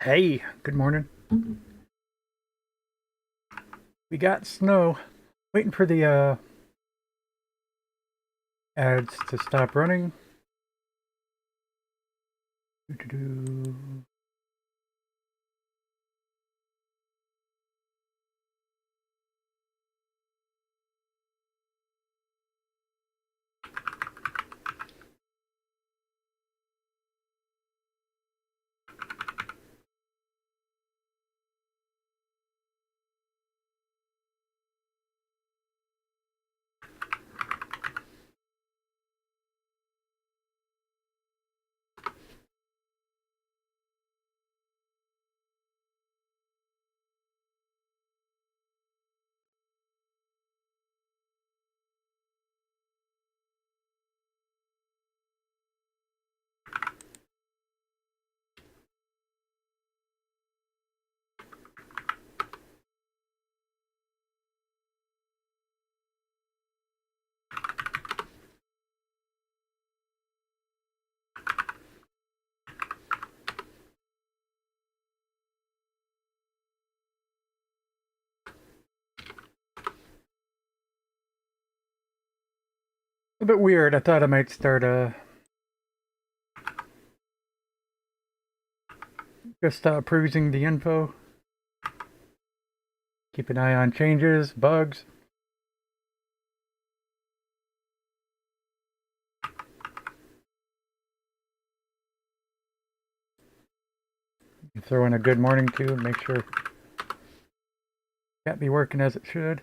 Hey, good morning. We got snow. Waiting for the ads to stop running. Doo-doo-doo. A bit weird. I thought I might start just perusing the info. Keep an eye on changes, bugs. You throw in a good morning too and make sure can't be working as it should.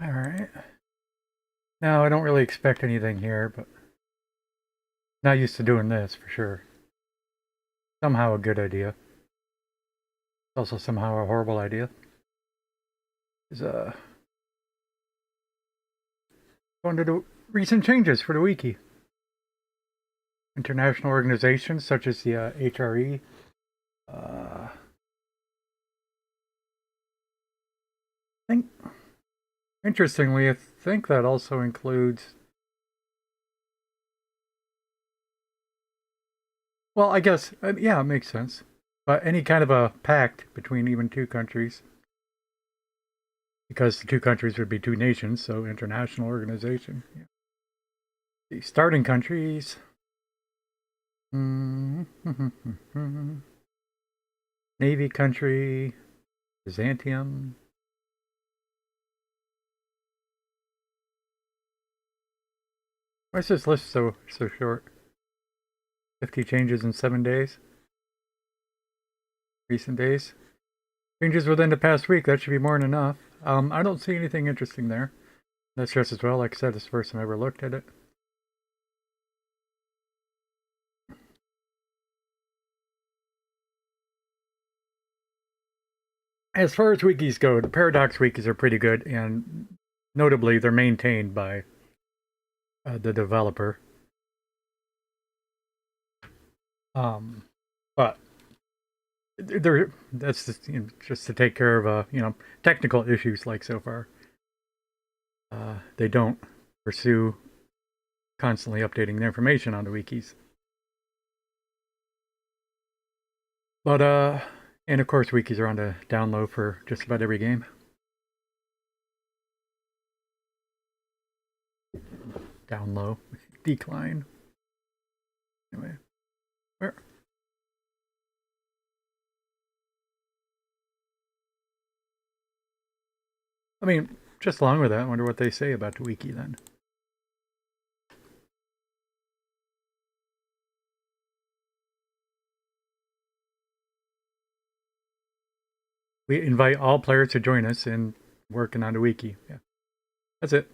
All right. Now I don't really expect anything here, but not used to doing this for sure. Somehow a good idea. Also somehow a horrible idea. Is going to do recent changes for the wiki. International organizations such as the HRE. I think, interestingly, I think that also includes. Well, I guess, yeah, it makes sense. But any kind of a pact between even two countries, because the two countries would be two nations, so international organization. Yeah. The starting countries. Navy country, Byzantium. Why is this list so short? 50 changes in 7 days. Recent days. Changes within the past week. That should be more than enough. I don't see anything interesting there. That's just as well. Like I said, this is the first time I ever looked at it. As far as wikis go, the Paradox wikis are pretty good, and notably, they're maintained by the developer. But that's just to take care of technical issues like so far. They don't pursue constantly updating the information on the wikis. But and of course wikis are on the down low for just about every game. Down low, decline. Anyway, where? I mean, just along with that, I wonder what they say about the wiki then. We invite all players to join us in working on the wiki. Yeah, that's it.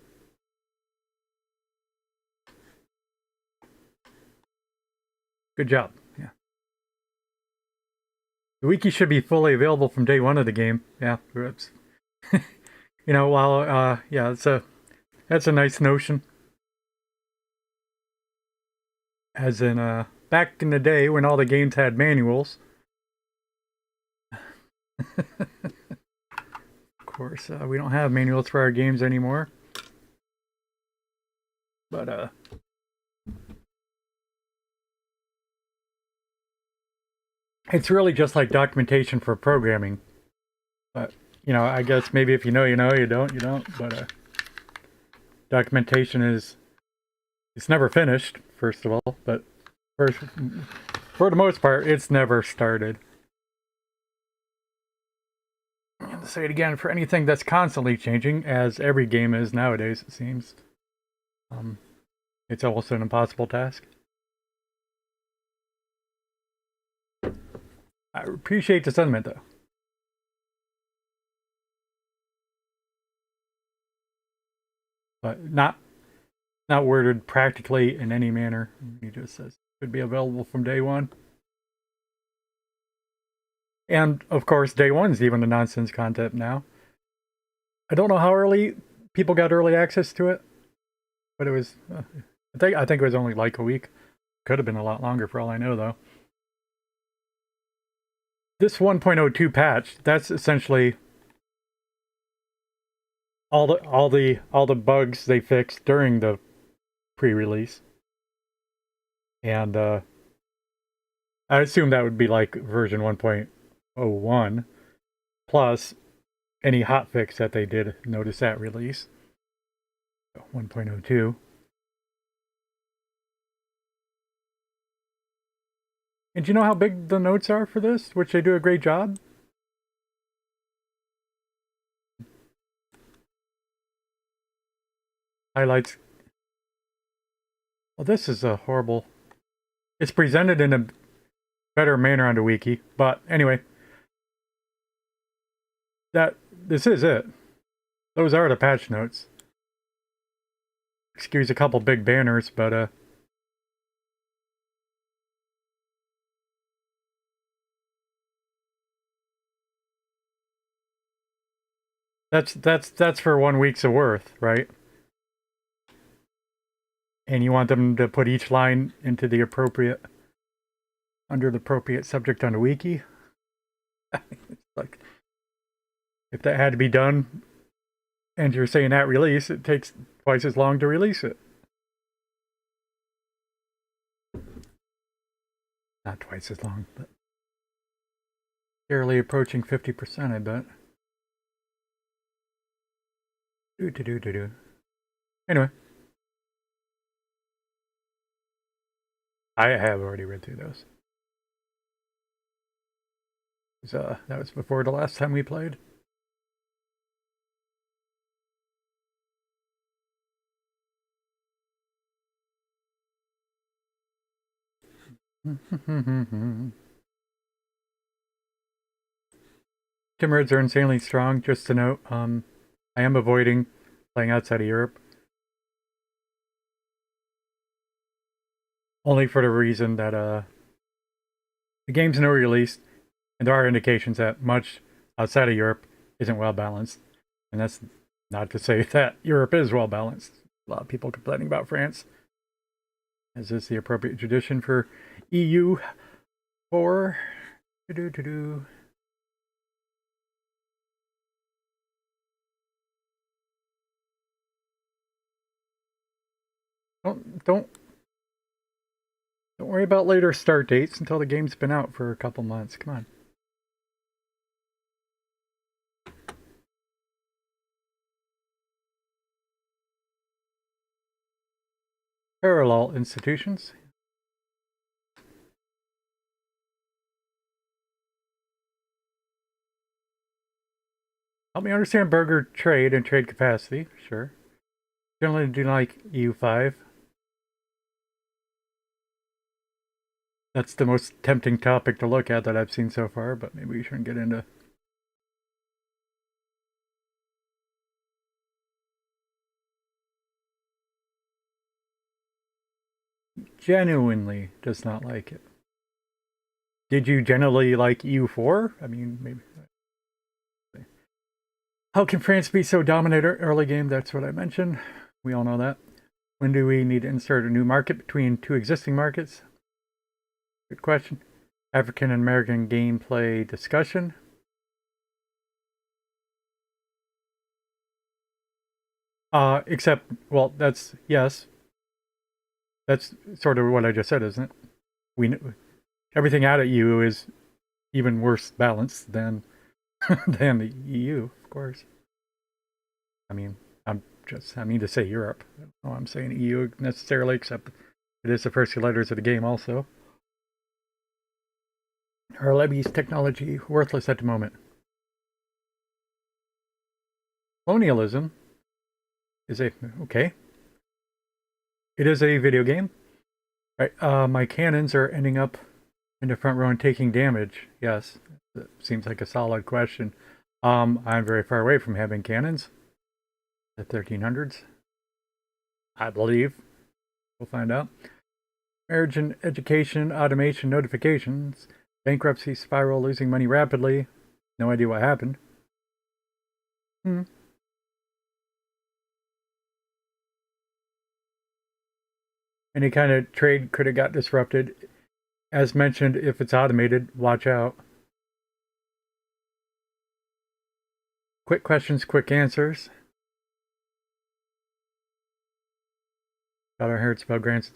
Good job. Yeah. The wiki should be fully available from day one of the game. Yeah, oops. You know, while yeah, that's a nice notion. As in, back in the day when all the games had manuals. Of course, we don't have manuals for our games anymore. But it's really just like documentation for programming. But you know, I guess maybe if you know, you know. You don't, you don't. But documentation is it's never finished. First of all, but for the most part, it's never started. And to say it again, for anything that's constantly changing, as every game is nowadays, it seems, um, it's almost an impossible task. I appreciate the sentiment, though. But not worded practically in any manner. He just says could be available from day one. And of course, day one's even the nonsense content now. I don't know how early people got early access to it, but it was. I think it was only like a week. Could have been a lot longer for all I know, though. This 1.02 patch, that's essentially all the bugs they fixed during the pre-release, and I assume that would be like version 1.01 plus any hotfix that they did notice at release. 1.02. And do you know how big the notes are for this? Which they do a great job. Highlights. Well, this is a horrible. It's presented in a better manner on the wiki, but anyway, this is it. Those are the patch notes. Excuse a couple big banners, but that's for 1 week's worth, right? And you want them to put each line into the appropriate under the appropriate subject on the wiki. It's like if that had to be done, and you're saying at release, it takes twice as long to release it. Not twice as long, but barely approaching 50%, I bet. Do. Anyway, I have already read through those. That was before the last time we played. Timurids are insanely strong. Just to note, I am avoiding playing outside of Europe. Only for the reason that the game's no released, and there are indications that much outside of Europe isn't well balanced. And that's not to say that Europe is well balanced. A lot of people complaining about France. Is this the appropriate tradition for EU 4? Don't worry about later start dates until the game's been out for a couple months. Come on. Parallel institutions. Help me understand burger trade and trade capacity. Sure. Generally do like EU5. That's the most tempting topic to look at that I've seen so far, but maybe we shouldn't get into. Genuinely does not like it. Did you generally like EU4? I mean, maybe. How can France be so dominant early game? That's what I mentioned. We all know that. When do we need to insert a new market between two existing markets? Good question. African American gameplay discussion. Except, well, that's, yes. That's sort of what I just said, isn't it? We everything out at you is even worse balanced than than the EU, of course. I mean, I mean to say Europe. I don't know I'm saying EU necessarily, except it is the first two letters of the game also. Are Levy's technology worthless at the moment? Colonialism is okay. It is a video game. Right. My cannons are ending up in the front row and taking damage. Yes. That seems like a solid question. I'm very far away from having cannons. The 1300s. I believe. We'll find out. Marriage and education, automation, notifications, bankruptcy spiral, losing money rapidly. No idea what happened. Any kind of trade could have got disrupted. As mentioned, if it's automated, watch out. Quick questions, quick answers. Got our hearts about grants.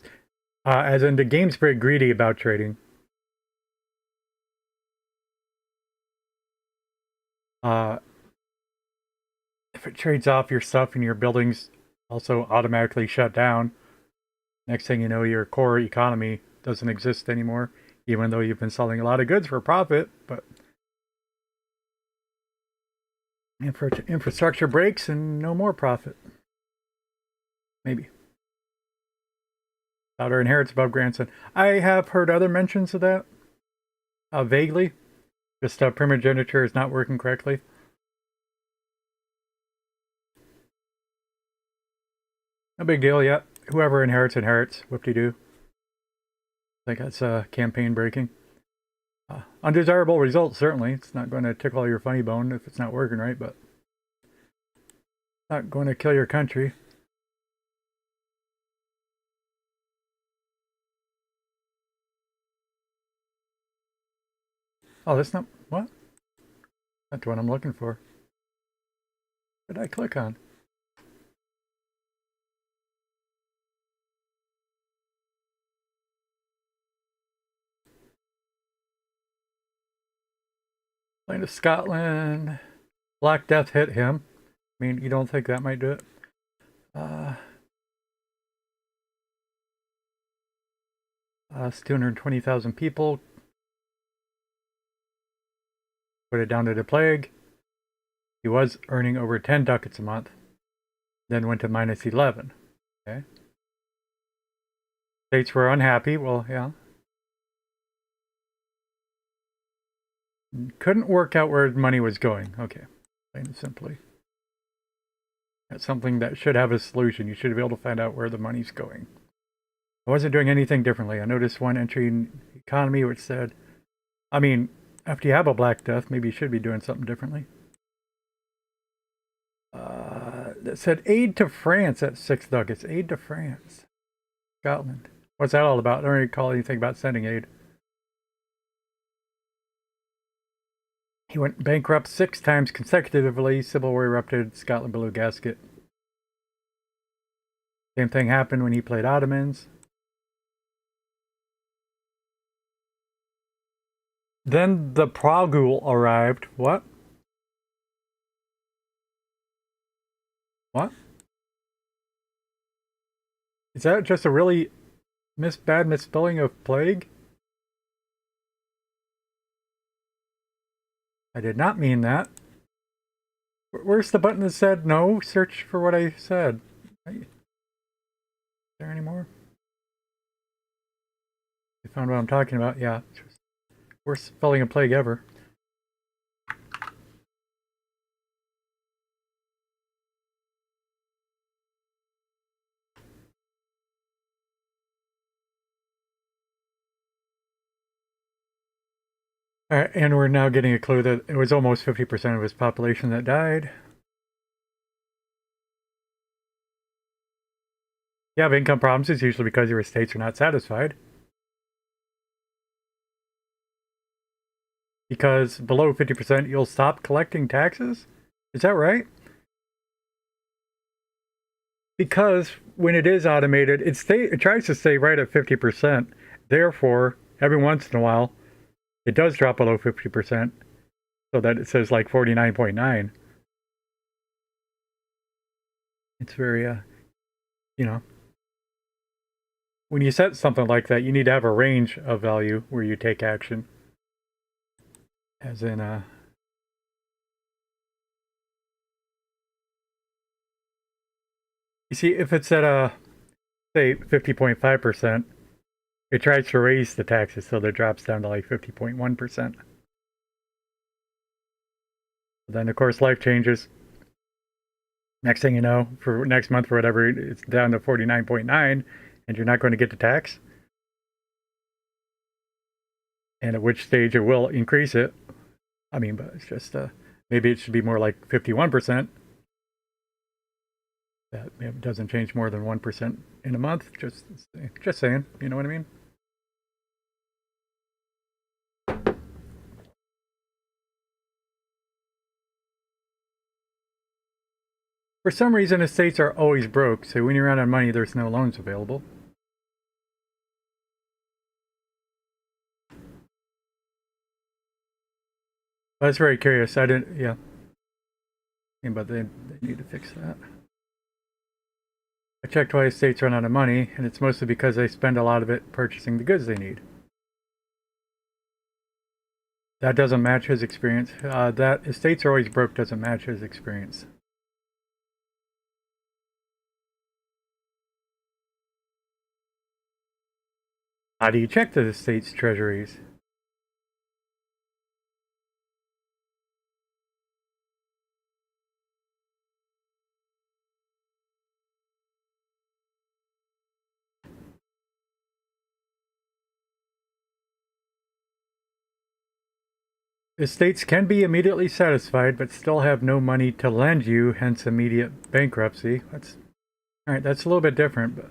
As in, the game's very greedy about trading. If it trades off your stuff and your buildings also automatically shut down, next thing you know, your core economy doesn't exist anymore, even though you've been selling a lot of goods for profit. But infrastructure breaks and no more profit. Maybe. Daughter inherits above grandson. I have heard other mentions of that. Vaguely. Just primogeniture is not working correctly. No big deal yet. Whoever inherits, inherits. Whoop-de-doo. I think that's campaign breaking. Undesirable results, certainly. It's not going to tickle your funny bone if it's not working right, but not going to kill your country. Oh, that's not... What? That's what I'm looking for. What did I click on? Land of Scotland. Black Death hit him. I mean, you don't think that might do it? It's 220,000 people. Put it down to the plague. He was earning over 10 ducats a month. Then went to minus 11. Okay. States were unhappy. Well, yeah. Couldn't work out where money was going. Okay. Plain and simply. That's something that should have a solution. You should be able to find out where the money's going. I wasn't doing anything differently. I noticed one entry in economy which said, I mean, after you have a Black Death, maybe you should be doing something differently. That said aid to France at 6 ducats. Aid to France. Scotland. What's that all about? I don't recall anything about sending aid. He went bankrupt 6 times consecutively. Civil War erupted. Scotland blew a gasket. Same thing happened when he played Ottomans. Then the Progul arrived. What? What? Is that just a really bad misspelling of plague? I did not mean that. Where's the button that said no? Search for what I said. Is there anymore? You found what I'm talking about? Yeah. Worst spelling of plague ever. Alright, and we're now getting a clue that it was almost 50% of his population that died. You have income problems, it's usually because your estates are not satisfied. Because below 50%, you'll stop collecting taxes? Is that right? Because when it is automated, it tries to stay right at 50%. Therefore, every once in a while, it does drop below 50%, so that it says like 49.9. It's very, you know, when you set something like that, you need to have a range of value where you take action. As in, you see, if it's at say 50.5%, it tries to raise the taxes so that it drops down to like 50.1%. Then, of course, life changes. Next thing you know, for next month or whatever, it's down to 49.9, and you're not going to get the tax. And at which stage it will increase it. I mean, but it's just, maybe it should be more like 51%. That doesn't change more than 1% in a month. Just saying, you know what I mean? For some reason, estates are always broke, so when you run out of money, there's no loans available. I was very curious. I didn't, yeah. But they need to fix that. I checked why estates run out of money, and it's mostly because they spend a lot of it purchasing the goods they need. That doesn't match his experience. That estates are always broke doesn't match his experience. How do you check the estate's treasuries? Estates can be immediately satisfied, but still have no money to lend you, hence immediate bankruptcy. That's all right. That's a little bit different, but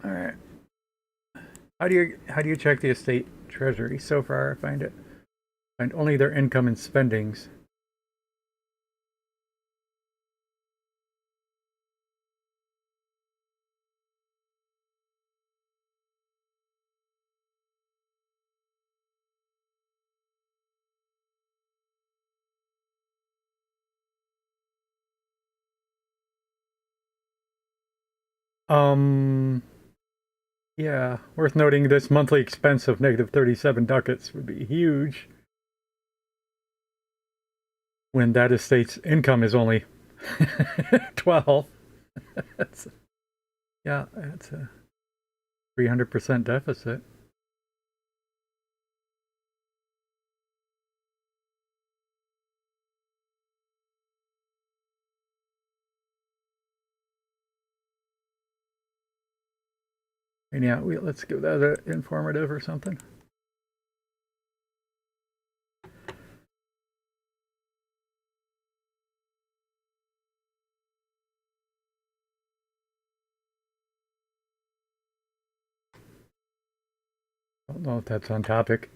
all right. How do you check the estate treasury? So far, I find only their income and spendings. Um, yeah, worth noting this monthly expense of negative 37 ducats would be huge when that estate's income is only 12. That's, yeah, that's a 300% deficit. And yeah, let's give that an informative or something. I don't know if that's on topic.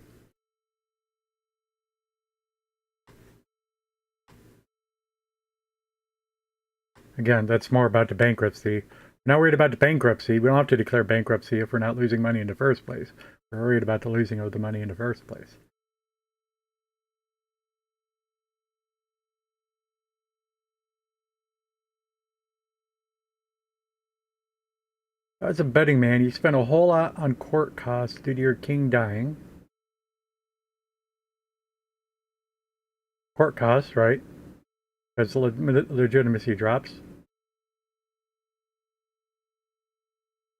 Again, that's more about the bankruptcy. We're not worried about the bankruptcy. We don't have to declare bankruptcy if we're not losing money in the first place. We're worried about the losing of the money in the first place. As a betting man, you spend a whole lot on court costs due to your king dying. Court costs, right? Because legitimacy drops.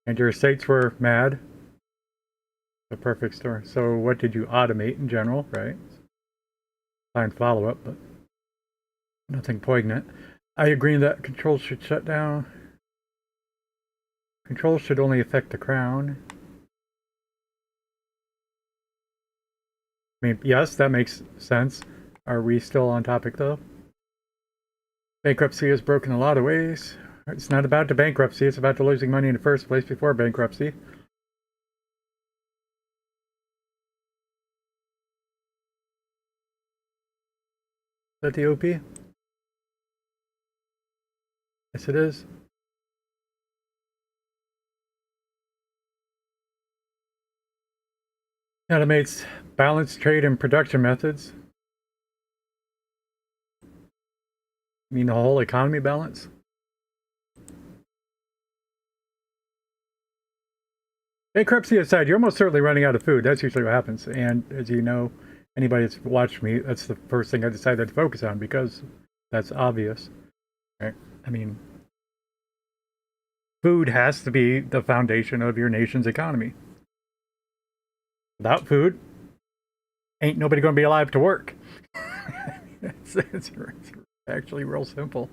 And your estates were mad. The perfect story. So what did you automate in general, right? Fine follow-up, but nothing poignant. I agree that controls should shut down. Controls should only affect the crown. I mean, yes, that makes sense. Are we still on topic though? Bankruptcy is broken in a lot of ways. It's not about the bankruptcy, it's about the losing money in the first place before bankruptcy. Is that the OP? Yes, it is. Automates balanced trade and production methods. You mean the whole economy balance? Bankruptcy aside, you're almost certainly running out of food. That's usually what happens. And as you know, anybody that's watched me, that's the first thing I decided to focus on because that's obvious. Right? I mean, food has to be the foundation of your nation's economy. Without food, ain't nobody going to be alive to work. it's actually real simple.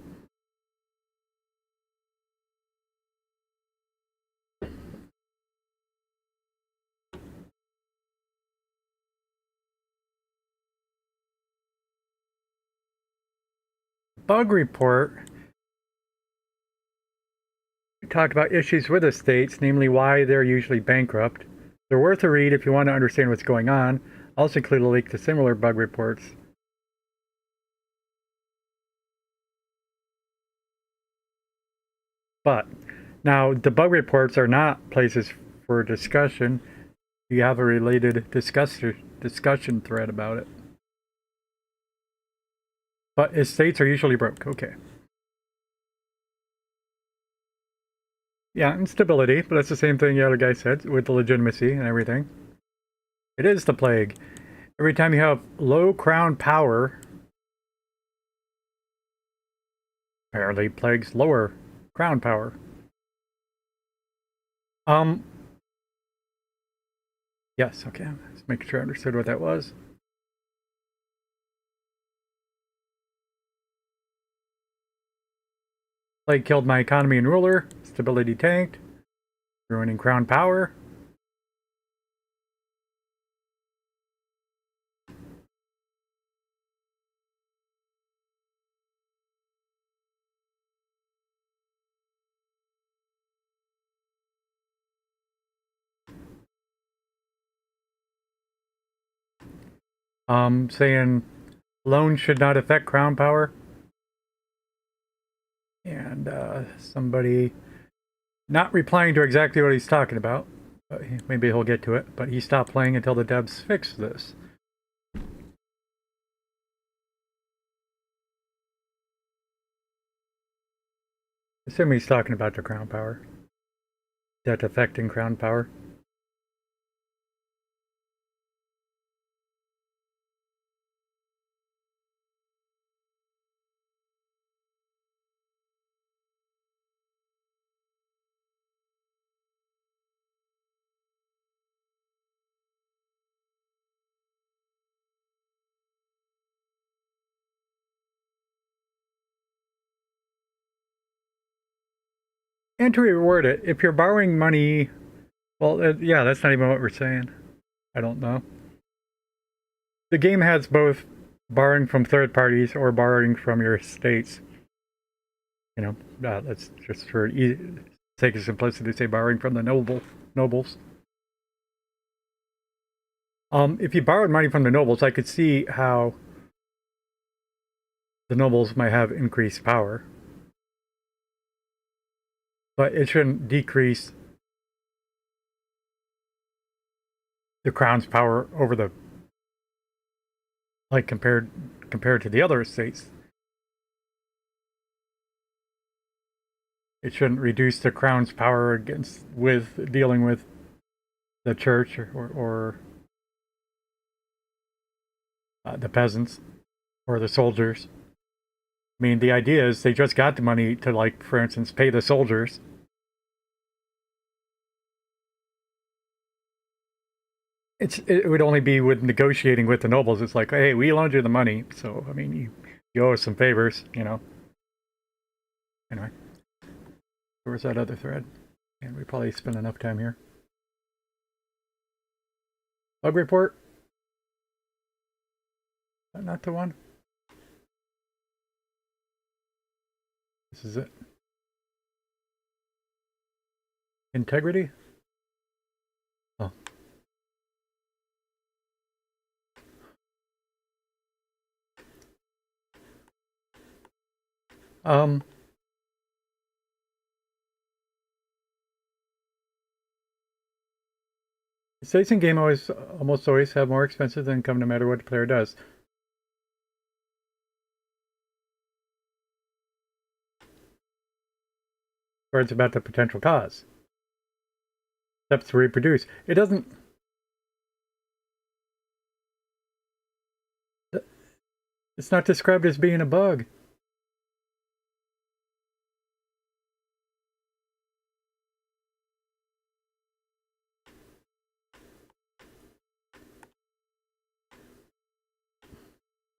Bug report. We talked about issues with the states, namely why they're usually bankrupt. They're worth a read if you want to understand what's going on. Also include a link to similar bug reports. But now the bug reports are not places for discussion. You have a related discussion thread about it. But estates are usually broke. Okay. Yeah, instability, but that's the same thing the other guy said with the legitimacy and everything. It is the plague. Every time you have low crown power, apparently plagues lower crown power. Yes, okay. Let's make sure I understood what that was. Plague killed my economy and ruler. Stability tanked. Ruining crown power. Saying loans should not affect crown power. And somebody not replying to exactly what he's talking about. But maybe he'll get to it. But he stopped playing until the devs fix this. Assuming he's talking about the crown power. Debt affecting crown power. And to reward it, if you're borrowing money, well, yeah, that's not even what we're saying. I don't know. The game has both borrowing from third parties or borrowing from your states. You know, that's just for sake of simplicity, say borrowing from the nobles. If you borrowed money from the nobles, I could see how the nobles might have increased power. But it shouldn't decrease the crown's power over the, like, compared to the other estates. It shouldn't reduce the crown's power with dealing with the church or the peasants or the soldiers. I mean, the idea is they just got the money to, like, for instance, pay the soldiers. It would only be with negotiating with the nobles. It's like, hey, we loaned you the money, so I mean, you owe us some favors, you know. Anyway, where's that other thread? And we probably spent enough time here. Bug report. Not the one. this is it. Integrity? Oh. States in game almost always have more expensive than income no matter what the player does. Or it's about the potential cause. Steps to reproduce. It doesn't... It's not described as being a bug.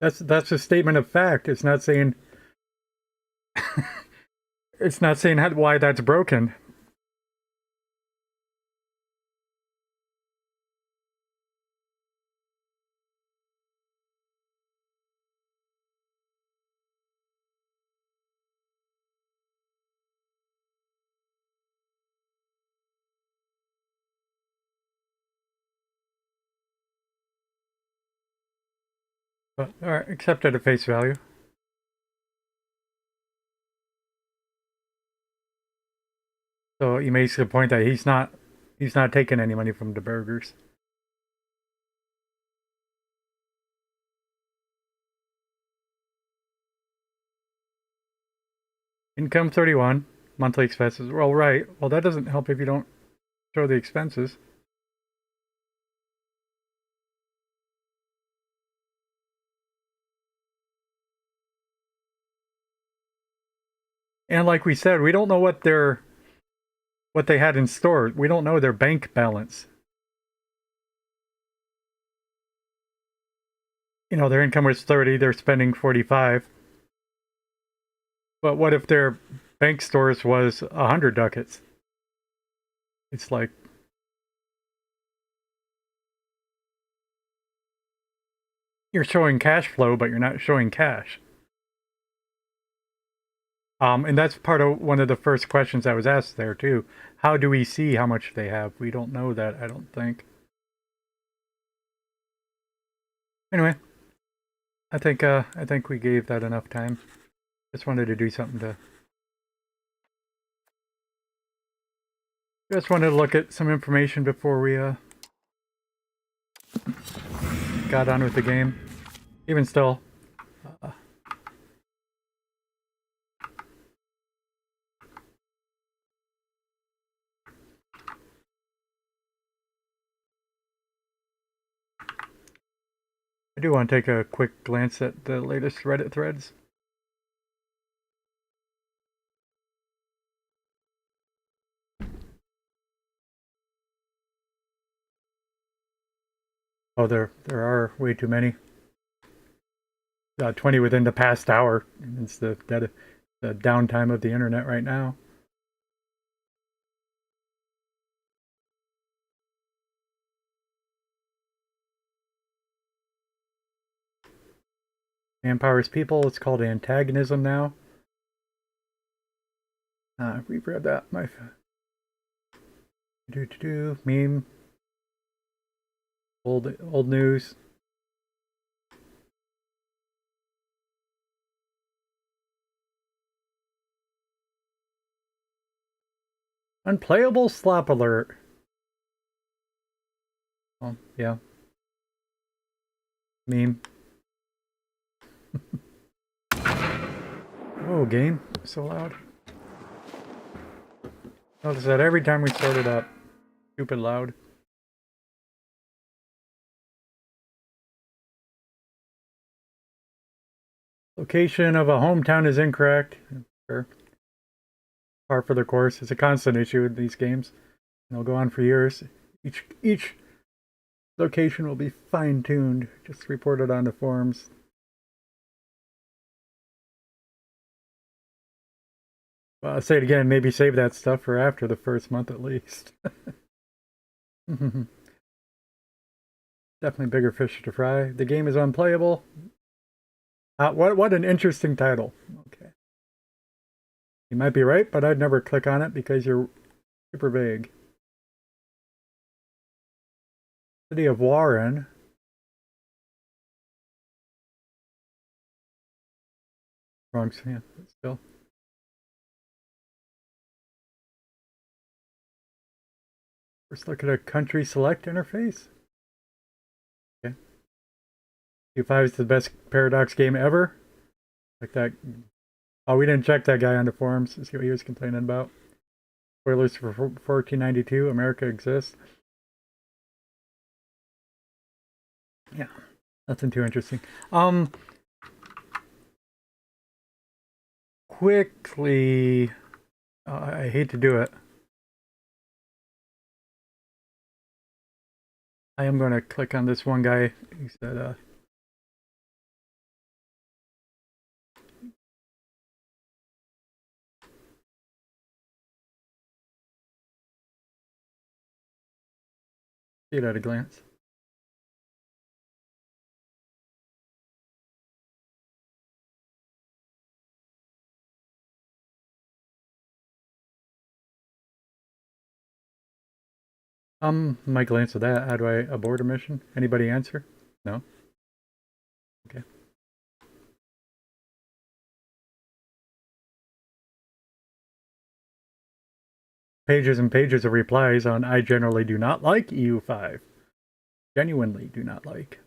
That's a statement of fact. It's not saying... it's not saying why that's broken. But, all right, accept it at face value. So he makes the point that he's not taking any money from the burgers. Income 31, monthly expenses. Well, right. Well, that doesn't help if you don't show the expenses. And like we said, we don't know what they had in store. We don't know their bank balance. You know, their income was 30, they're spending 45. But what if their bank stores was 100 ducats? It's like, you're showing cash flow, but you're not showing cash. And that's part of one of the first questions I was asked there too. How do we see how much they have? We don't know that, I don't think. Anyway, I think we gave that enough time. Just wanted to do something to... Just wanted to look at some information before we got on with the game. Even still, I do want to take a quick glance at the latest Reddit threads. Oh, there are way too many. 20 within the past hour. It's the downtime of the internet right now. Manpower's people. It's called antagonism now. We've read that. My meme. Old news. Unplayable slap alert. Oh, yeah. Meme. Oh, game. So loud. Notice that every time we start it up. Stupid loud. Location of a hometown is incorrect. Sure. Par for the course. It's a constant issue in these games. And it'll go on for years. Each location will be fine-tuned. Just reported on the forums. Well, I'll say it again. Maybe save that stuff for after the first month at least. Definitely bigger fish to fry. The game is unplayable. What an interesting title. Okay. You might be right, but I'd never click on it because you're super vague. City of Warren. Wrong, yeah, still. First look at a country select interface. Okay. U5 is the best Paradox game ever. Like that. Oh, we didn't check that guy on the forums to see what he was complaining about. Spoilers for 1492. America exists. Yeah, nothing too interesting. Quickly, I hate to do it. I am going to click on this one guy. He said, see it at a glance. Might glance at that. How do I abort a mission? Anybody answer? No? Okay. Pages and pages of replies on I generally do not like EU5. Genuinely do not like.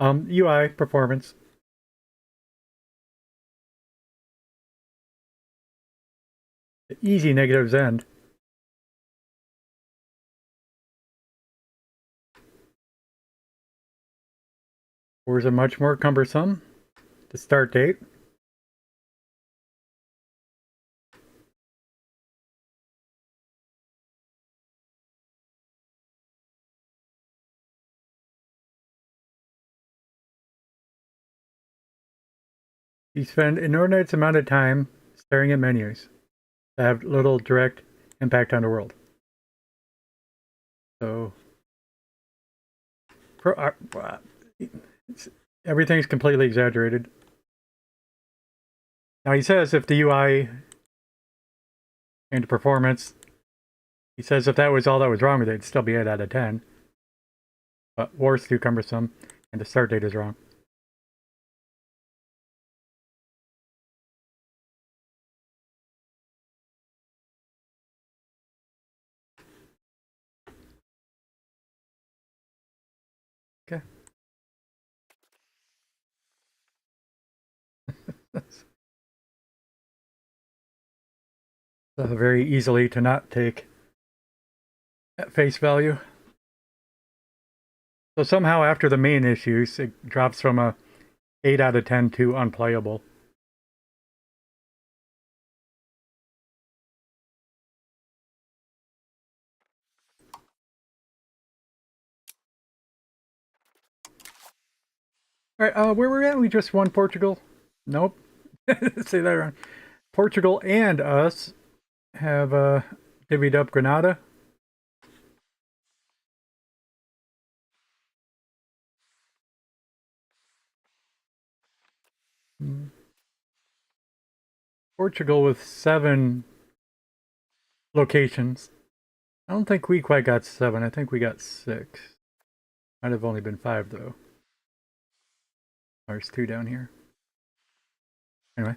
UI performance. Easy negatives end. Wars are much more cumbersome. The start date. You spend inordinate amount of time staring at menus that have little direct impact on the world. So, everything's completely exaggerated. Now he says if the UI and performance, he says if that was all that was wrong with it, it'd still be 8 out of 10. But war's too cumbersome, and the start date is wrong. Okay. Very easily to not take at face value. So somehow after the main issues, it drops from a 8 out of 10 to unplayable. All right, where we're at, we just won Portugal. Nope. Say that wrong. Portugal and us have divvied up Granada. Portugal with 7 locations. I don't think we quite got 7. I think we got 6. Might have only been 5 though. There's 2 down here. Anyway.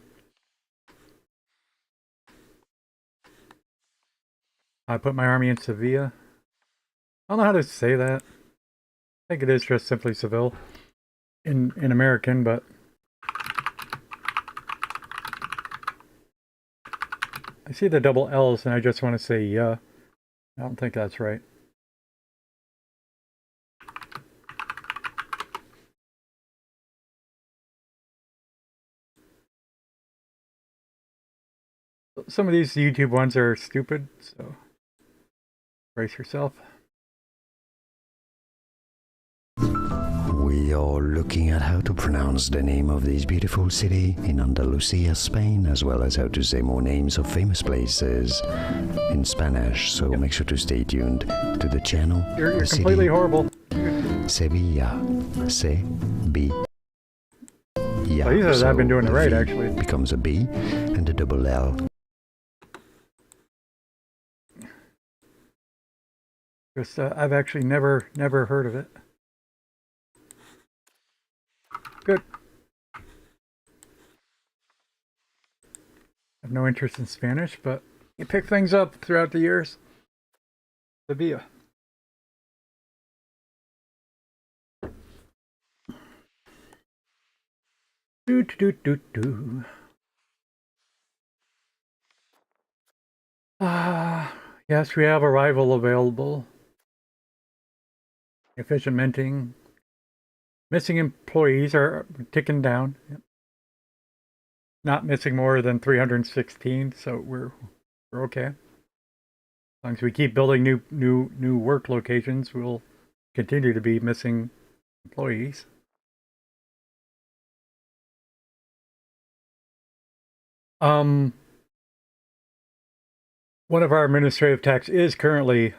I put my army in Sevilla. I don't know how to say that. I think it is just simply Seville in American, but I see the double L's and I just want to say yeah. I don't think that's right. Some of these YouTube ones are stupid, so brace yourself. We you're looking at how to pronounce the name of this beautiful city in Andalusia, Spain, as well as how to say more names of famous places in Spanish. So make sure to stay tuned to the channel. You're completely horrible. Sevilla. Sevilla. Well, he says I've been doing it right, actually. Becomes a B and a double L. Because I've actually never heard of it. Good. I have no interest in Spanish, but you pick things up throughout the years. Sevilla. Do. Yes, we have a rival available. Efficient minting. Missing employees are ticking down. Yep. Not missing more than 316, so we're okay. As long as we keep building new work locations, we'll continue to be missing employees. One of our administrative techs is currently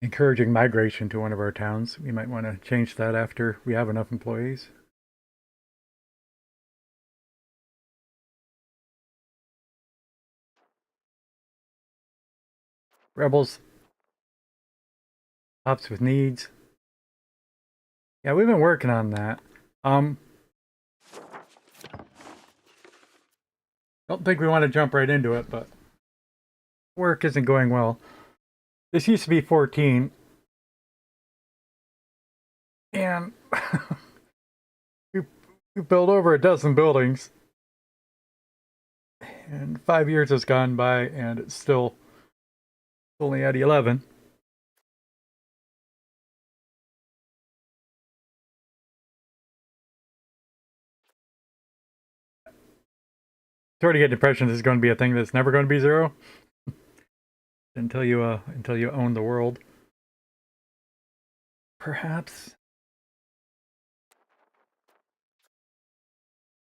encouraging migration to one of our towns. We might want to change that after we have enough employees. Rebels. Ops with needs. Yeah, we've been working on that. Don't think we want to jump right into it, but work isn't going well. This used to be 14. And we built over a dozen buildings. And 5 years has gone by and it's still only at 11. Sort of get the impression this is going to be a thing that's never going to be zero. until you own the world. Perhaps.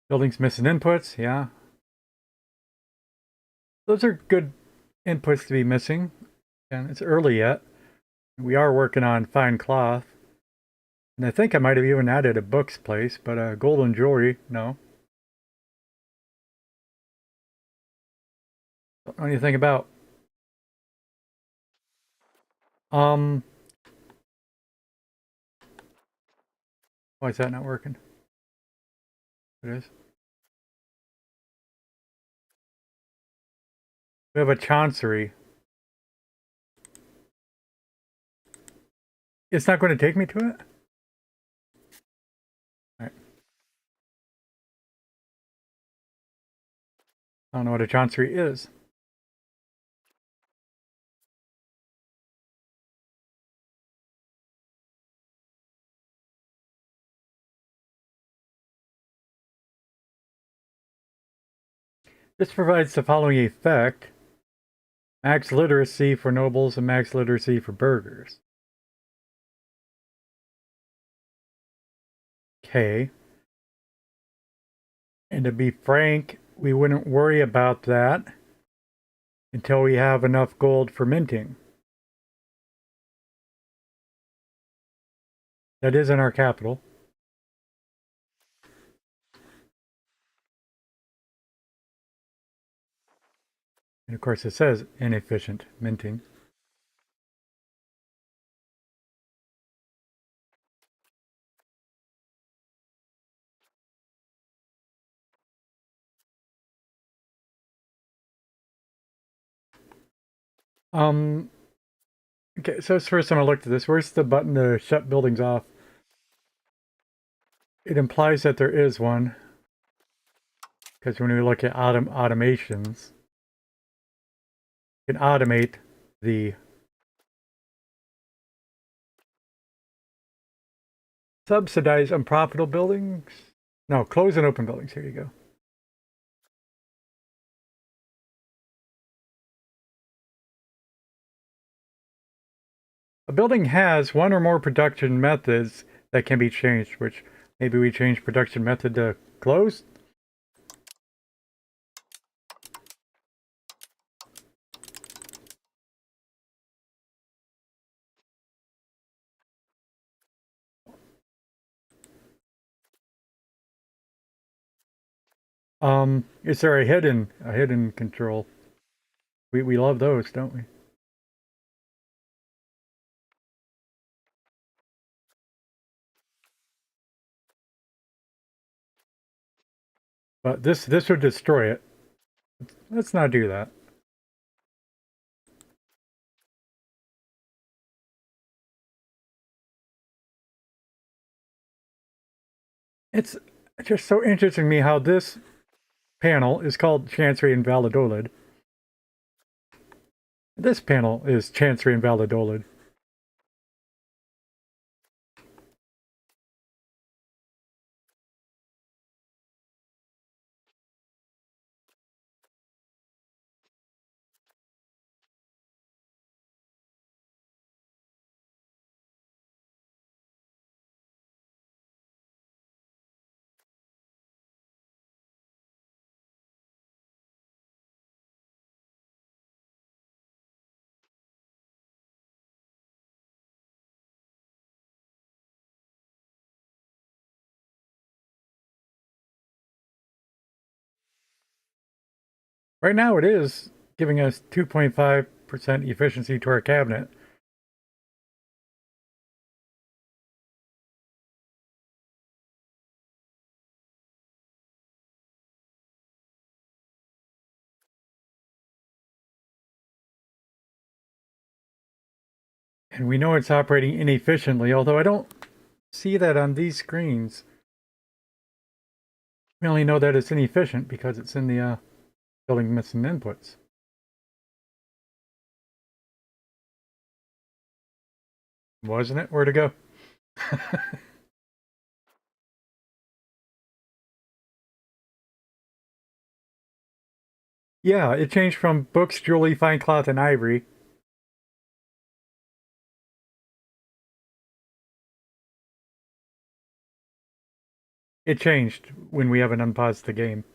Buildings missing inputs, yeah. Those are good inputs to be missing. And it's early yet. We are working on fine cloth. And I think I might have even added a books place, but golden jewelry, no. Don't know anything about. Why is that not working? It is. We have a chancery. It's not going to take me to it? Alright. I don't know what a chancery is. This provides the following effect. Max literacy for nobles and max literacy for burghers. Okay. And to be frank, we wouldn't worry about that until we have enough gold for minting. That is in our capital. And of course it says inefficient minting. Okay, so it's the first time I looked at this. Where's the button to shut buildings off? It implies that there is one. Because when we look at automations, you can automate the subsidize unprofitable buildings. No, close and open buildings. Here you go. A building has one or more production methods that can be changed, which maybe we change production method to closed. Is there a hidden control? We love those, don't we? But this would destroy it. Let's not do that. It's just so interesting to me how this panel is called Chancery Invalidolid. This panel is Chancery Invalidolid. Right now it is giving us 2.5% efficiency to our cabinet. And we know it's operating inefficiently, although I don't see that on these screens. We only know that it's inefficient because it's in the building missing inputs. Wasn't it? Where'd it go? Yeah, it changed from books, jewelry, fine cloth, and ivory. It changed when we haven't unpaused the game.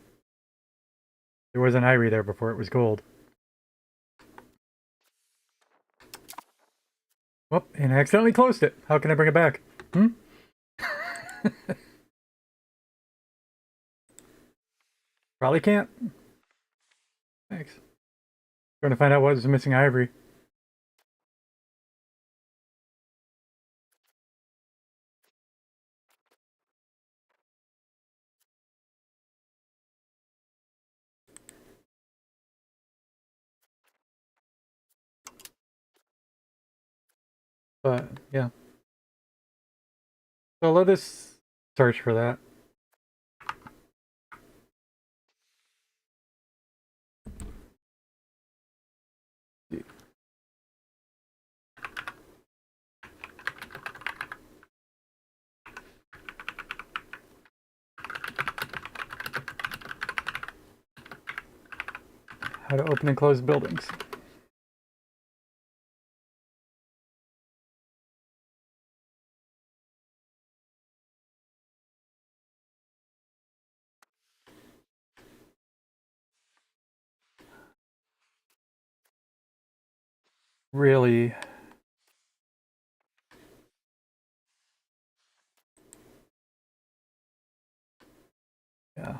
There was an ivory there before it was gold. Whoop, and I accidentally closed it. How can I bring it back? Probably can't. Thanks. Trying to find out what was missing ivory. But, yeah. So let us search for that. How to open and close buildings. Really. Yeah.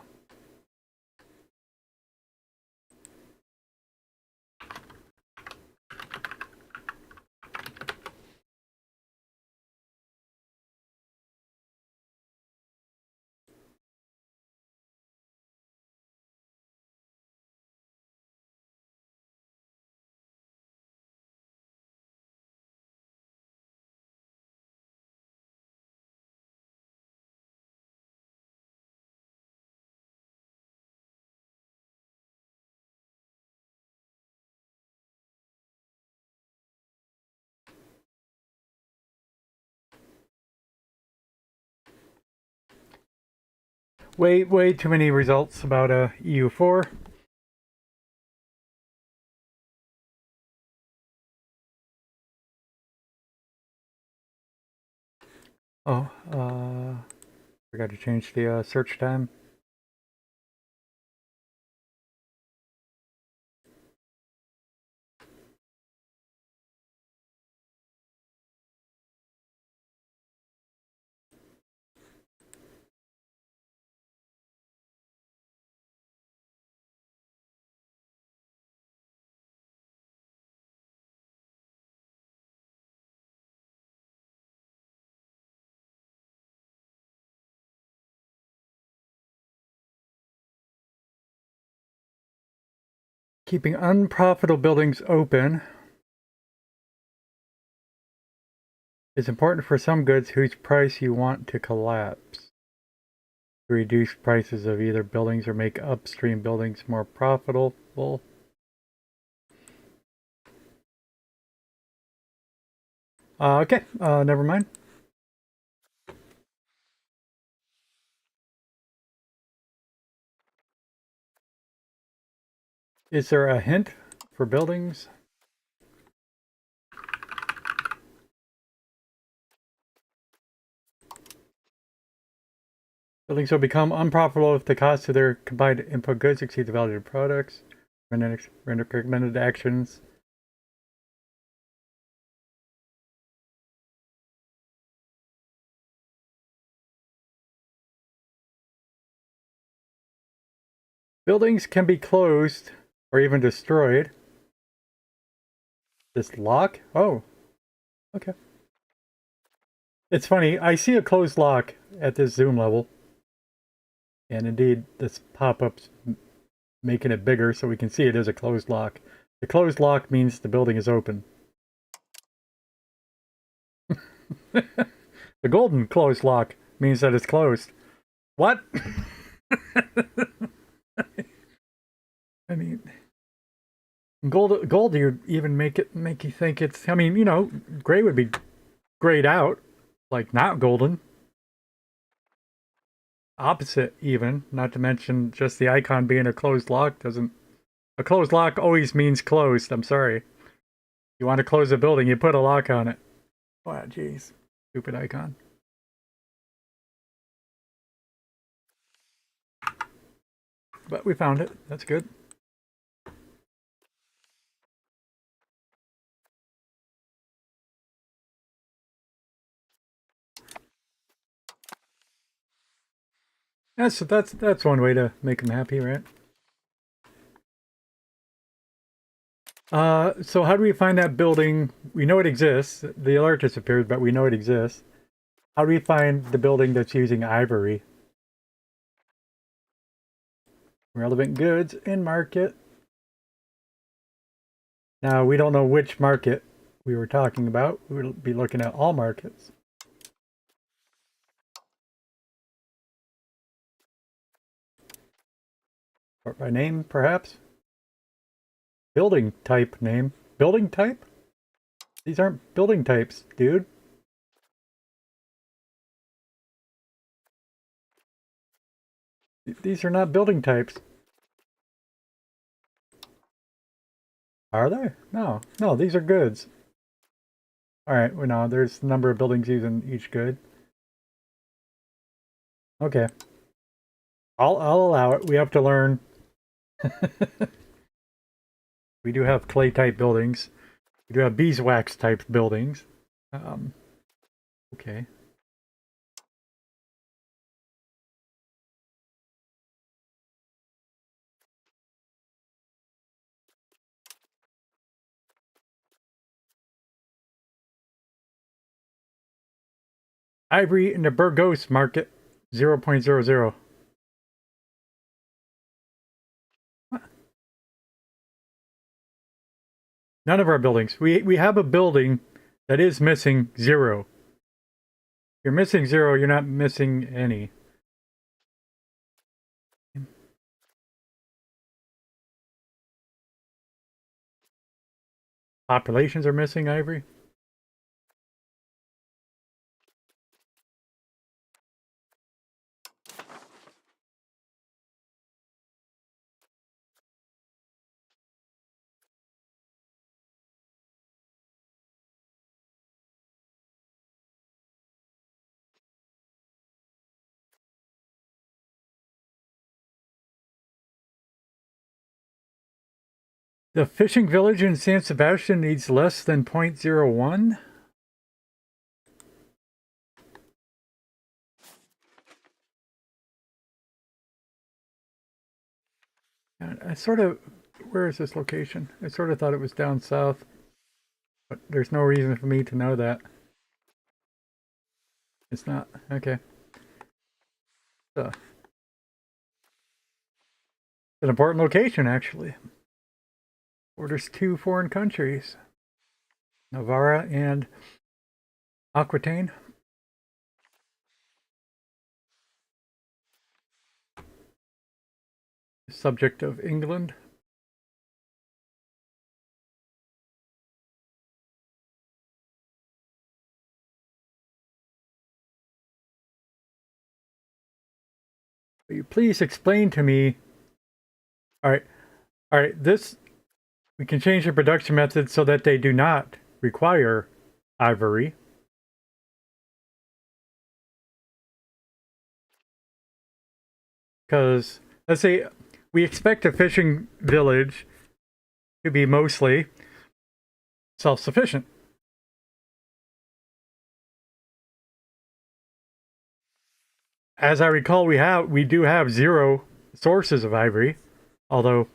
Way too many results about EU4. Oh, forgot to change the search time. Keeping unprofitable buildings open is important for some goods whose price you want to collapse. To reduce prices of either buildings or make upstream buildings more profitable. Okay, never mind. Is there a hint for buildings? Buildings will become unprofitable if the cost of their combined input goods exceed the value of products. Render recommended actions. Buildings can be closed or even destroyed. This lock? Oh, okay. It's funny, I see a closed lock at this zoom level. And indeed, this pop-up's making it bigger so we can see it is a closed lock. The closed lock means the building is open. The golden closed lock means that it's closed. What? I mean, gold you even make you think it's, I mean, you know, gray would be grayed out, like not golden. Opposite even, not to mention just the icon being a closed lock doesn't, a closed lock always means closed, I'm sorry. You want to close a building, you put a lock on it. Wow, jeez. Stupid icon. But we found it. That's good. That's one way to make them happy, right? So how do we find that building? We know it exists. The alert disappeared, but we know it exists. How do we find the building that's using ivory? Relevant goods in market. Now, we don't know which market we were talking about. We'll be looking at all markets. Or by name, perhaps? Building type name. Building type? These aren't building types, dude. These are not building types. Are they? No. No, these are goods. Alright, well, no, there's a number of buildings using each good. Okay. I'll allow it. We have to learn. We do have clay type buildings. We do have beeswax type buildings. Okay. Ivory in the Burgos market, 0.00. None of our buildings. We have a building that is missing 0. If you're missing 0, you're not missing any. Populations are missing ivory. The fishing village in San Sebastian needs less than 0.01. I sort of, where is this location? I sort of thought it was down south, but there's no reason for me to know that. It's not. Okay. So, it's an important location, actually. Borders 2 foreign countries, Navarra and Aquitaine. Subject of England. Will you please explain to me? All right. This, we can change the production method so that they do not require ivory. Because let's say we expect a fishing village to be mostly self-sufficient. As I recall, we do have 0 sources of ivory, although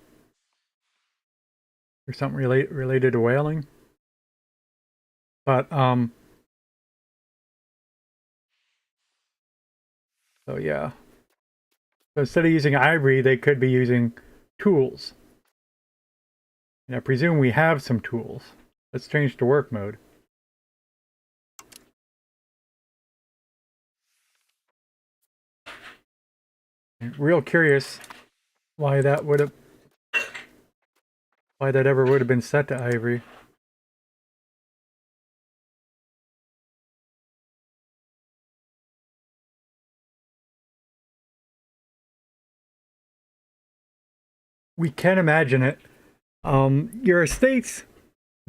there's something related to whaling. But so yeah. So instead of using ivory, they could be using tools. And I presume we have some tools. Let's change to work mode. I'm real curious why that ever would have been set to ivory. We can imagine it. Your estates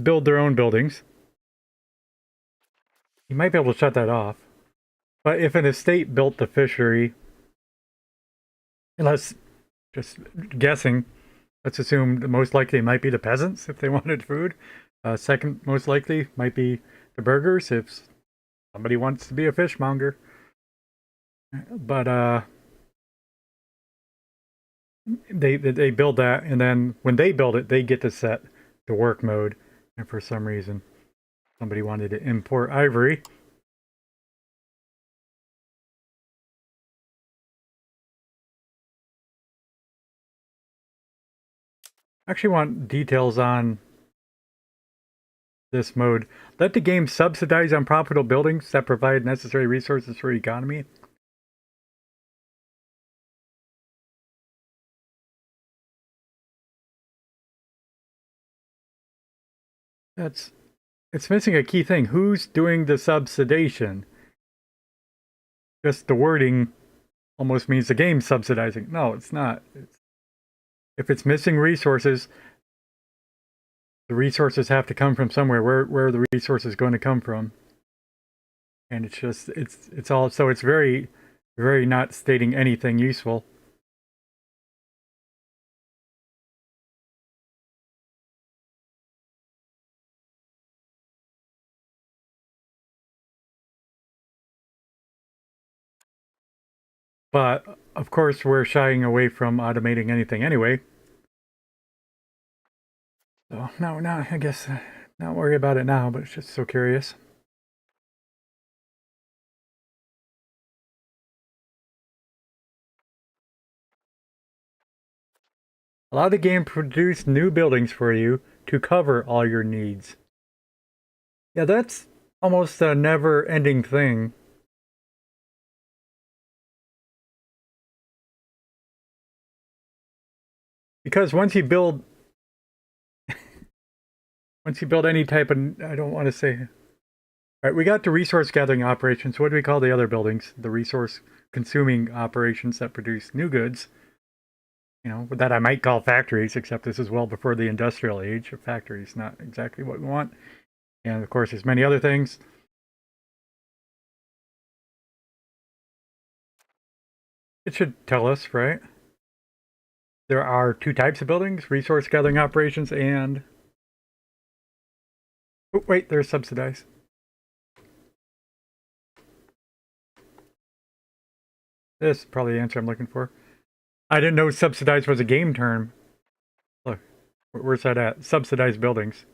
build their own buildings. You might be able to shut that off. But if an estate built the fishery, unless, just guessing, let's assume the most likely might be the peasants if they wanted food. Second most likely might be the burghers if somebody wants to be a fishmonger. But they build that, and then when they build it, they get to set the work mode. And for some reason, somebody wanted to import ivory. I actually want details on this mode. Let the game subsidize unprofitable buildings that provide necessary resources for economy. It's missing a key thing. Who's doing the subsidization? Just the wording almost means the game's subsidizing. No, it's not. If it's missing resources, the resources have to come from somewhere. Where are the resources going to come from? And it's just it's all, so it's very not stating anything useful. But of course, we're shying away from automating anything anyway. So no, I guess not worry about it now. But it's just so curious. Allow the game to produce new buildings for you to cover all your needs. Yeah, that's almost a never-ending thing. Because once you build any type of, I don't want to say. All right, we got the resource gathering operations. What do we call the other buildings? The resource consuming operations that produce new goods. You know, that I might call factories, except this is well before the industrial age. A factory is not exactly what we want. And of course, there's many other things. It should tell us, right? there are two types of buildings: resource gathering operations and... Oh, wait, they're subsidized. This is probably the answer I'm looking for. I didn't know subsidized was a game term. Look, where's that at? Subsidized buildings.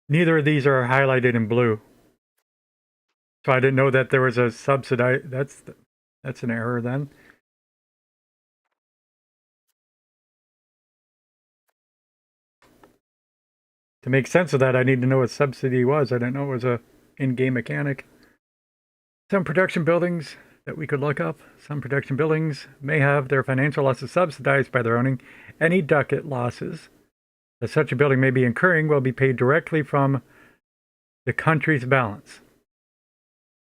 Neither of these are highlighted in blue. So I didn't know that there was a subsidized... That's an error then. To make sense of that, I need to know what subsidy was. I didn't know it was a in-game mechanic. Some production buildings that we could look up. Some production buildings may have their financial losses subsidized by their owning. Any ducat losses that such a building may be incurring will be paid directly from the country's balance,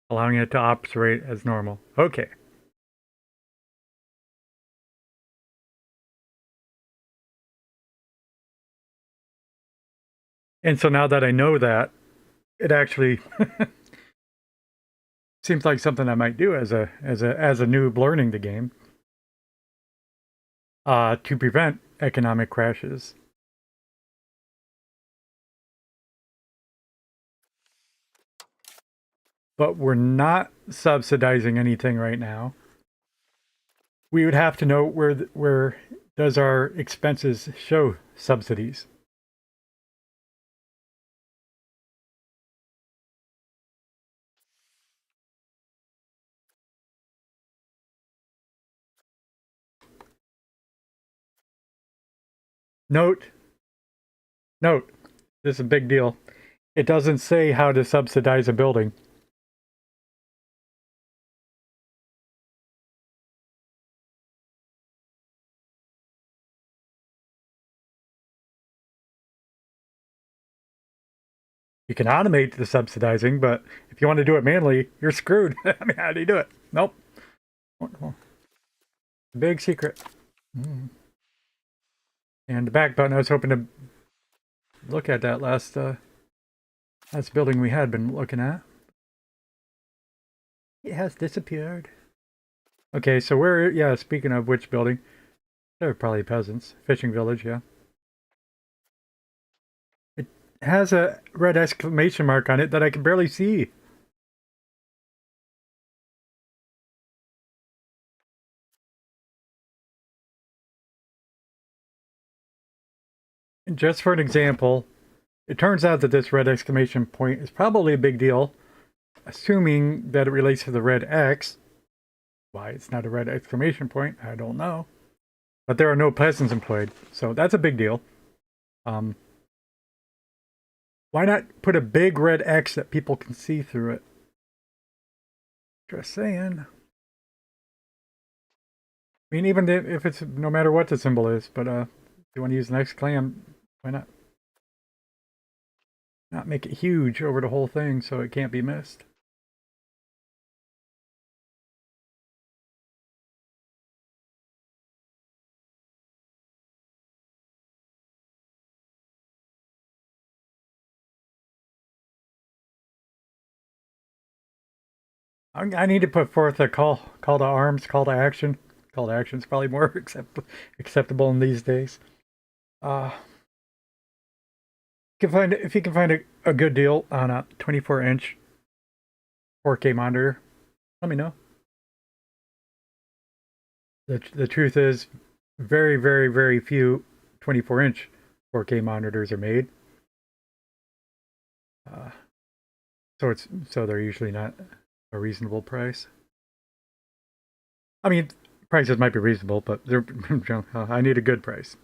allowing it to operate as normal. Okay. And so now that I know that, it actually seems like something I might do as a noob learning the game, to prevent economic crashes. But we're not subsidizing anything right now. We would have to know where does our expenses show subsidies. Note, this is a big deal. It doesn't say how to subsidize a building. You can automate the subsidizing, but if you want to do it manually, you're screwed. I mean, how do you do it? Nope. Big secret. And the back button, I was hoping to look at that last building we had been looking at. It has disappeared. Okay, so yeah, speaking of which building, they're probably peasants. Fishing village, yeah. It has a red exclamation mark on it that I can barely see. And just for an example, it turns out that this red exclamation point is probably a big deal, assuming that it relates to the red X. Why it's not a red exclamation point, I don't know. But there are no peasants employed, so that's a big deal. Why not put a big red X that people can see through it? Just saying. I mean, even if it's no matter what the symbol is, but if you want to use an exclam, why not? Not make it huge over the whole thing so it can't be missed. I need to put forth a call to arms, call to action. Call to action is probably more acceptable in these days. If you can find a good deal on a 24-inch 4K monitor, let me know. The truth is, very, very, very few 24-inch 4K monitors are made. So they're usually not a reasonable price. I mean, prices might be reasonable, but they're I need a good price.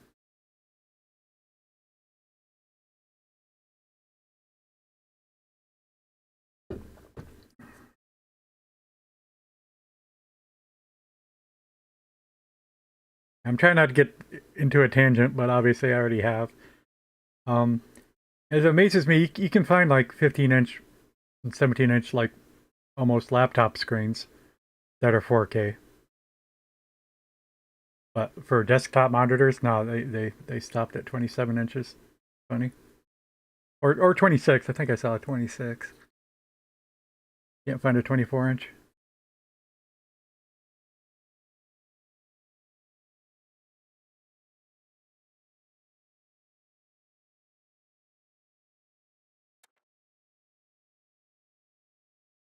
I'm trying not to get into a tangent, but obviously I already have. It amazes me, you can find like 15-inch and 17-inch, like almost laptop screens that are 4K. But for desktop monitors, no, they stopped at 27 inches. Funny. Or 26. I think I saw a 26. Can't find a 24-inch.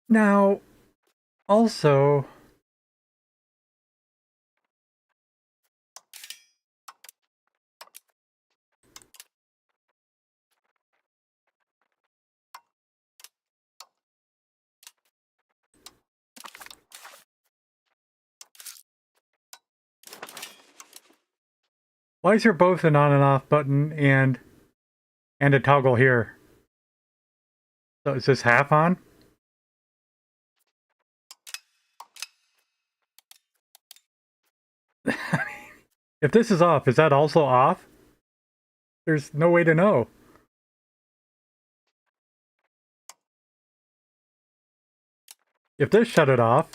Now, also, why is there both an on and off button and a toggle here? So is this half on? If this is off, is that also off? There's no way to know. If this shut it off,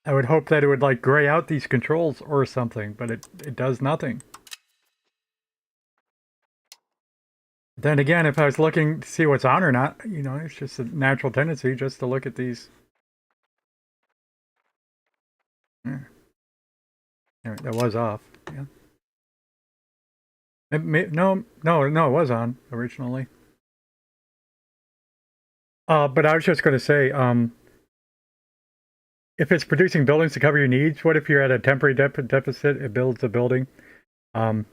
I would hope that it would like gray out these controls or something, but it does nothing. Then again, if I was looking to see what's on or not, you know, it's just a natural tendency just to look at these. Yeah. All right, that was off. Yeah. No, it was on originally. But I was just going to say, if it's producing buildings to cover your needs, what if you're at a temporary deficit? It builds a building, and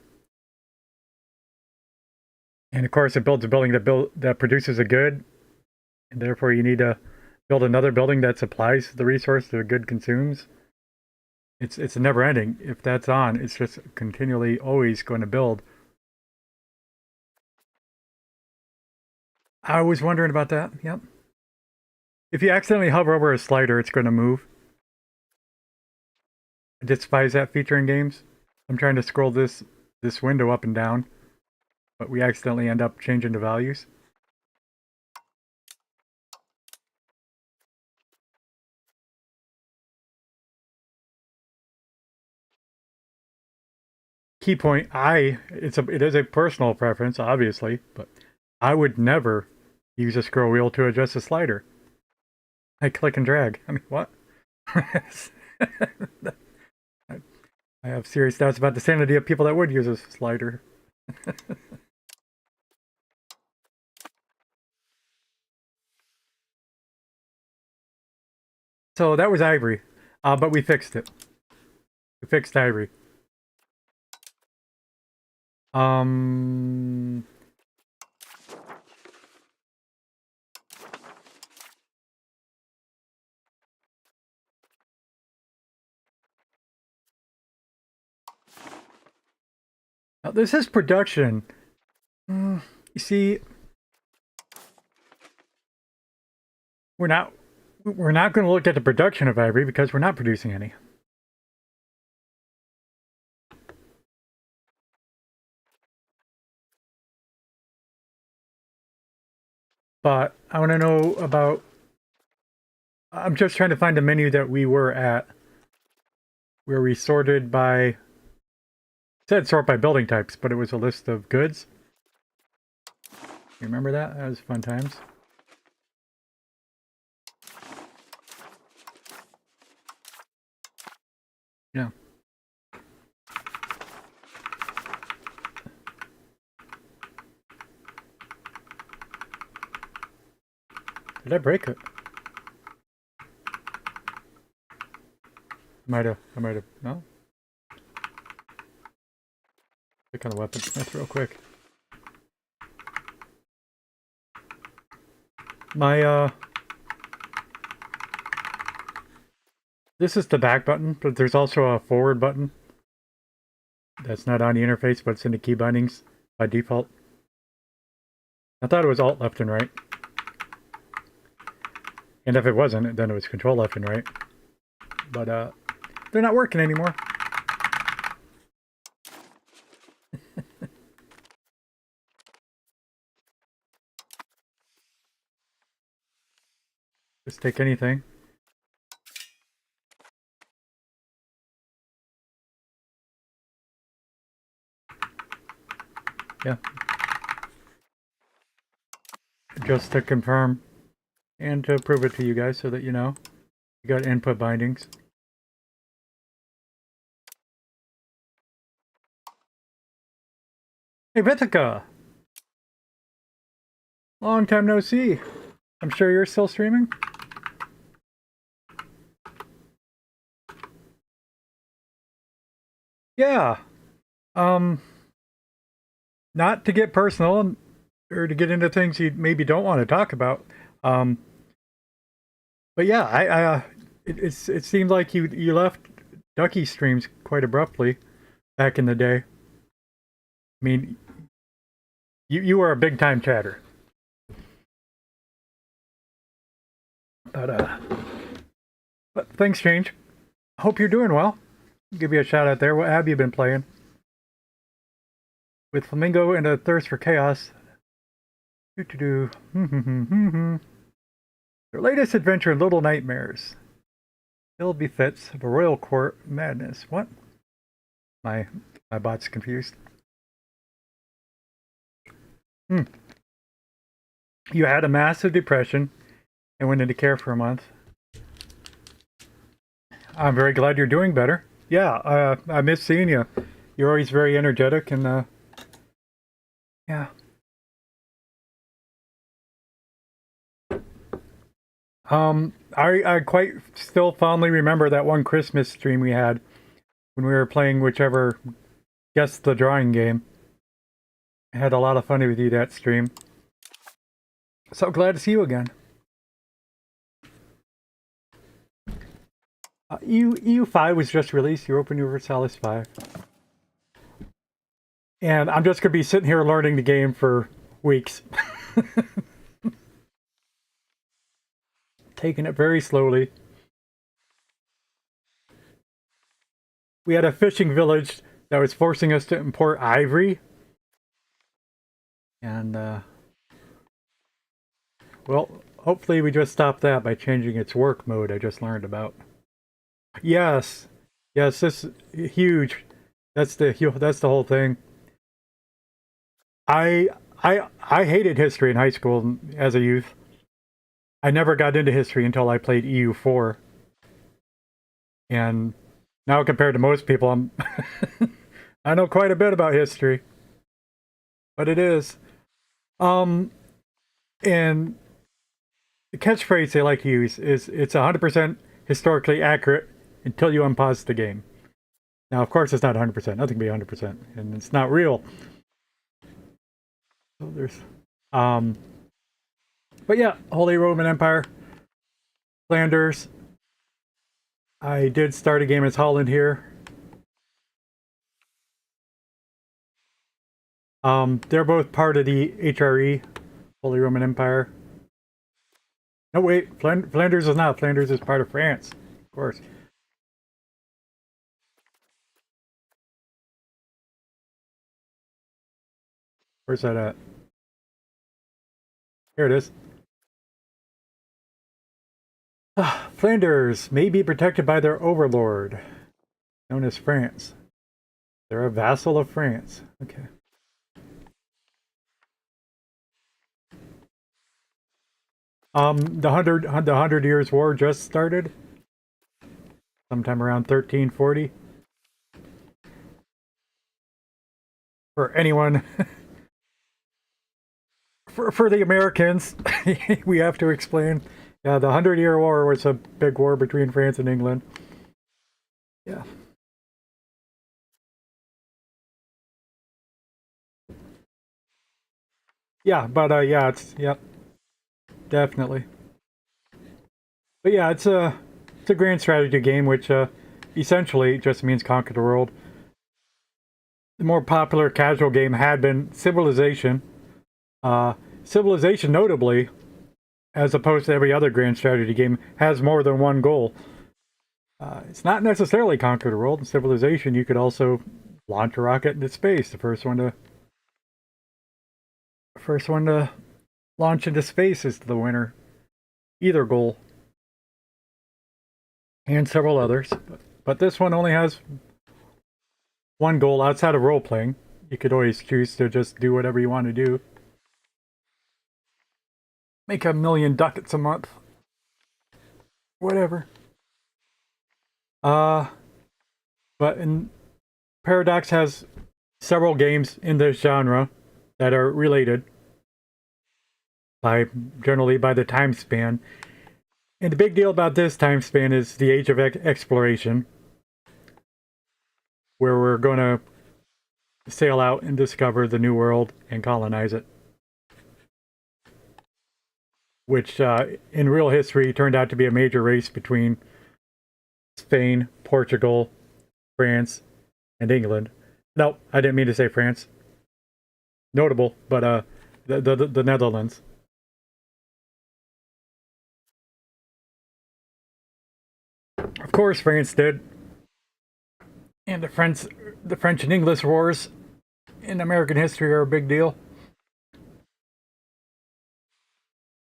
of course, it builds a building that produces a good, and therefore you need to build another building that supplies the resource the good consumes. It's never ending. If that's on, it's just continually always going to build. I was wondering about that. Yep. If you accidentally hover over a slider, it's going to move. I despise that feature in games. I'm trying to scroll this window up and down, but we accidentally end up changing the values. Key point, it is a personal preference, obviously, but I would never use a scroll wheel to adjust a slider. I click and drag. I mean, what? I have serious doubts about the sanity of people that would use a slider. So that was Ivory, but we fixed it. We fixed Ivory. Now this is production. You see, we're not going to look at the production of Ivory because we're not producing any. But I want to know about... I'm just trying to find the menu that we were at, where we sorted by... It said sort by building types, but it was a list of goods. You remember that? That was fun times. Yeah. Did I break it? I might have, no? Click on the weaponsmith real quick. This is the back button, but there's also a forward button. That's not on the interface, but it's in the key bindings by default. I thought it was Alt left and right. And if it wasn't, then it was Control left and right. But they're not working anymore. Just take anything. Yeah. Just to confirm and to prove it to you guys so that you know. You got input bindings. Hey, Vithika! Long time no see. I'm sure you're still streaming? Yeah. Um, Not to get personal or to get into things you maybe don't want to talk about. Um, but yeah, it seemed like you left Ducky streams quite abruptly back in the day. I mean, you were a big time chatter, but things change. Hope you're doing well. Give you a shout out there. What have you been playing? With Flamingo and a thirst for chaos. Do. Their latest adventure in Little Nightmares. Ill befits of a royal court madness. What? My bot's confused. You had a massive depression and went into care for a month. I'm very glad you're doing better. Yeah, I miss seeing you. You're always very energetic and yeah. I quite still fondly remember that one Christmas stream we had when we were playing whichever Guess the Drawing game. I had a lot of fun with you that stream. So glad to see you again. EU5 was just released, Europa Universalis 5. And I'm just going to be sitting here learning the game for weeks. Taking it very slowly. We had a fishing village that was forcing us to import ivory. And, well, hopefully we just stop that by changing its work mode I just learned about. Yes, this is huge. That's the whole thing. I hated history in high school as a youth. I never got into history until I played EU4. And now compared to most people, I know quite a bit about history. But it is. And the catchphrase they like to use is it's 100% historically accurate until you unpause the game. Now, of course, it's not 100%. Nothing can be 100%. And it's not real. So there's... But yeah, Holy Roman Empire, Flanders. I did start a game as Holland here. They're both part of the HRE, Holy Roman Empire. No, wait, Flanders is not. Flanders is part of France, of course. Where's that at? Here it is. Flanders may be protected by their overlord, known as France. They're a vassal of France. Okay. The Hundred Years' War just started, sometime around 1340. For anyone, for the Americans, we have to explain. Yeah, the 100-Year War was a big war between France and England. Yeah. Yeah, but yeah, yep, definitely. But yeah, it's a grand strategy game, which essentially just means conquer the world. The more popular casual game had been Civilization. Civilization, notably, as opposed to every other grand strategy game, has more than one goal. It's not necessarily conquer the world. In Civilization, you could also launch a rocket into space. The first one to launch into space is the winner. Either goal. And several others. But this one only has one goal outside of role-playing. You could always choose to just do whatever you want to do. Make 1 million ducats a month. Whatever. But Paradox has several games in this genre that are related generally by the time span. And the big deal about this time span is the age of exploration. where we're going to sail out and discover the New World and colonize it. Which, in real history, turned out to be a major race between Spain, Portugal, France, and England. No, I didn't mean to say France. Notable, but the Netherlands. Of course, France did. And the French and English wars in American history are a big deal.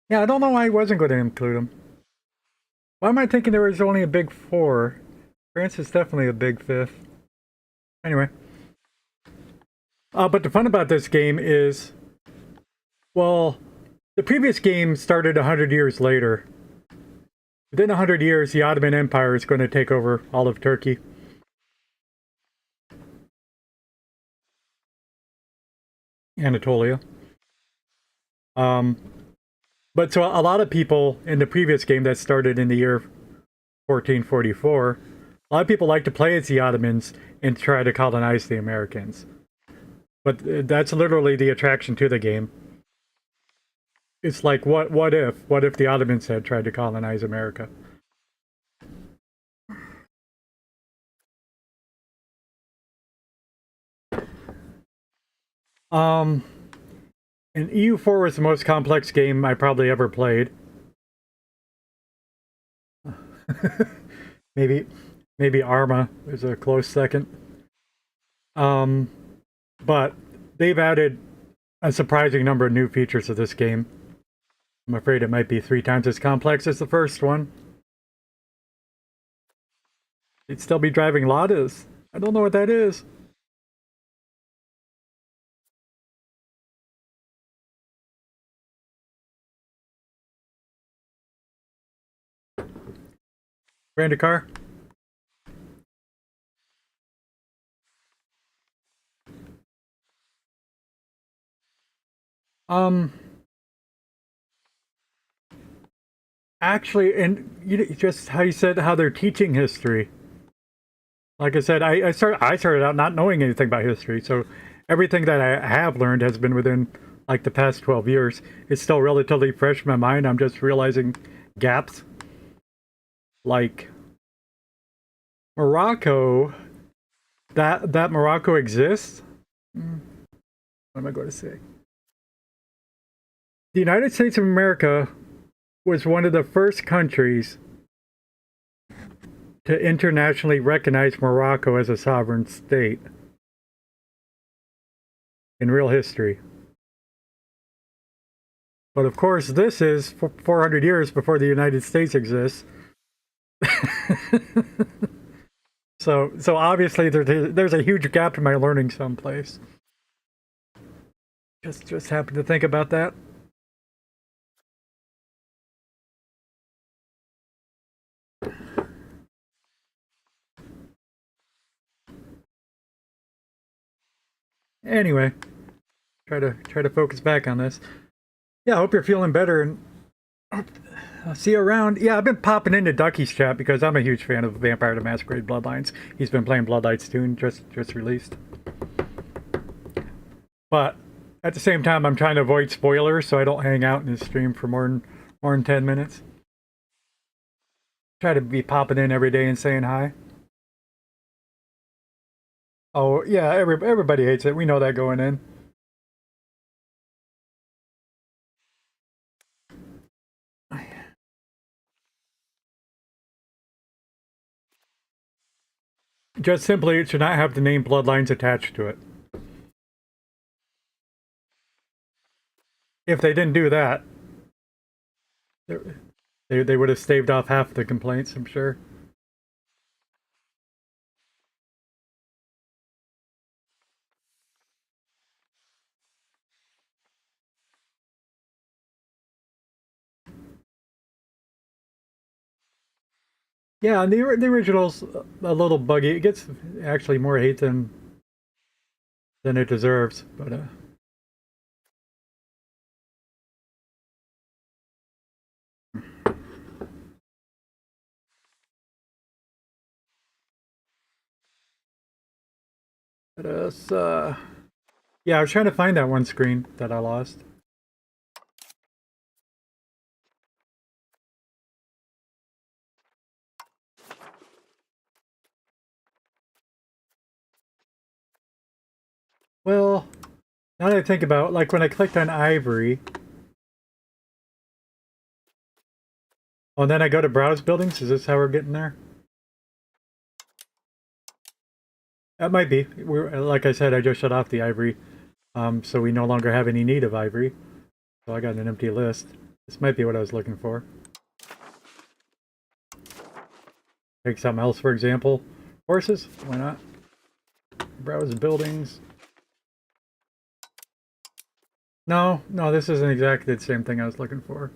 Yeah, I don't know why I wasn't going to include them. Why am I thinking there was only a big four? France is definitely a big fifth. Anyway. But the fun about this game is, well, the previous game started 100 years later. Within 100 years, the Ottoman Empire is going to take over all of Turkey. Anatolia. But so a lot of people in the previous game that started in the year 1444, a lot of people like to play as the Ottomans and try to colonize the Americans. But that's literally the attraction to the game. It's like, what if the Ottomans had tried to colonize America? And EU4 was the most complex game I probably ever played. maybe Arma is a close second. But they've added a surprising number of new features to this game. I'm afraid it might be 3 times as complex as the first one. It'd still be driving Ladas. I don't know what that is. Rent a car? Actually, and just how you said how they're teaching history. Like I said, I started out not knowing anything about history, so everything that I have learned has been within like the past 12 years. It's still relatively fresh in my mind. I'm just realizing gaps. Like Morocco, that Morocco exists. What am I going to say? The United States of America was one of the first countries to internationally recognize Morocco as a sovereign state in real history. But of course, this is 400 years before the United States exists. So obviously there's a huge gap in my learning someplace. Just happened to think about that. Anyway, try to focus back on this. Yeah, I hope you're feeling better, and I'll see you around. Yeah, I've been popping into Ducky's chat because I'm a huge fan of Vampire the Masquerade Bloodlines. He's been playing Bloodlines 2, just released. But at the same time, I'm trying to avoid spoilers, so I don't hang out in his stream for more than 10 minutes. Try to be popping in every day and saying hi. Oh yeah, everybody hates it. We know that going in. Just simply, it should not have the name Bloodlines attached to it. If they didn't do that, they would have staved off half the complaints, I'm sure. Yeah, and the original's a little buggy. It gets actually more hate than it deserves, but Let us, yeah, I was trying to find that one screen that I lost. Well, now that I think about it, like when I clicked on Ivory, oh, and then I go to Browse Buildings, is this how we're getting there? That might be. Like I said, I just shut off the Ivory, so we no longer have any need of Ivory. So I got an empty list. This might be what I was looking for. Take something else, for example. Horses? Why not? Browse buildings. No, this isn't exactly the same thing I was looking for.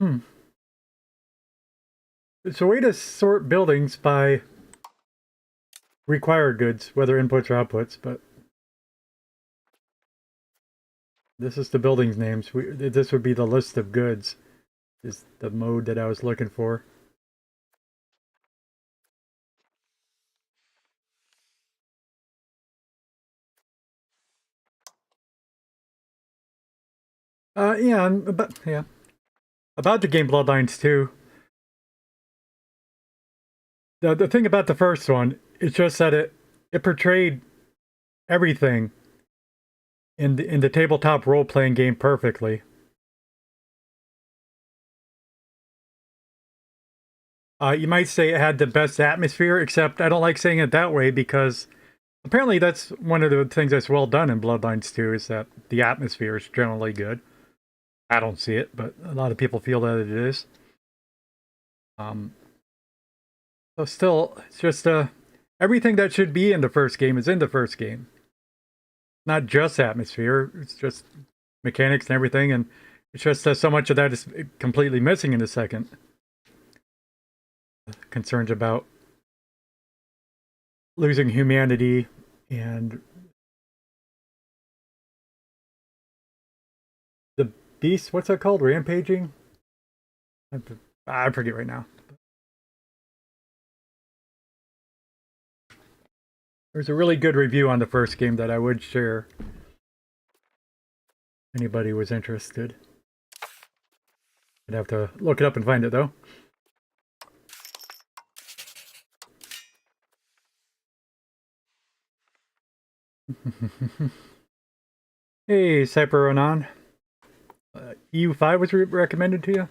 Hmm. It's a way to sort buildings by required goods, whether inputs or outputs, but this is the building's names. This would be the list of goods, is the mode that I was looking for. Yeah, about the game Bloodlines 2. The thing about the first one, it's just that it portrayed everything in the tabletop role playing game perfectly. You might say it had the best atmosphere, except I don't like saying it that way because apparently that's one of the things that's well done in Bloodlines 2 is that the atmosphere is generally good. I don't see it, but a lot of people feel that it is. So still, it's just everything that should be in the first game is in the first game. Not just atmosphere, it's just mechanics and everything, and it's just so much of that is completely missing in the second. Concerns about losing humanity and the beast, what's that called? Rampaging? I forget right now. There's a really good review on the first game that I would share. If anybody was interested. I'd have to look it up and find it though. Hey, Cyper Ronan. EU5 was recommended to you?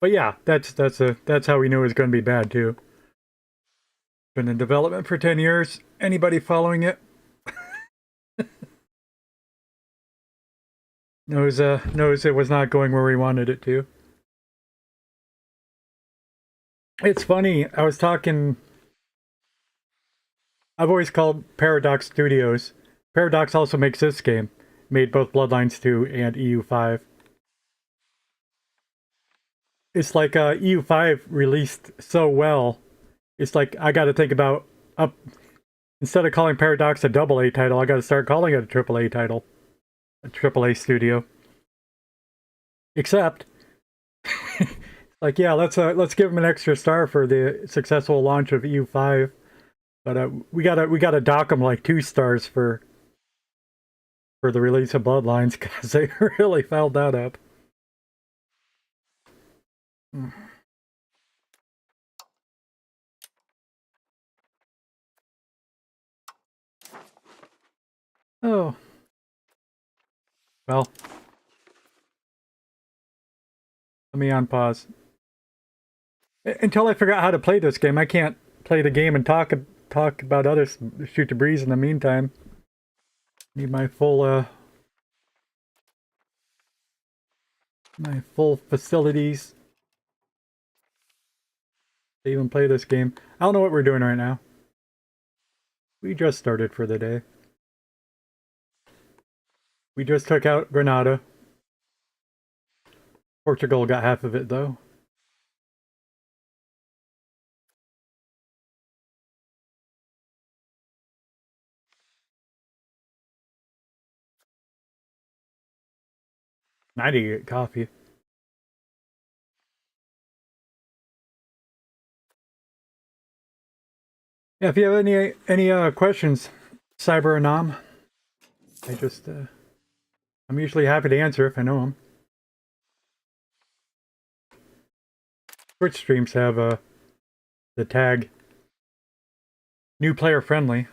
But yeah, that's how we knew it was going to be bad too. Been in development for 10 years. Anybody following it knows it was not going where we wanted it to. It's funny, I've always called Paradox Studios. Paradox also makes this game. Made both Bloodlines 2 and EU5. It's like EU5 released so well. It's like I got to think about instead of calling Paradox a AA title, I got to start calling it a AAA title, a AAA studio. Except, like yeah, let's give them an extra star for the successful launch of EU5, but we gotta dock them like 2 stars for the release of Bloodlines because they really fouled that up. Oh. Well. Let me unpause. Until I figure out how to play this game, I can't play the game and talk about others, shoot the breeze in the meantime. Need my full facilities to even play this game. I don't know what we're doing right now. We just started for the day. We just took out Granada. Portugal got half of it though. I need to get coffee. Yeah, if you have any questions, Cyber Anam, I just I'm usually happy to answer if I know them. Twitch streams have the tag new player friendly.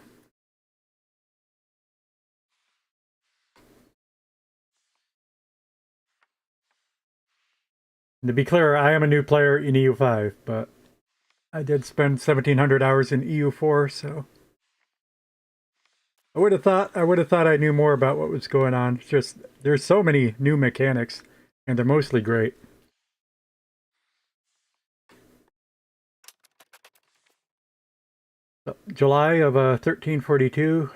And to be clear, I am a new player in EU5, but I did spend 1,700 hours in EU4, so I would have thought I knew more about what was going on. It's just there's so many new mechanics, and they're mostly great. July of 1342.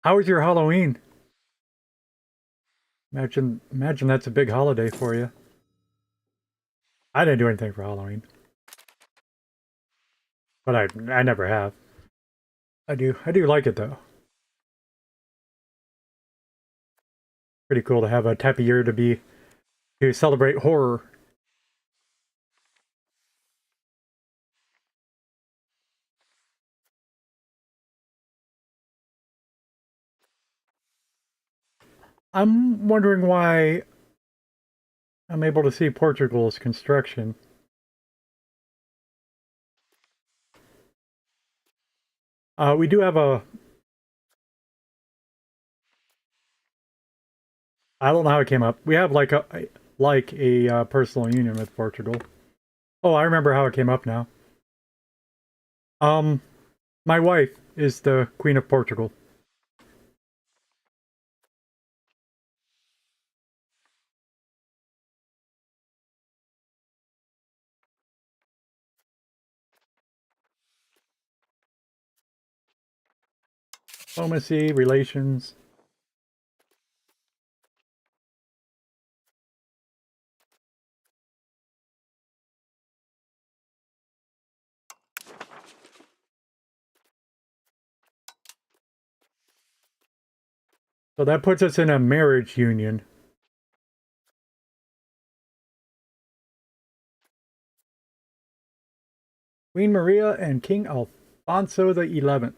How was your Halloween? Imagine that's a big holiday for you. I didn't do anything for Halloween, but I never have. I do like it though. Pretty cool to have a type of year to celebrate horror. I'm wondering why I'm able to see Portugal's construction. We do have a. I don't know how it came up. We have like a personal union with Portugal. Oh, I remember how it came up now. Um, my wife is the Queen of Portugal. Diplomacy, relations. So that puts us in a marriage union. Queen Maria and King Alfonso the 11th.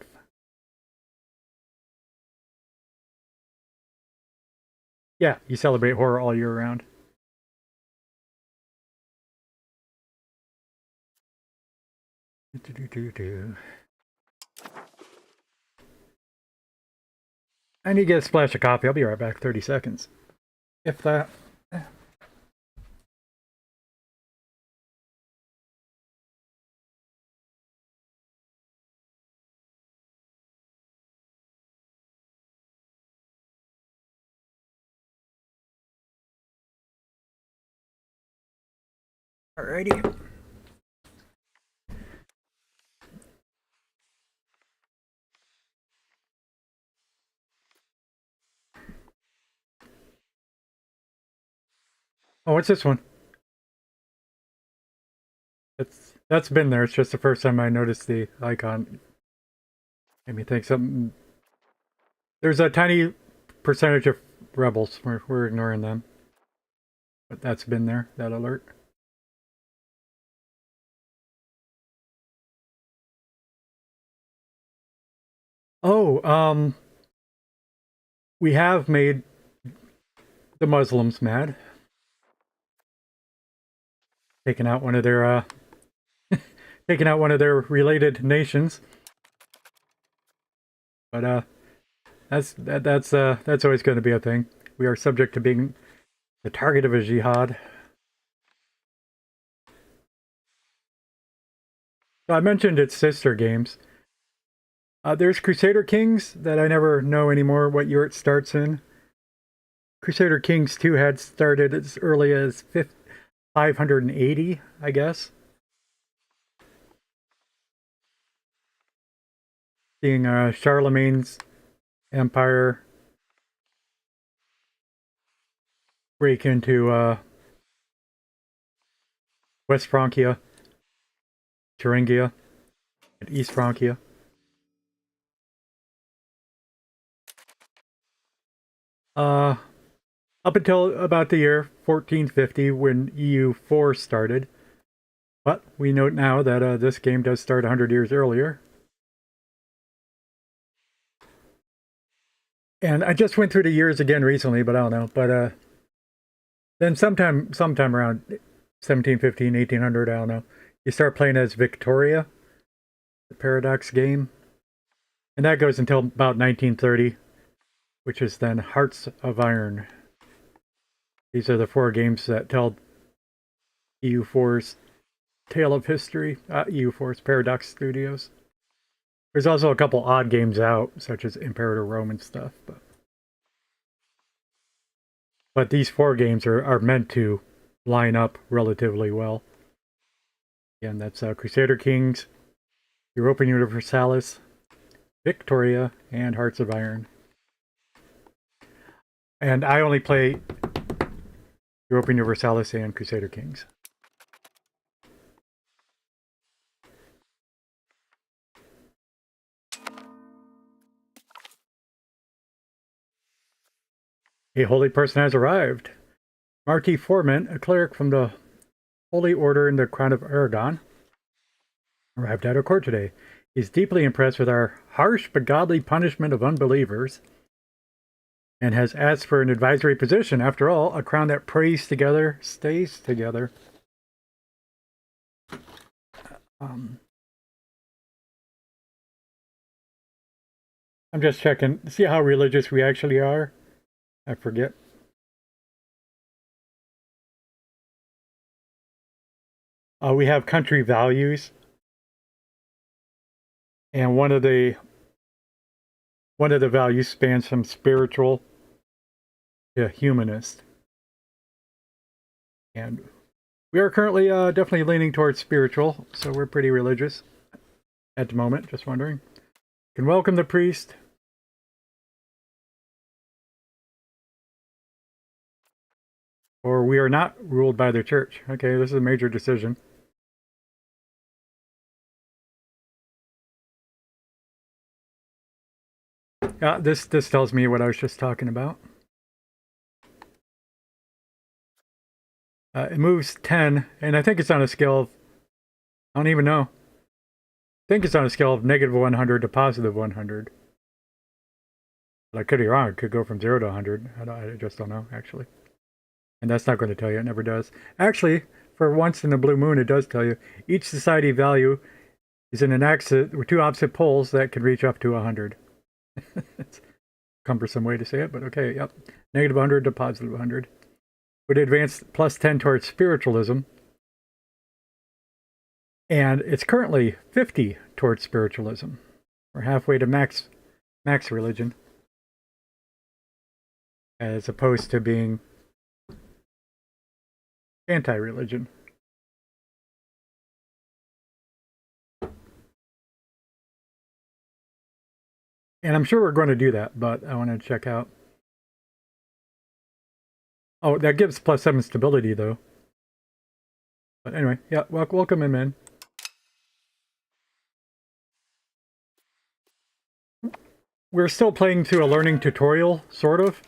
Yeah, you celebrate horror all year round. I need to get a splash of coffee. I'll be right back. 30 seconds. If that. Alrighty. Oh, what's this one? That's been there. It's just the first time I noticed the icon. Made me think something. There's a tiny percentage of rebels. We're ignoring them. But that's been there, that alert. Oh, we have made the Muslims mad. Taking out one of their taking out one of their related nations. But that's always going to be a thing. We are subject to being the target of a jihad. So I mentioned its sister games. There's Crusader Kings that I never know anymore what year it starts in. Crusader Kings 2 had started as early as 580, I guess. Seeing Charlemagne's empire break into West Francia, Thuringia, and East Francia. Up until about the year 1450 when EU4 started. But we note now that this game does start 100 years earlier. And I just went through the years again recently, but I don't know. But then sometime around 1715, 1800, I don't know, you start playing as Victoria, the Paradox game. And that goes until about 1930, which is then Hearts of Iron. These are the 4 games that tell EU4's tale of history. EU4's Paradox Studios. There's also a couple odd games out, such as Imperator Rome and stuff. But these 4 games are meant to line up relatively well. Again, that's Crusader Kings, Europa Universalis, Victoria, and Hearts of Iron. And I only play Europa Universalis and Crusader Kings. A holy person has arrived. Marty Forment, a cleric from the Holy Order in the Crown of Aragon, arrived at our court today. He's deeply impressed with our harsh but godly punishment of unbelievers and has asked for an advisory position. After all, a crown that prays together stays together. I'm just checking. See how religious we actually are? I forget. We have country values. And one of the values spans from spiritual to humanist. And we are currently definitely leaning towards spiritual, so we're pretty religious at the moment, just wondering. You can welcome the priest. Or we are not ruled by the church. Okay, this is a major decision. This tells me what I was just talking about. It moves 10, and I think it's on a scale of, I don't even know. I think it's on a scale of negative 100 to positive 100. But I could be wrong. It could go from 0 to 100. I just don't know, actually. And that's not going to tell you. It never does. Actually, for once in the blue moon, it does tell you. Each society value is in an axis with 2 opposite poles that can reach up to 100. It's a cumbersome way to say it, but okay, yep. Negative 100 to positive 100. Would advance plus 10 towards spiritualism. And it's currently 50 towards spiritualism. We're halfway to max religion. As opposed to being anti-religion. And I'm sure we're going to do that, but I want to check out. Oh, that gives plus 7 stability, though. But anyway, yeah, welcome in, man. We're still playing through a learning tutorial, sort of.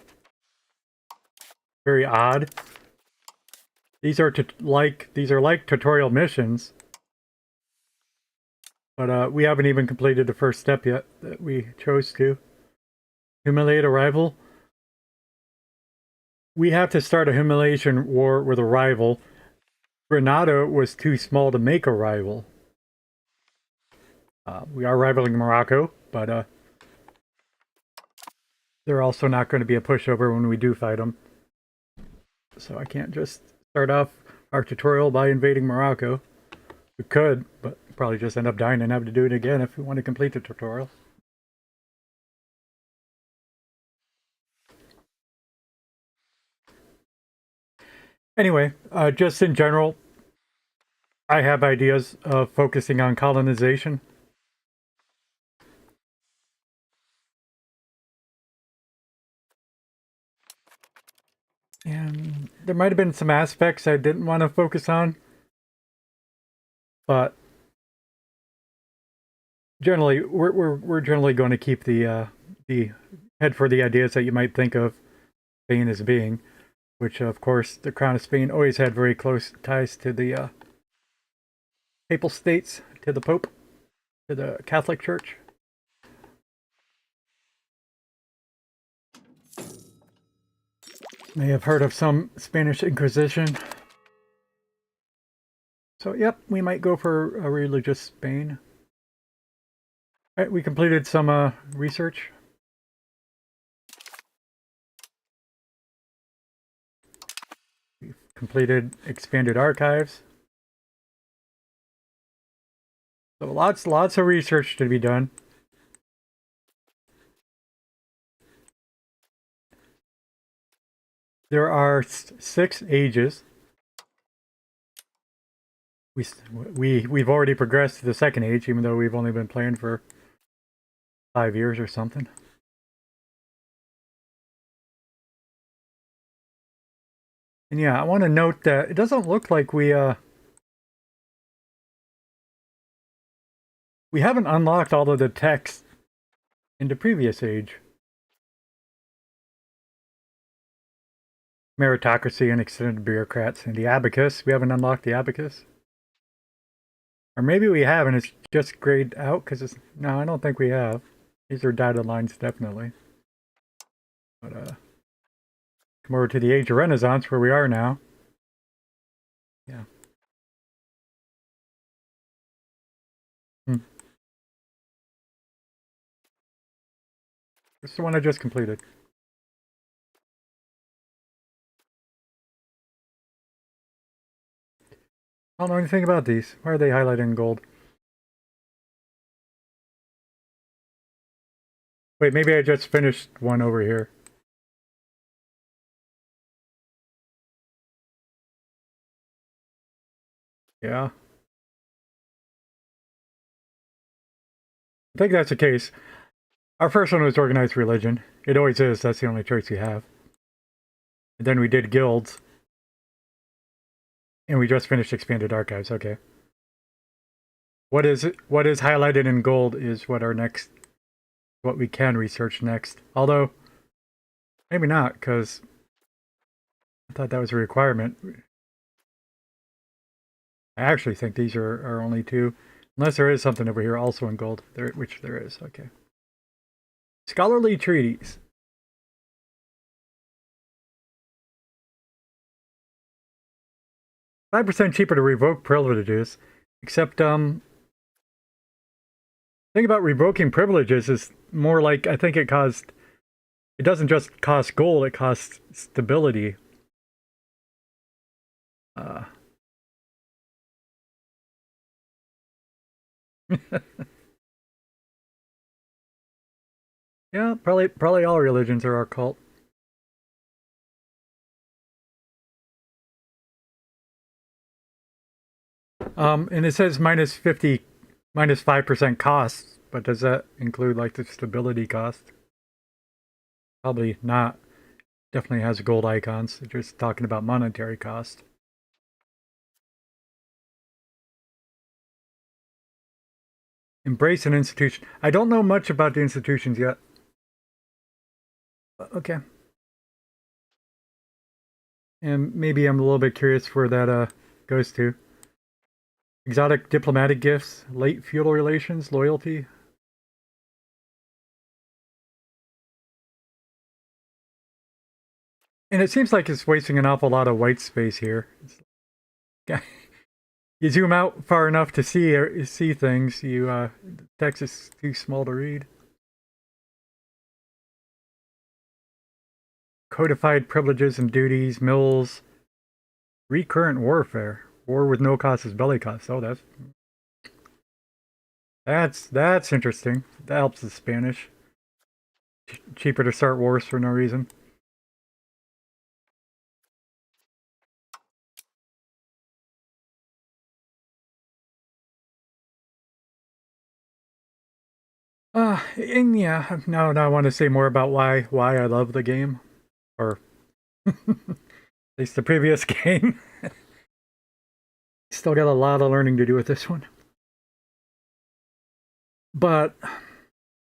Very odd. These are like tutorial missions. But we haven't even completed the first step yet that we chose to. Humiliate a rival. We have to start a humiliation war with a rival. Granada was too small to make a rival. We are rivaling Morocco, but they're also not going to be a pushover when we do fight them. So I can't just start off our tutorial by invading Morocco. We could, but probably just end up dying and have to do it again if we want to complete the tutorial. Anyway, just in general, I have ideas of focusing on colonization. And there might have been some aspects I didn't want to focus on, but generally, we're generally going to keep the head for the ideas that you might think of Spain as being, which of course the Crown of Spain always had very close ties to the Papal States, to the Pope, to the Catholic Church. May have heard of some Spanish Inquisition. So, yep, we might go for a religious Spain. All right, we completed some research. We've completed expanded archives. So lots of research to be done. There are 6 ages. We've already progressed to the second age, even though we've only been playing for 5 years or something. And yeah, I want to note that it doesn't look like we haven't unlocked all of the text in the previous age. Meritocracy and extended bureaucrats and the abacus. We haven't unlocked the abacus. Or maybe we have and it's just grayed out because it's... No, I don't think we have. These are dotted lines, definitely. But, come over to the Age of Renaissance, where we are now. Yeah. This is the one I just completed. I don't know anything about these. Why are they highlighted in gold? Wait, maybe I just finished one over here. Yeah. I think that's the case. Our first one was organized religion. It always is. That's the only choice we have. And then we did guilds. And we just finished expanded archives. Okay. What is highlighted in gold is what we can research next. Although, maybe not, because I thought that was a requirement. I actually think these are only 2. Unless there is something over here also in gold, which there is. Okay. Scholarly treaties. 5% cheaper to revoke privileges, except thing about revoking privileges is more like, I think it doesn't just cost gold, it costs stability. Yeah, probably all religions are occult. And it says minus 5% costs, but does that include like the stability cost? Probably not. Definitely has gold icons. It's just talking about monetary cost. Embrace an institution. I don't know much about the institutions yet. Okay. And maybe I'm a little bit curious where that goes to. Exotic diplomatic gifts, late feudal relations, loyalty. And it seems like it's wasting an awful lot of white space here. You zoom out far enough to see things. The text is too small to read. Codified privileges and duties, mills, recurrent warfare, war with no cost is belly cost. Oh, that's interesting. That helps the Spanish. Cheaper to start wars for no reason. And yeah, now I want to say more about why I love the game, or at least the previous game. Still got a lot of learning to do with this one. But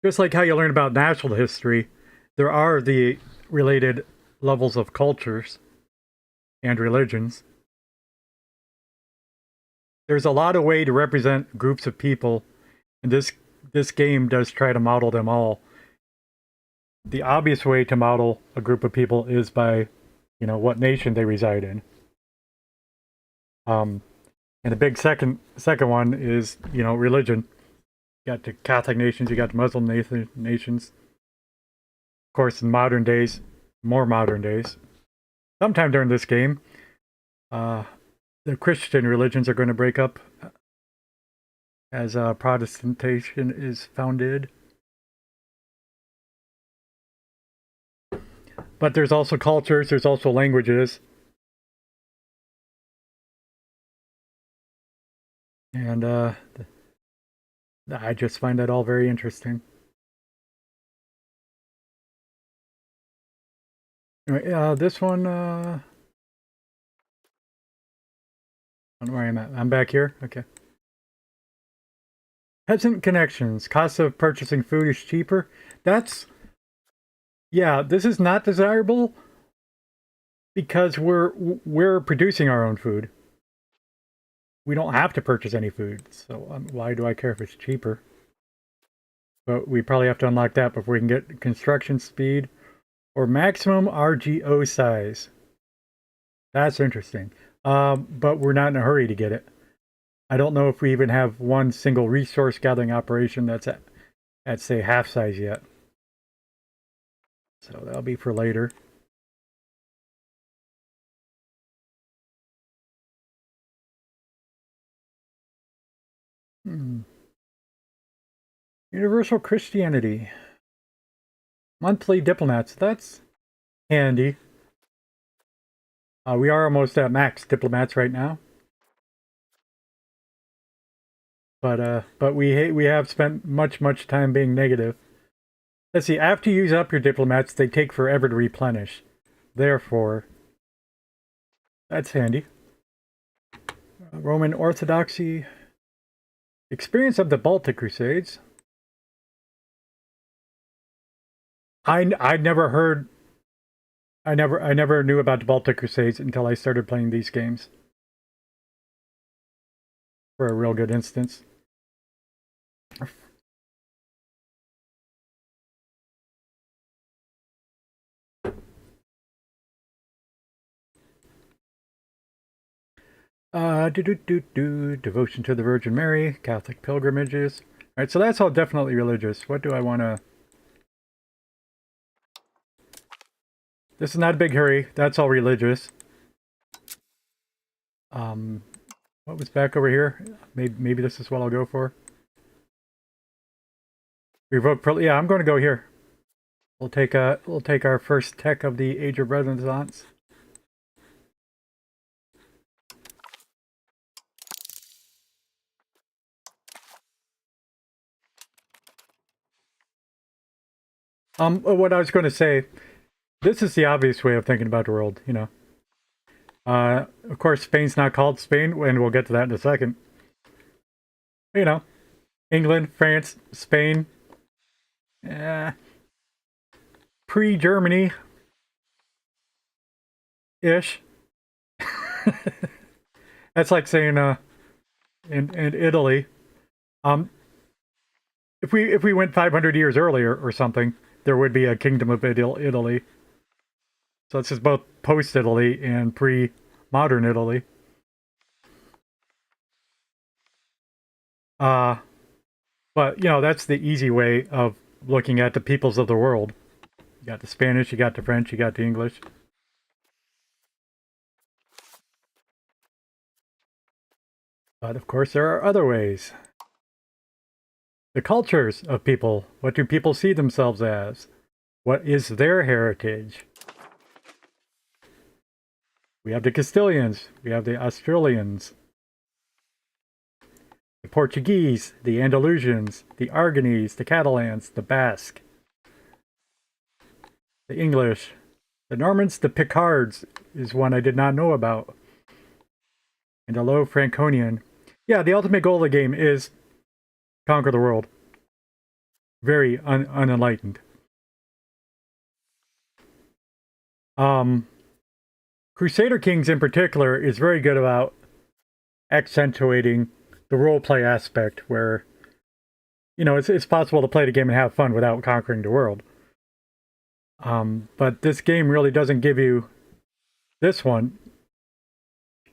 just like how you learn about national history, there are the related levels of cultures and religions. There's a lot of way to represent groups of people, and this game does try to model them all. The obvious way to model a group of people is by, what nation they reside in. And the big second one is, religion. You got the Catholic nations, you got the Muslim nations. Of course, in modern days, more modern days, sometime during this game, the Christian religions are going to break up as Protestantism is founded. But there's also cultures, there's also languages. And I just find that all very interesting. Anyway, this one, I don't know where I'm at. I'm back here? Okay. Peasant connections. Cost of purchasing food is cheaper. Yeah, this is not desirable because we're producing our own food. We don't have to purchase any food, so why do I care if it's cheaper? But we probably have to unlock that before we can get construction speed or maximum RGO size. That's interesting. But we're not in a hurry to get it. I don't know if we even have one single resource gathering operation that's at say half size yet. So that'll be for later. Universal Christianity. Monthly diplomats. That's handy. We are almost at max diplomats right now. But we have spent much time being negative. Let's see, after you use up your diplomats, they take forever to replenish. Therefore, that's handy. Roman Orthodoxy. Experience of the Baltic Crusades. I never knew about the Baltic Crusades until I started playing these games. For a real good instance. Devotion to the Virgin Mary, Catholic pilgrimages. Alright, so that's all definitely religious. What do I want to... This is not a big hurry. That's all religious. What was back over here? Maybe this is what I'll go for. Revoke... Yeah, I'm going to go here. We'll take our first tech of the Age of Renaissance. What I was going to say, this is the obvious way of thinking about the world, Of course, Spain's not called Spain, and we'll get to that in a second. England, France, Spain, pre-Germany, ish. That's like saying in Italy. If we went 500 years earlier or something, there would be a kingdom of Italy. So this is both post-Italy and pre-modern Italy. But that's the easy way of looking at the peoples of the world. You got the Spanish, you got the French, you got the English. But of course there are other ways. The cultures of people. What do people see themselves as? What is their heritage? We have the Castilians. We have the Australians. Portuguese, the Andalusians, the Aragonese, the Catalans, the Basque, the English, the Normans, the Picards is one I did not know about, and the Low Franconian. Yeah, the ultimate goal of the game is conquer the world. Very unenlightened. Crusader Kings in particular is very good about accentuating the roleplay aspect where, you know, it's possible to play the game and have fun without conquering the world. But this game really doesn't give you, this one,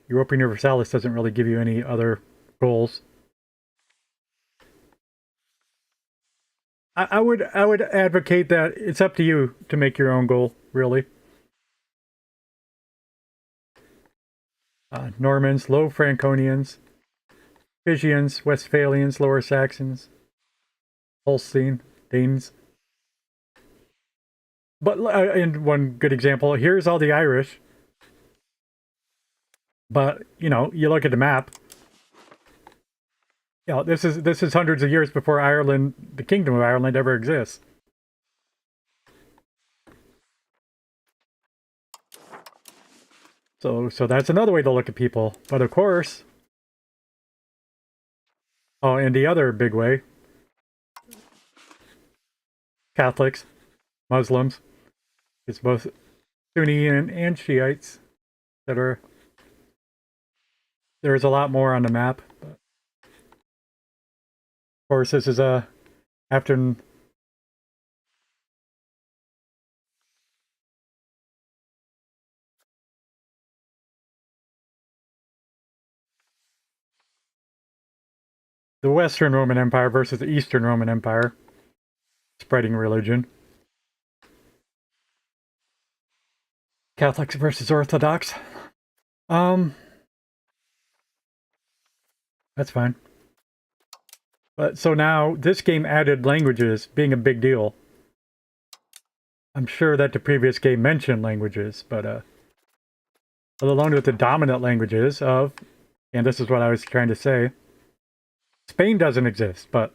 Europa Universalis doesn't really give you any other goals. I would advocate that it's up to you to make your own goal, really. Normans, Low Franconians, Frisians, Westphalians, Lower Saxons, Holstein, Danes. But in one good example, here's all the Irish. But you know, you look at the map. You know, this is hundreds of years before Ireland, the Kingdom of Ireland, ever exists. So that's another way to look at people. But of course, oh, and the other big way, Catholics, Muslims, it's both Sunni and Shiites that are. There's a lot more on the map. But of course, this is after. The Western Roman Empire versus the Eastern Roman Empire. Spreading religion. Catholics versus Orthodox. That's fine. But so now, this game added languages being a big deal. I'm sure that the previous game mentioned languages, but along with the dominant languages of, and this is what I was trying to say, Spain doesn't exist, but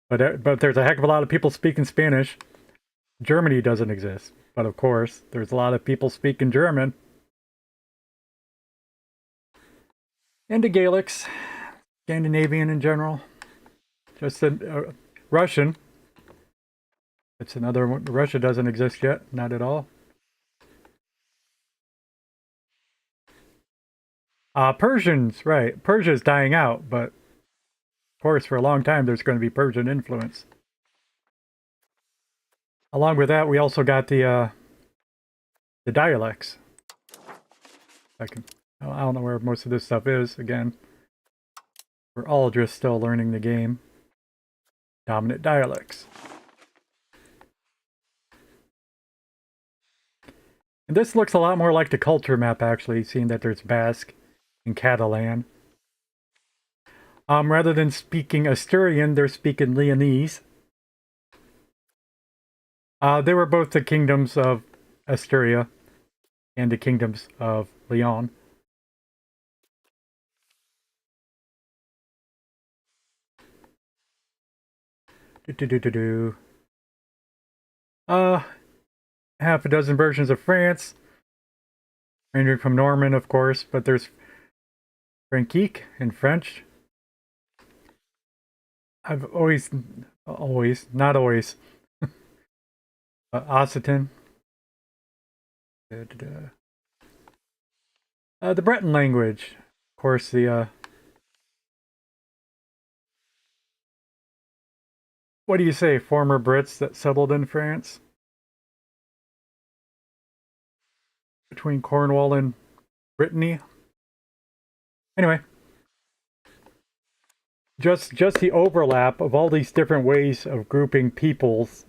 but there's a heck of a lot of people speaking Spanish. Germany doesn't exist, but of course, there's a lot of people speaking German. And the Gaelics, Scandinavian in general. Just Russian. It's another one. Russia doesn't exist yet, not at all. Persians, right. Persia's dying out, but of course, for a long time, there's going to be Persian influence. Along with that, we also got the dialects. I don't know where most of this stuff is. Again, we're all just still learning the game. Dominant dialects. And this looks a lot more like the culture map, actually, seeing that there's Basque and Catalan. Rather than speaking Asturian, they're speaking Leonese. They were both the kingdoms of Asturia and the kingdoms of Leon. Half a dozen versions of France, ranging from Norman, of course, but there's Frankique in French. I've not always, Occitan. The Breton language, of course, the what do you say, former Brits that settled in France? Between Cornwall and Brittany. Anyway. Just the overlap of all these different ways of grouping peoples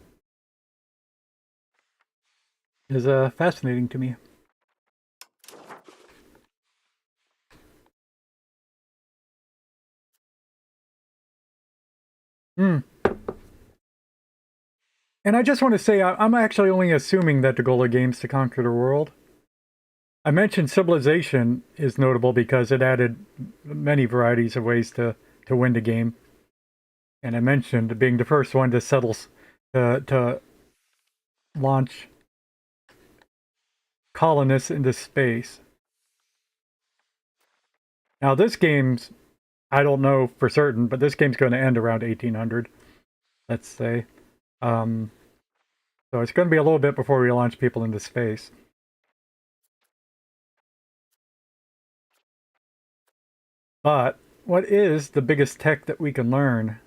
is fascinating to me. And I just want to say, I'm actually only assuming that the goal of games to conquer the world. I mentioned civilization is notable because it added many varieties of ways to win the game. And I mentioned being the first one to settle to launch colonists into space. Now this game's, I don't know for certain, but this game's going to end around 1800, let's say. Um, so it's going to be a little bit before we launch people into space. But what is the biggest tech that we can learn?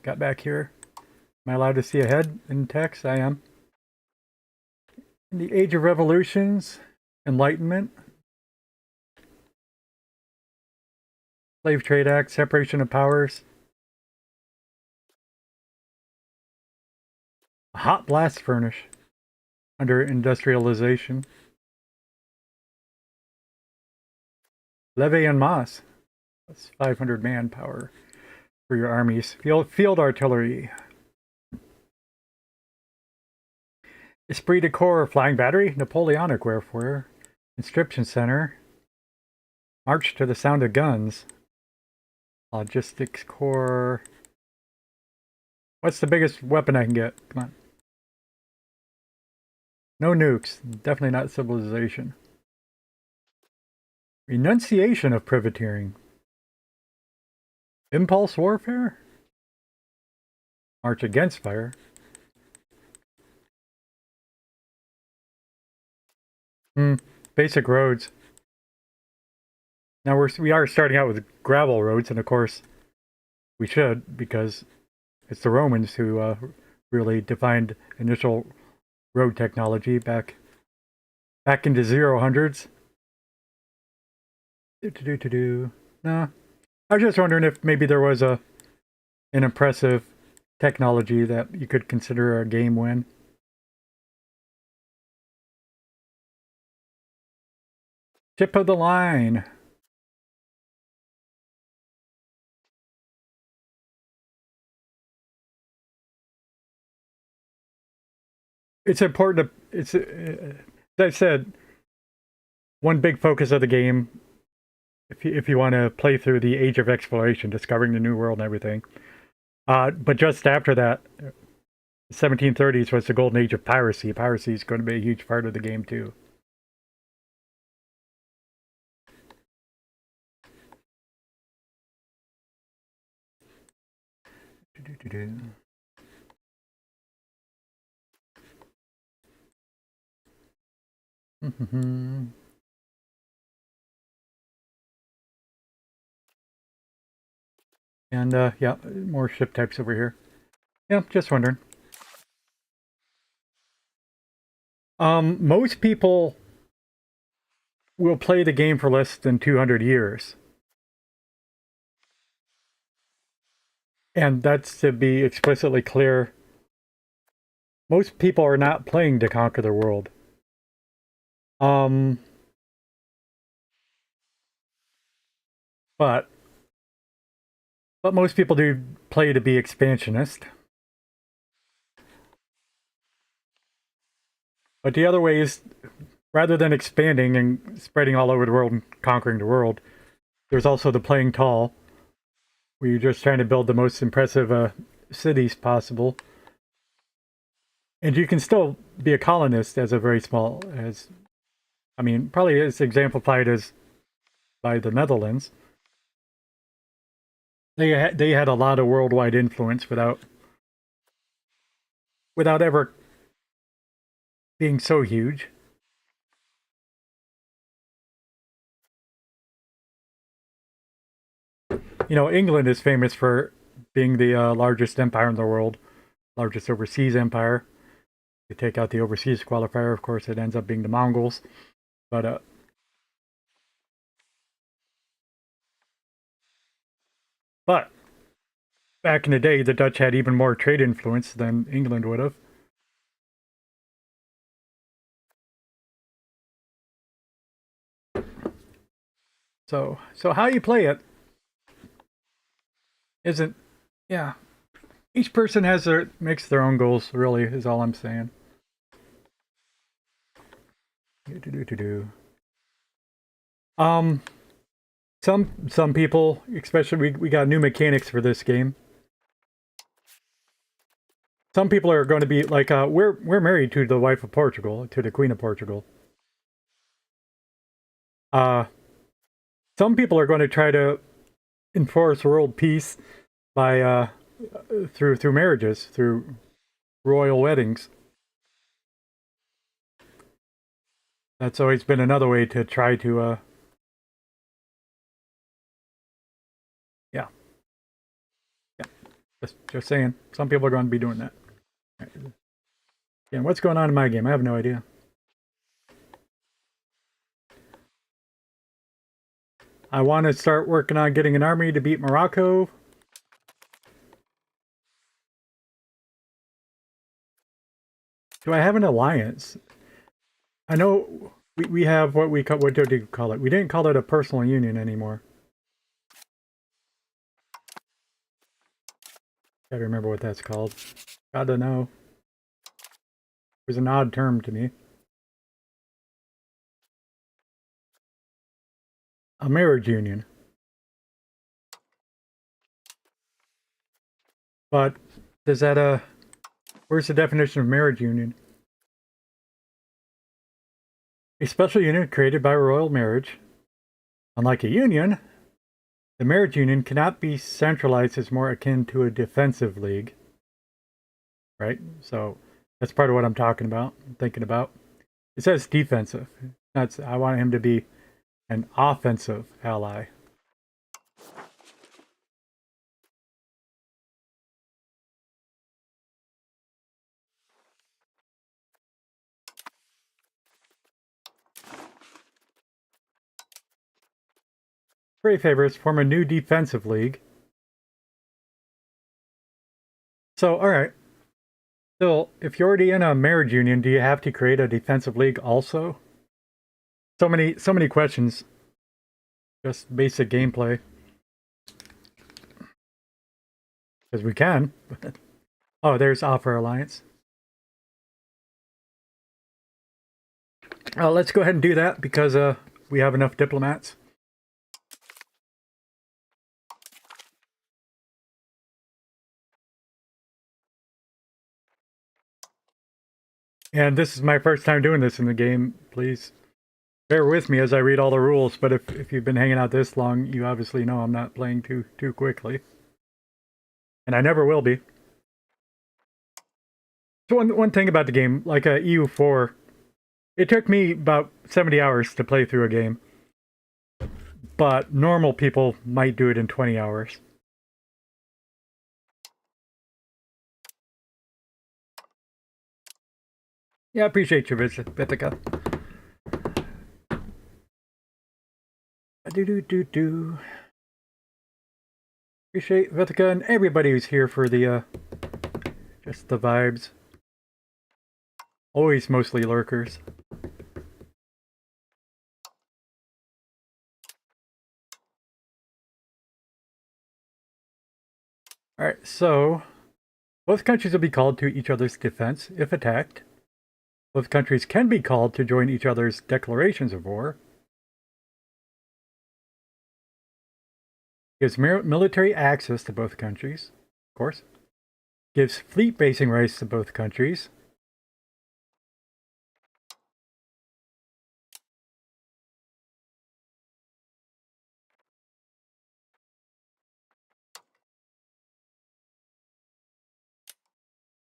Got back here. Am I allowed to see ahead in text? I am. In the Age of Revolutions, Enlightenment, Slave Trade Act, Separation of Powers, a hot blast furnace under industrialization, Levy en masse, that's 500 manpower for your armies. Field artillery, Esprit de Corps, flying battery, Napoleonic warfare, Inscription Center, March to the sound of guns, Logistics Corps. What's the biggest weapon I can get? Come on. No nukes. Definitely not civilization. Renunciation of privateering. Impulse warfare? March against fire. Basic roads. Now we are starting out with gravel roads, and of course we should, because it's the Romans who really defined initial road technology back into 0 hundreds. No, I was just wondering if maybe there was an impressive technology that you could consider a game win. Tip of the line. It's important to, as I said, one big focus of the game, if you want to play through the age of exploration, discovering the new world and everything. But just after that, 1730s was the golden age of piracy. Piracy is going to be a huge part of the game too. And yeah, more ship types over here. Yeah, just wondering. Most people will play the game for less than 200 years. And that's to be explicitly clear. Most people are not playing to conquer the world. But most people do play to be expansionist. But the other way is, rather than expanding and spreading all over the world and conquering the world, there's also the playing tall, where you're just trying to build the most impressive cities possible. And you can still be a colonist as a very small, I mean, probably as exemplified as by the Netherlands. They had a lot of worldwide influence without ever being so huge. You know, England is famous for being the largest empire in the world, largest overseas empire. You take out the overseas qualifier, of course, it ends up being the Mongols. But back in the day, the Dutch had even more trade influence than England would have. So how you play it isn't, yeah. Each person makes their own goals, really, is all I'm saying. Um, some people, especially we got new mechanics for this game. Some people are going to be like, we're married to the wife of Portugal, to the Queen of Portugal. Some people are going to try to enforce world peace by through marriages, through royal weddings. That's always been another way to try to yeah. Yeah. Just saying. Some people are going to be doing that. Right. Yeah, what's going on in my game? I have no idea. I want to start working on getting an army to beat Morocco. Do I have an alliance? I know we have what what do you call it? We didn't call it a personal union anymore. Gotta remember what that's called. Gotta know. It was an odd term to me. A marriage union. But does that where's the definition of marriage union? A special union created by royal marriage. Unlike a union, the marriage union cannot be centralized as more akin to a defensive league. Right? So that's part of what I'm talking about, thinking about. It says defensive. I want him to be an offensive ally. Free favors form a new defensive league. So, alright. Still, if you're already in a marriage union, do you have to create a defensive league also? So many questions. Just basic gameplay. Because we can. Oh, there's Offer Alliance. Let's go ahead and do that because we have enough diplomats. And this is my first time doing this in the game. Please bear with me as I read all the rules, but if you've been hanging out this long, you obviously know I'm not playing too quickly. And I never will be. So one thing about the game, like EU4, it took me about 70 hours to play through a game. But normal people might do it in 20 hours. Yeah, I appreciate your visit, Vithika. Do. Appreciate Vithika and everybody who's here for the, just the vibes. Always mostly lurkers. Alright, so both countries will be called to each other's defense if attacked. Both countries can be called to join each other's declarations of war. Gives military access to both countries, of course. Gives fleet basing rights to both countries.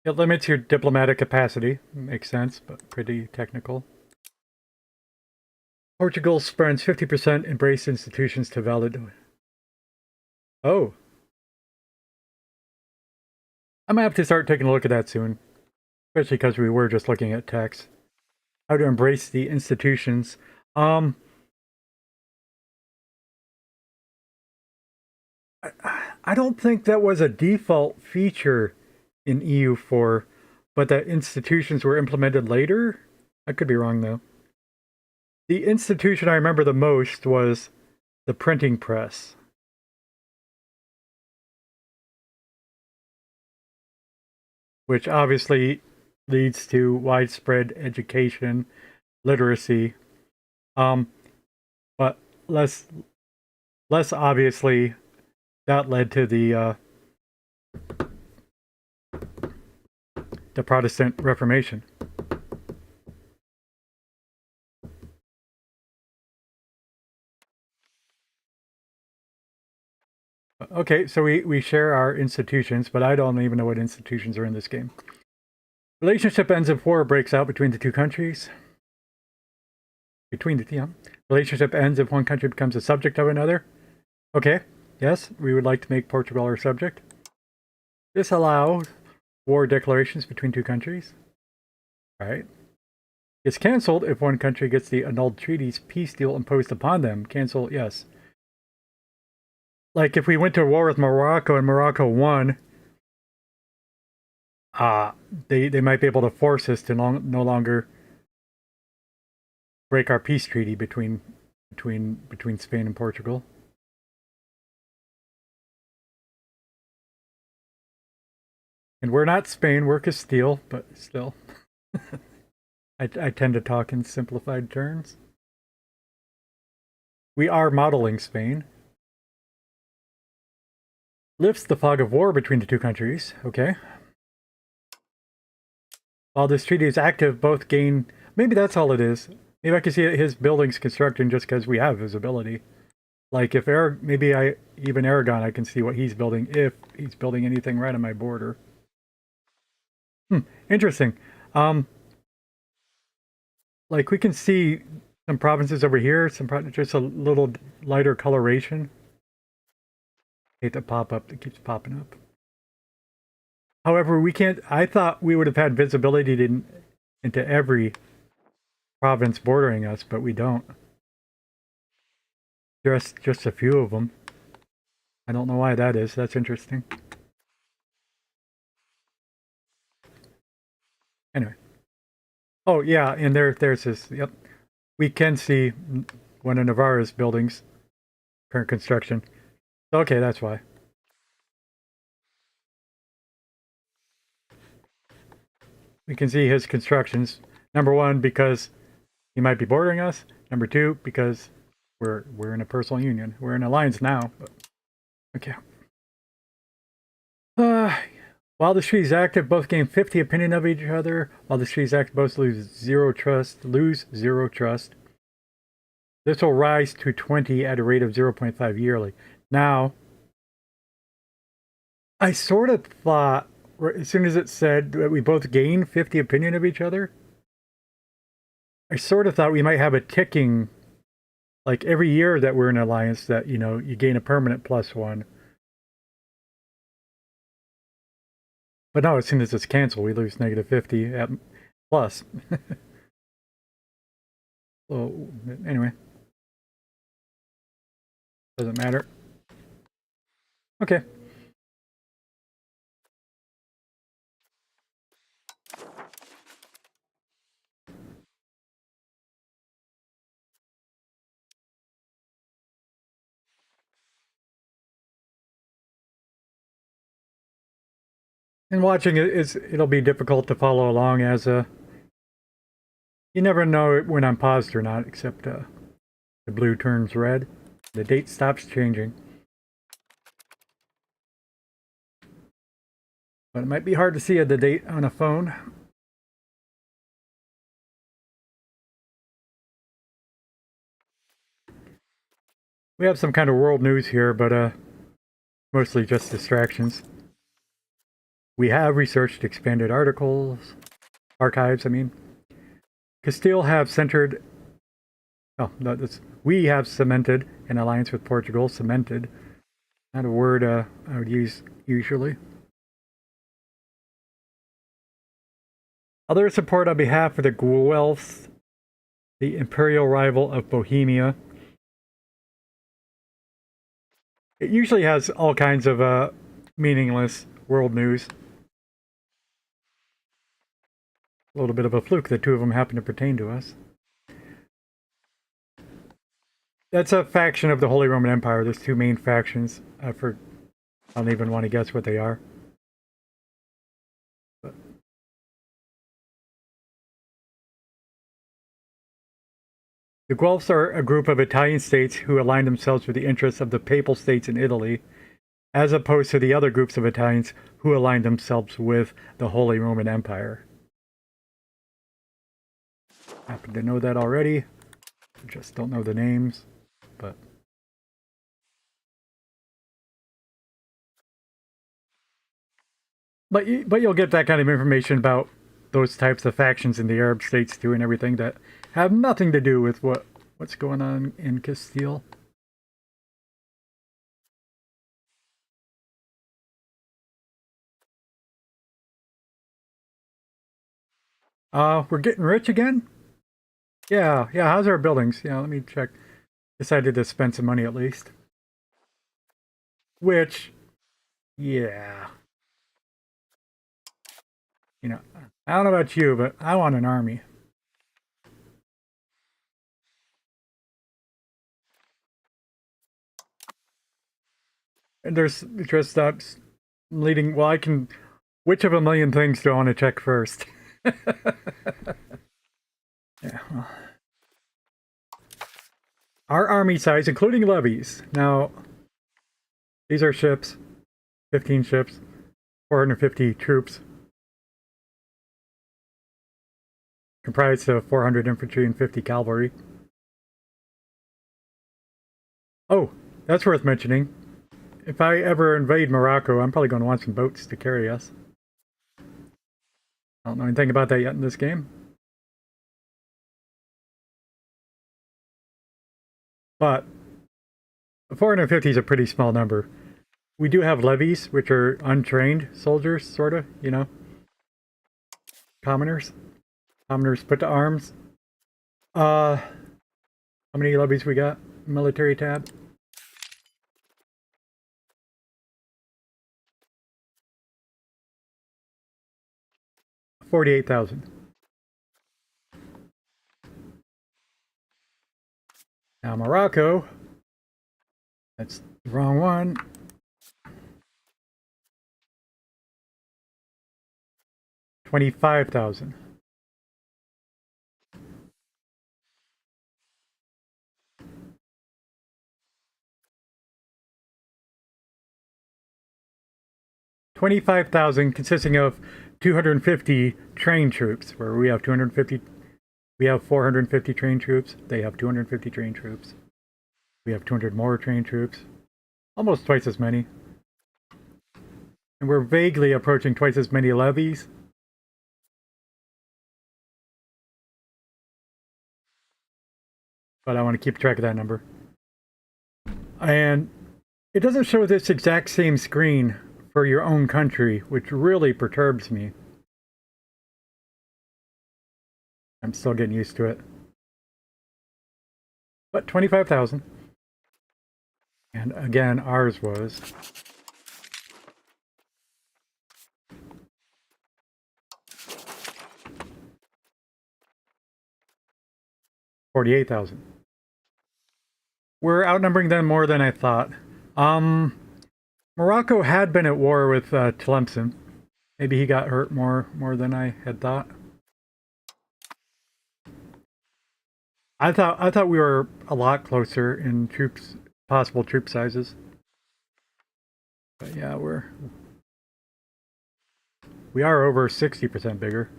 It limits your diplomatic capacity. Makes sense, but pretty technical. Portugal spends 50% embrace institutions to valid. Oh. I'm gonna have to start taking a look at that soon. Especially because we were just looking at text. How to embrace the institutions. I don't think that was a default feature in EU4, but that institutions were implemented later? I could be wrong, though. The institution I remember the most was the printing press. which obviously leads to widespread education, literacy, but less obviously that led to the Protestant Reformation. Okay, so we share our institutions, but I don't even know what institutions are in this game. Relationship ends if war breaks out between the two countries. Relationship ends if one country becomes a subject of another. Okay, yes, we would like to make Portugal our subject. Disallow war declarations between two countries. Alright. It's cancelled if one country gets the annulled treaties peace deal imposed upon them. Cancel, yes. Like if we went to war with Morocco and Morocco won, they might be able to force us to no longer break our peace treaty between Spain and Portugal. And we're not Spain, we're Castile, but still. I tend to talk in simplified terms. We are modeling Spain. Lifts the fog of war between the two countries. Okay. While this treaty is active, both gain... Maybe that's all it is. Maybe I can see his buildings constructing just because we have visibility. Like if even Aragon, I can see what he's building if he's building anything right on my border. Interesting. Like we can see some provinces over here, just a little lighter coloration. Hate the pop-up that keeps popping up. However, we can't... I thought we would have had visibility into every province bordering us, but we don't. Just a few of them. I don't know why that is. That's interesting. Anyway. Oh, yeah, and there's this... Yep. We can see one of Navarra's buildings. Current construction. Okay, that's why. We can see his constructions. Number one, because he might be bordering us. Number two, because we're in a personal union. We're in alliance now. But, okay. While the treaty is active, both gain 50 opinion of each other. While the treaty is active, both lose zero trust. This will rise to 20 at a rate of 0.5 yearly. Now, I sort of thought, as soon as it said that we both gain 50 opinion of each other, I sort of thought we might have a ticking, like every year that we're in alliance, that, you know, you gain a permanent +1. But no, as soon as it's canceled, we lose -50 at plus. So, anyway. Doesn't matter. Okay. And watching it'll be difficult to follow along as you never know when I'm paused or not, except the blue turns red. The date stops changing. But it might be hard to see the date on a phone. We have some kind of world news here, but mostly just distractions. We have researched expanded archives, I mean. Castile have centered... Oh, no, we have cemented an alliance with Portugal. Cemented. Not a word I would use usually. Other support on behalf of the Guelphs, the imperial rival of Bohemia. It usually has all kinds of meaningless world news. A little bit of a fluke that two of them happen to pertain to us. That's a faction of the Holy Roman Empire. There's two main factions. I don't even want to guess what they are. But The Guelphs are a group of Italian states who align themselves with the interests of the Papal States in Italy, as opposed to the other groups of Italians who align themselves with the Holy Roman Empire. Happen to know that already. Just don't know the names, but... But you'll get that kind of information about those types of factions in the Arab states too, and everything that have nothing to do with what's going on in Castile. We're getting rich again? Yeah, how's our buildings? Yeah, let me check. Decided to spend some money at least. Which, yeah. You know, I don't know about you, but I want an army. And there's just leading, well, I can, which of a million things do I want to check first? Yeah, well. Our army size, including levies. Now, these are ships, 15 ships, 450 troops, comprised of 400 infantry and 50 cavalry. Oh, that's worth mentioning. If I ever invade Morocco, I'm probably going to want some boats to carry us. I don't know anything about that yet in this game. But 450 is a pretty small number. We do have levies, which are untrained soldiers, sort of, you know. Commoners. Commoners put to arms. How many levies we got? Military tab. 48,000. Now Morocco. That's the wrong one. 25,000. $25,000 consisting of 250 trained troops, where we have 250. We have 450 trained troops. They have 250 trained troops. We have 200 more trained troops. Almost twice as many. And we're vaguely approaching twice as many levies. But I want to keep track of that number. And it doesn't show this exact same screen for your own country, which really perturbs me. I'm still getting used to it. But 25,000. And again, ours was 48,000. We're outnumbering them more than I thought. Morocco had been at war with Tlemcen. Maybe he got hurt more than I had thought. I thought we were a lot closer in troops, possible troop sizes. But yeah, we are over 60% bigger.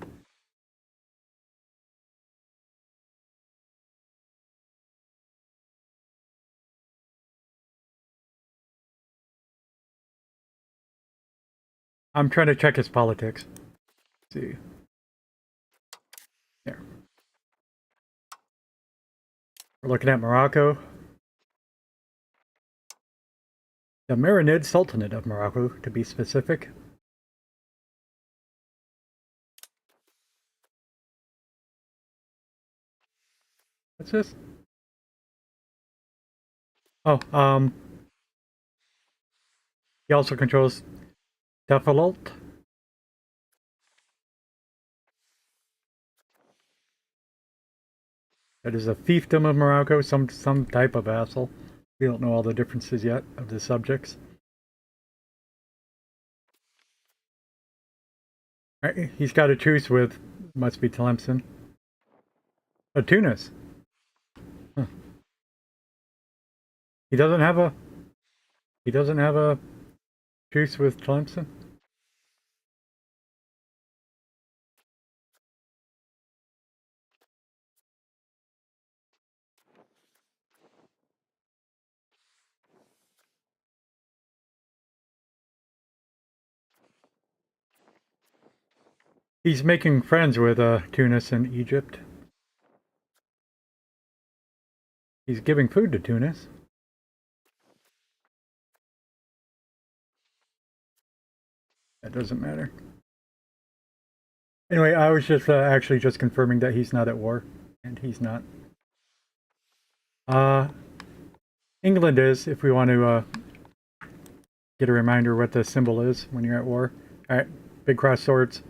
I'm trying to check his politics. Let's see. There. We're looking at Morocco. The Marinid Sultanate of Morocco, to be specific. What's this? Oh, he also controls Tefalot. That is a fiefdom of Morocco, some type of vassal. We don't know all the differences yet of the subjects. Right, he's got a truce with, must be Tlemcen. Oh, Tunis. He doesn't have a. He doesn't have a truce with Tlemcen. He's making friends with Tunis and Egypt. He's giving food to Tunis. That doesn't matter. Anyway, I was just actually just confirming that he's not at war, and he's not. England is, if we want to get a reminder what the symbol is when you're at war. All right, big cross swords.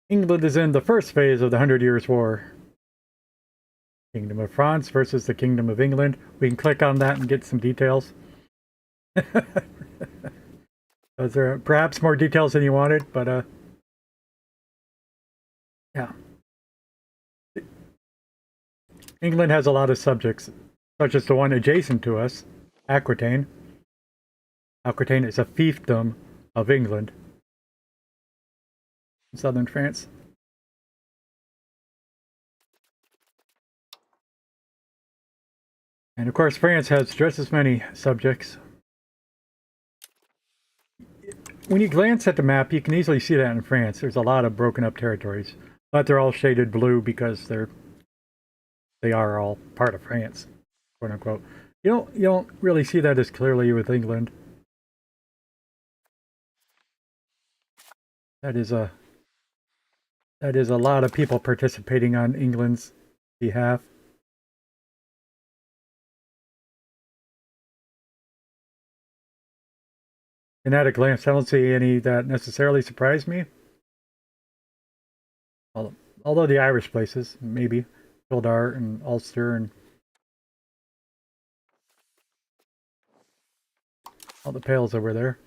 England is in the first phase of the 100 Years' War. Kingdom of France versus the Kingdom of England. We can click on that and get some details. Those are perhaps more details than you wanted, but yeah. England has a lot of subjects, such as the one adjacent to us, Aquitaine. Aquitaine is a fiefdom of England in southern France. And of course, France has just as many subjects. When you glance at the map, you can easily see that in France. There's a lot of broken up territories, but they're all shaded blue because they are all part of France, quote unquote. You don't really see that as clearly with England. That is a lot of people participating on England's behalf. And at a glance, I don't see any that necessarily surprise me. Although the Irish places, maybe Kildare and Ulster and all the Pales over there.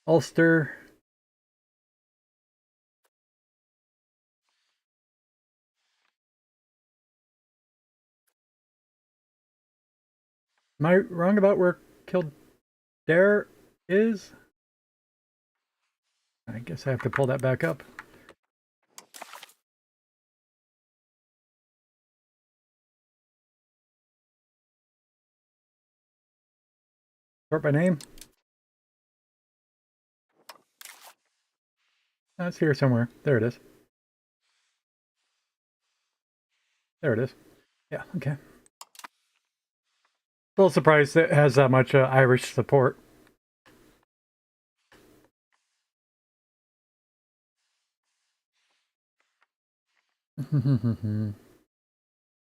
Ulster. Am I wrong about where Kildare is? I guess I have to pull that back up. Sort by name. That's here somewhere. There it is. There it is. Yeah, okay. A little surprised it has that much Irish support.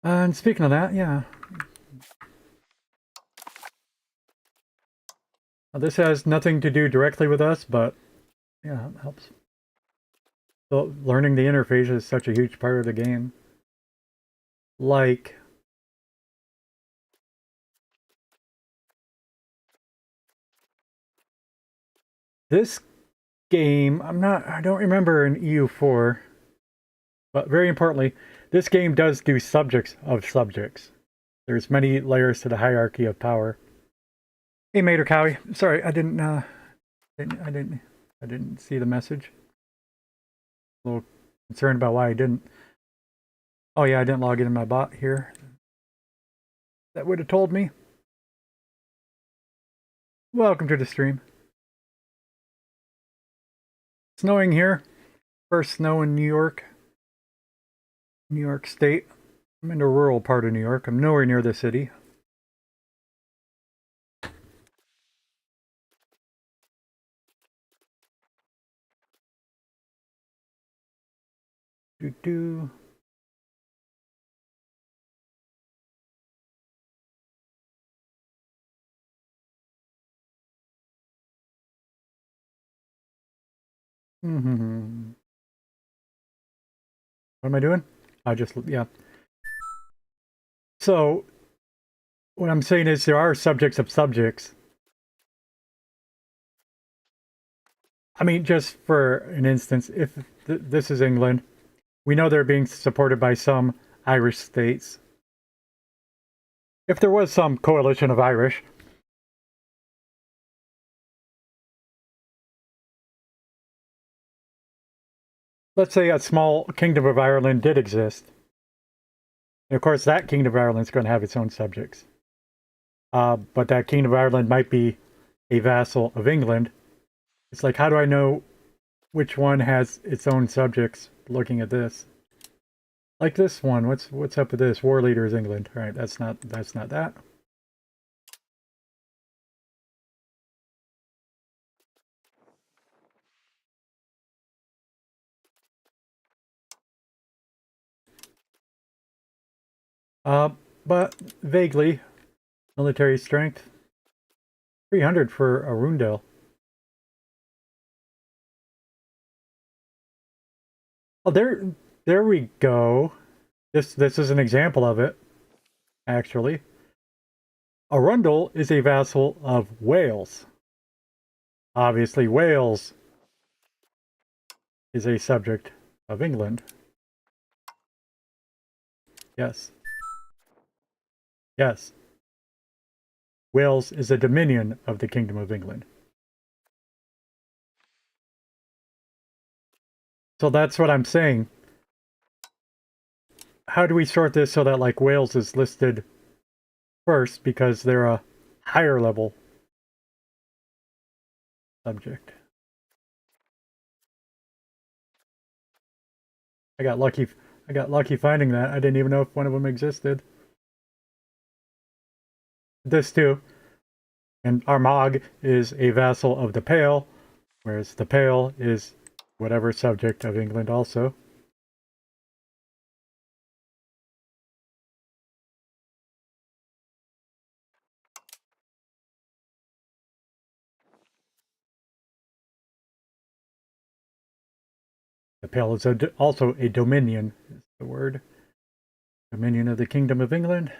And speaking of that, yeah. Now, this has nothing to do directly with us, but yeah, it helps. So learning the interface is such a huge part of the game. Like this game, I don't remember in EU4, but very importantly, this game does do subjects of subjects. There's many layers to the hierarchy of power. Hey, Mater Cowie. Sorry, I didn't see the message. A little concerned about why I didn't. Oh yeah, I didn't log in my bot here. That would have told me. Welcome to the stream. Snowing here. First snow in New York State. I'm in the rural part of New York. I'm nowhere near the city. Do. What am I doing? Yeah. So, what I'm saying is there are subjects of subjects. I mean, just for an instance, if this is England, we know they're being supported by some Irish states. If there was some coalition of Irish, let's say a small Kingdom of Ireland did exist. And of course, that Kingdom of Ireland is going to have its own subjects. But that Kingdom of Ireland might be a vassal of England. It's like, how do I know which one has its own subjects looking at this? Like this one, what's up with this? War leader is England. All right, that's not that. But vaguely, military strength, 300 for Arundel. Oh, there we go. This is an example of it, actually. Arundel is a vassal of Wales. Obviously, Wales is a subject of England. Yes. Yes. Wales is a dominion of the Kingdom of England. So that's what I'm saying. How do we sort this so that, like, Wales is listed first because they're a higher level subject? I got lucky finding that. I didn't even know if one of them existed. This too. And Armagh is a vassal of the Pale, whereas the Pale is whatever subject of England also. The Pale is also a dominion, is the word. Dominion of the Kingdom of England.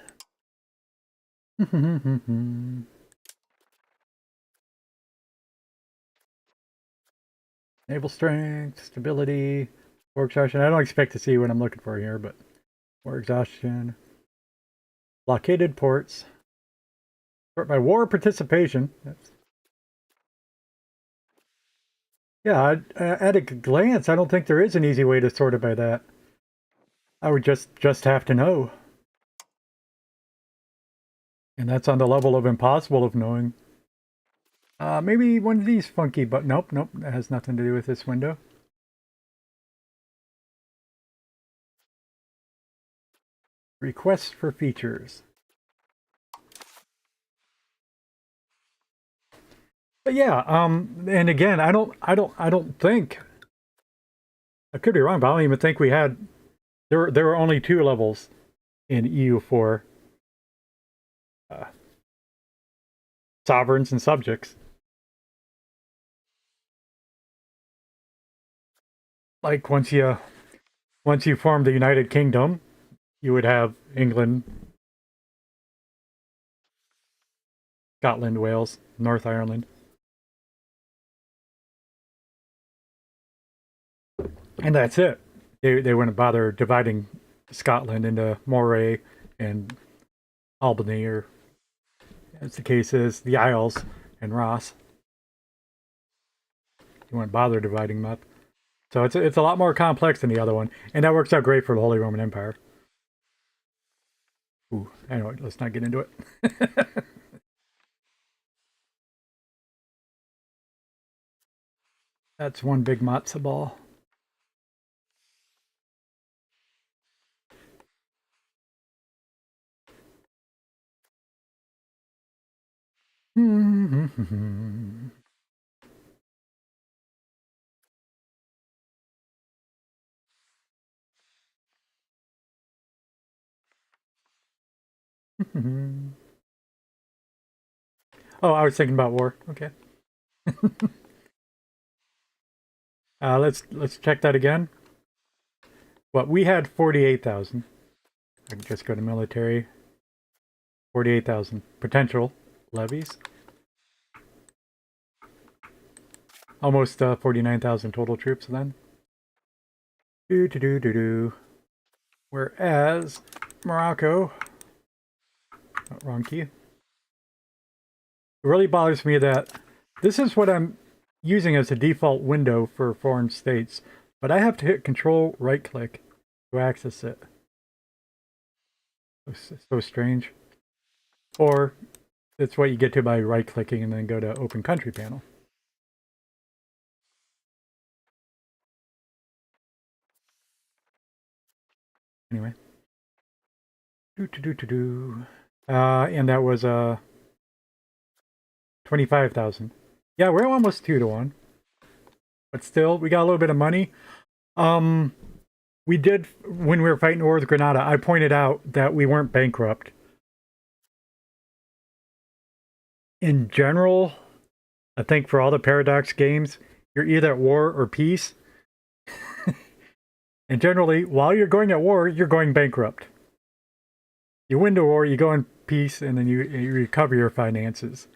Naval strength, stability, war exhaustion. I don't expect to see what I'm looking for here, but war exhaustion. Blockaded ports. Sort by war participation. Yeah, at a glance, I don't think there is an easy way to sort it by that. I would just have to know. And that's on the level of impossible of knowing. Maybe one of these funky, but nope, that has nothing to do with this window. Requests for features. But yeah, and again, I don't think, I could be wrong, but I don't even think we had, there were only 2 levels in EU for sovereigns and subjects. Like once you form the United Kingdom, you would have England, Scotland, Wales, North Ireland. And that's it. They wouldn't bother dividing Scotland into Moray and Albany, or as the case is, the Isles and Ross. You wouldn't bother dividing them up. So it's a lot more complex than the other one, and that works out great for the Holy Roman Empire. Ooh, anyway, let's not get into it. That's one big matzo ball. Oh, I was thinking about war. Okay. Let's check that again. But we had 48,000. I can just go to military. 48,000 potential levies. Almost 49,000 total troops then. Do. Whereas Morocco, oh, wrong key. It really bothers me that this is what I'm using as a default window for foreign states, but I have to hit Control right click to access it. So strange. Or it's what you get to by right clicking and then go to Open Country panel. Anyway. And that was 25,000. Yeah, we're almost 2-1. But still, we got a little bit of money. We did, when we were fighting war with Granada, I pointed out that we weren't bankrupt. In general, I think for all the Paradox games, you're either at war or peace. And generally, while you're going at war, you're going bankrupt. You win the war, you go in peace, and then you recover your finances.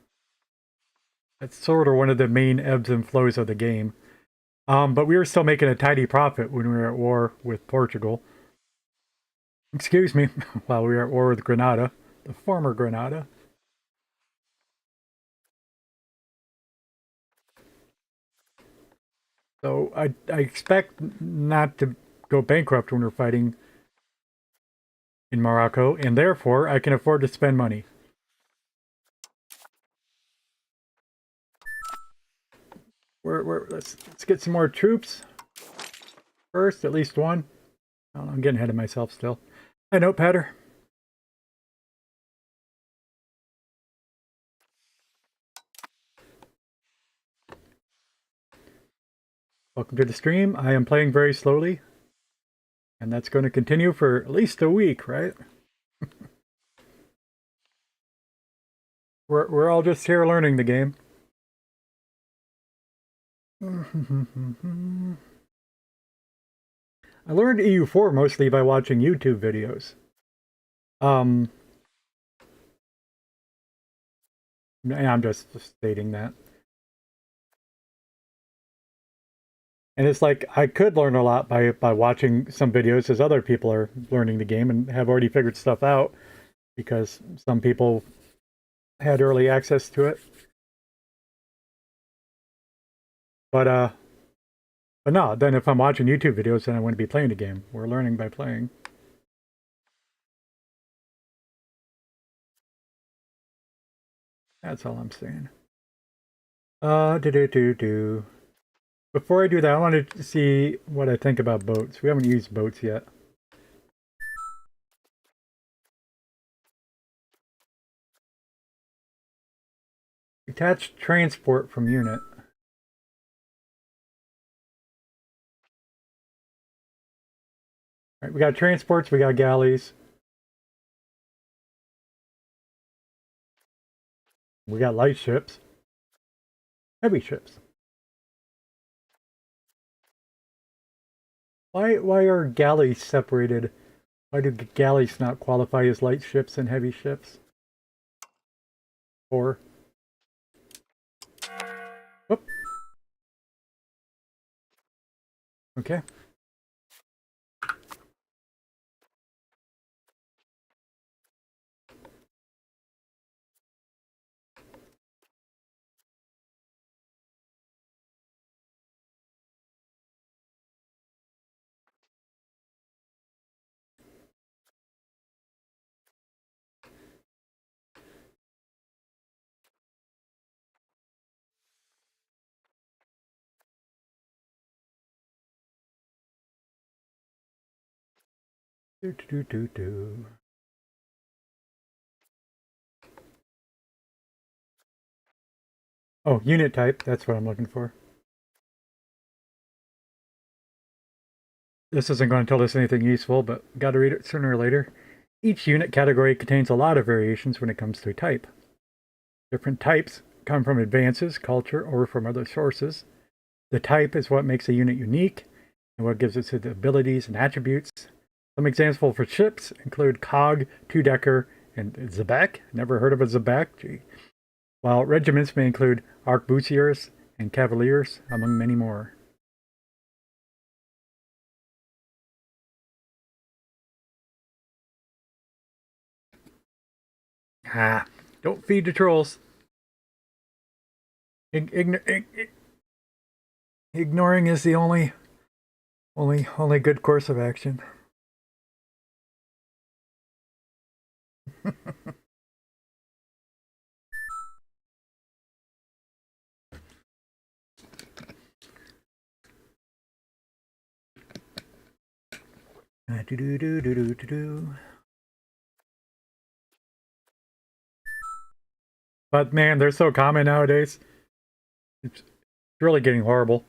That's sort of one of the main ebbs and flows of the game. But we were still making a tidy profit when we were at war with Portugal. Excuse me, while we were at war with Granada, the former Granada. So I expect not to go bankrupt when we're fighting in Morocco, and therefore I can afford to spend money. Let's get some more troops first, at least one. Oh, I'm getting ahead of myself still. Hi, Notepadder. Welcome to the stream. I am playing very slowly, and that's going to continue for at least a week, right? We're all just here learning the game. I learned EU4 mostly by watching YouTube videos. And I'm just stating that. And it's like, I could learn a lot by watching some videos as other people are learning the game and have already figured stuff out, because some people had early access to it. But no, then if I'm watching YouTube videos, then I wouldn't be playing the game. We're learning by playing. That's all I'm saying. Before I do that, I wanted to see what I think about boats. We haven't used boats yet. Detach transport from unit. All right, we got transports, we got galleys. We got light ships. Heavy ships. Why are galleys separated? Why do galleys not qualify as light ships and heavy ships? Or whoop. Okay. Oh, unit type, that's what I'm looking for. This isn't going to tell us anything useful, but got to read it sooner or later. Each unit category contains a lot of variations when it comes to type. Different types come from advances, culture, or from other sources. The type is what makes a unit unique and what gives it its abilities and attributes. Some examples for ships include cog, two-decker, and Zebek. Never heard of a Zebek. Gee. While regiments may include arquebusiers and Cavaliers, among many more. Ah, don't feed the trolls. Ignoring is the only good course of action. But man, they're so common nowadays. It's really getting horrible.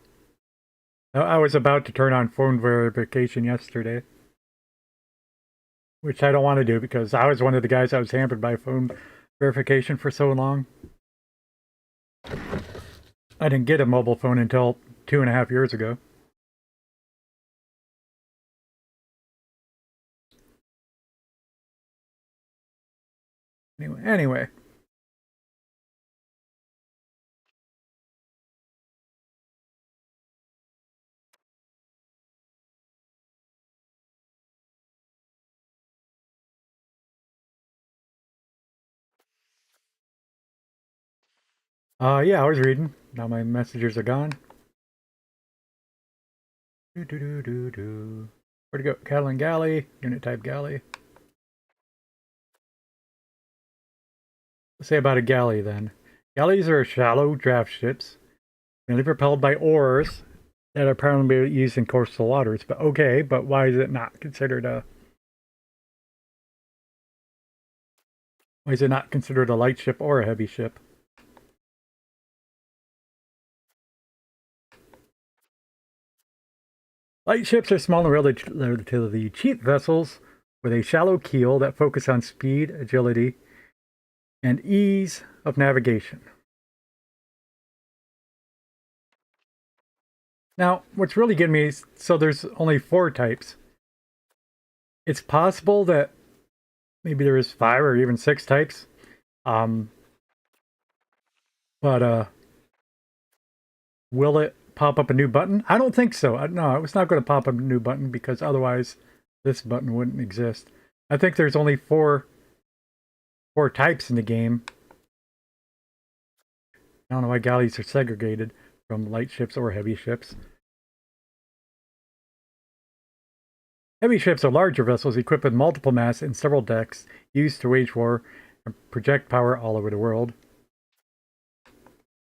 I was about to turn on phone verification yesterday, which I don't want to do because I was one of the guys that was hampered by phone verification for so long. I didn't get a mobile phone until 2.5 years ago. Anyway. Yeah, I was reading. Now my messages are gone. Where'd it go? Cattle and galley, unit type galley. Let's say about a galley then. Galleys are shallow draft ships, mainly propelled by oars that are primarily used in coastal waters. But okay, but why is it not considered a? Why is it not considered a light ship or a heavy ship? Light ships are small and relatively cheap vessels with a shallow keel that focus on speed, agility, and ease of navigation. Now, what's really getting me is, so there's only 4 types. It's possible that maybe there is 5 or even 6 types. But will it pop up a new button? I don't think so. No, it's not going to pop up a new button because otherwise this button wouldn't exist. I think there's only four types in the game. I don't know why galleys are segregated from light ships or heavy ships. Heavy ships are larger vessels equipped with multiple masts and several decks, used to wage war and project power all over the world.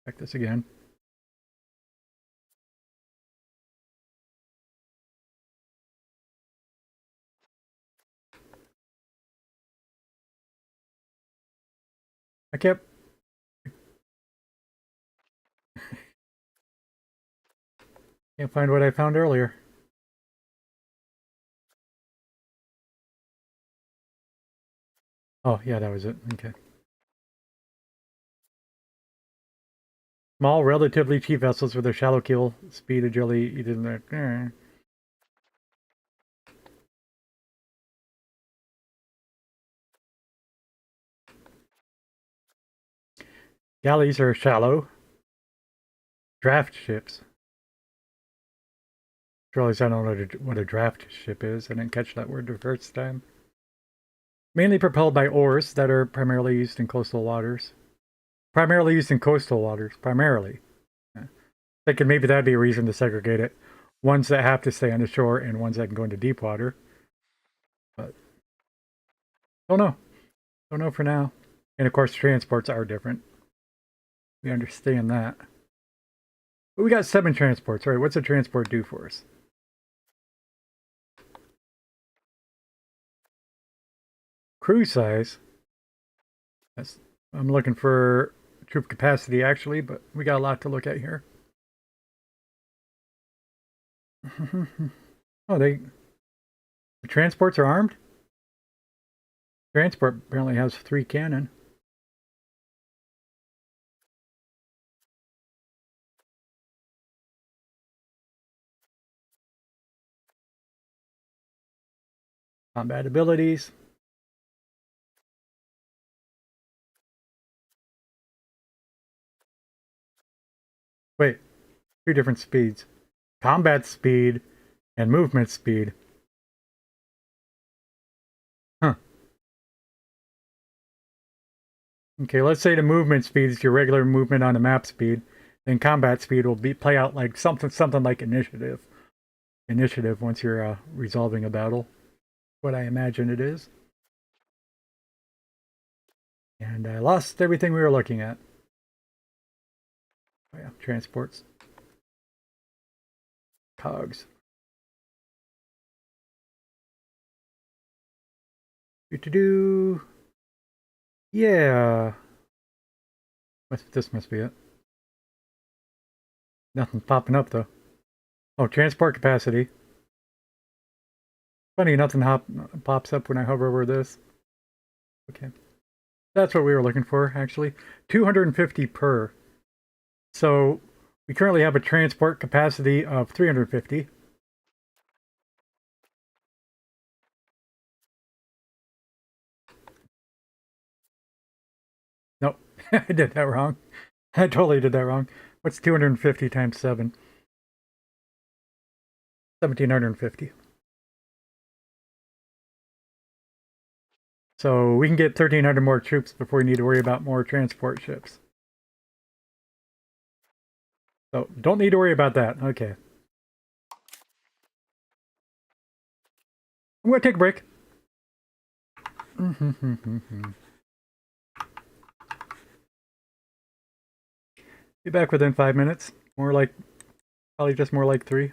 Check this again. I can't find what I found earlier. Oh, yeah, that was it. Okay. Small, relatively cheap vessels with a shallow keel, speed, agility, Galleys are shallow draft ships. Realize I don't know what a draft ship is. I didn't catch that word the first time. Mainly propelled by oars that are primarily used in coastal waters. Primarily. Yeah. Thinking maybe that'd be a reason to segregate it. Ones that have to stay on the shore and ones that can go into deep water. But don't know. Don't know for now. And of course, transports are different. We understand that. But we got 7 transports, right? What's a transport do for us? Crew size. I'm looking for troop capacity actually, but we got a lot to look at here. Oh, the transports are armed? Transport apparently has 3 cannon. Combat abilities. Wait, Two different speeds. Combat speed and movement speed. Huh. Okay, let's say the movement speed is your regular movement on the map speed. Then combat speed will play out like something like initiative. Initiative once you're resolving a battle. What I imagine it is. And I lost everything we were looking at. Oh yeah, transports. Cogs. Do. Yeah. This must be it. Nothing's popping up though. Oh, transport capacity. Funny, nothing pops up when I hover over this. Okay. That's what we were looking for, actually. 250 per. So we currently have a transport capacity of 350. Nope, I did that wrong. I totally did that wrong. What's 250 times 7? 1750. So we can get 1,300 more troops before we need to worry about more transport ships. So don't need to worry about that. Okay. I'm going to take a break. Be back within 5 minutes. Probably just more like 3.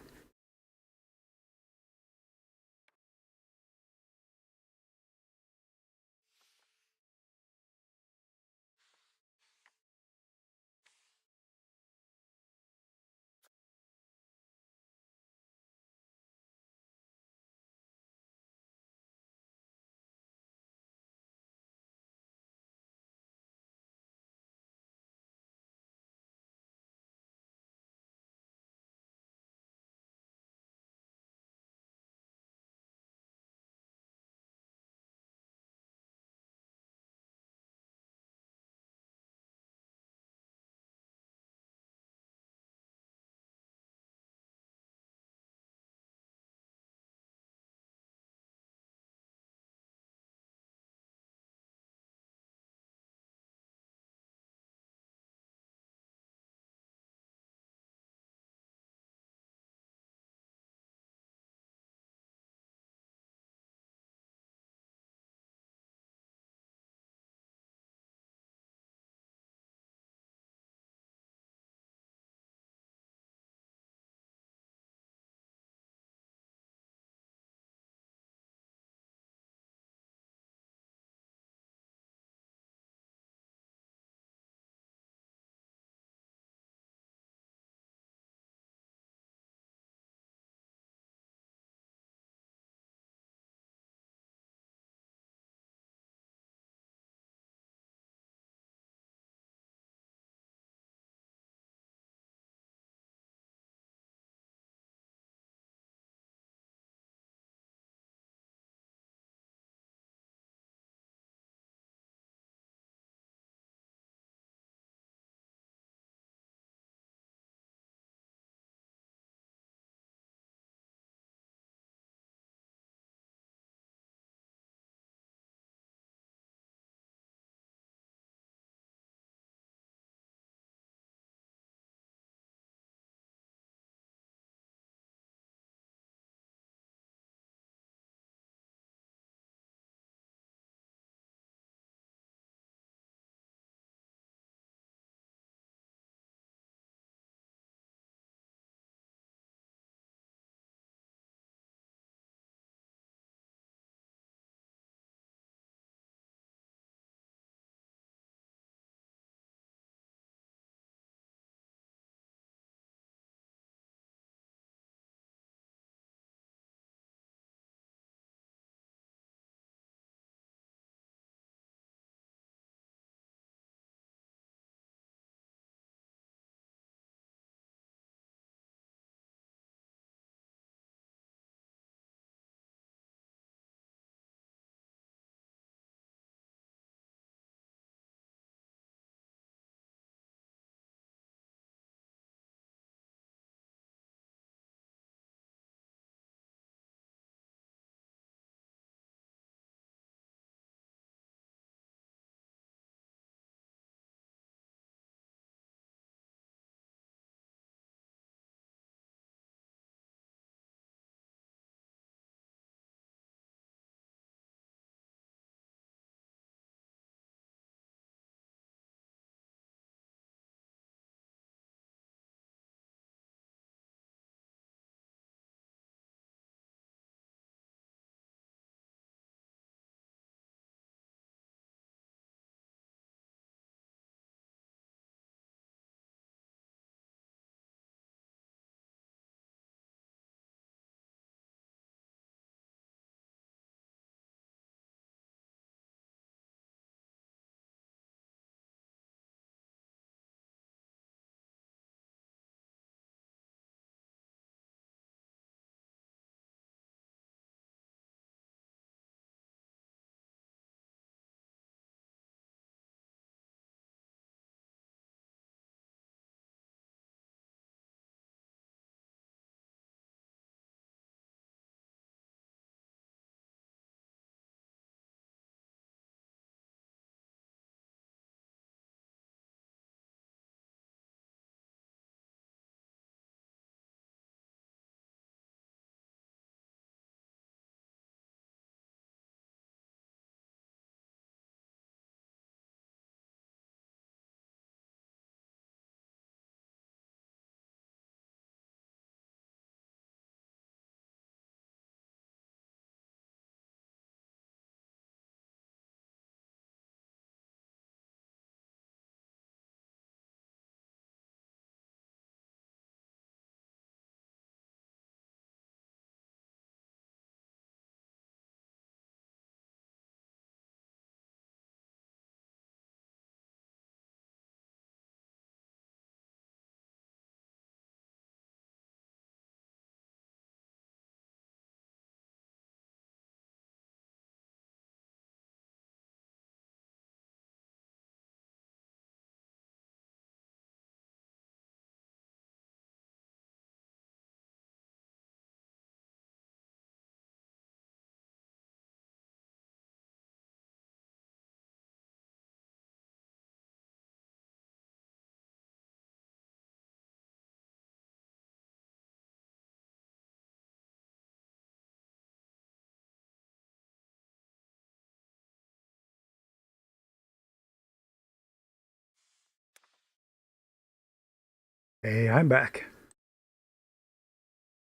Hey, I'm back.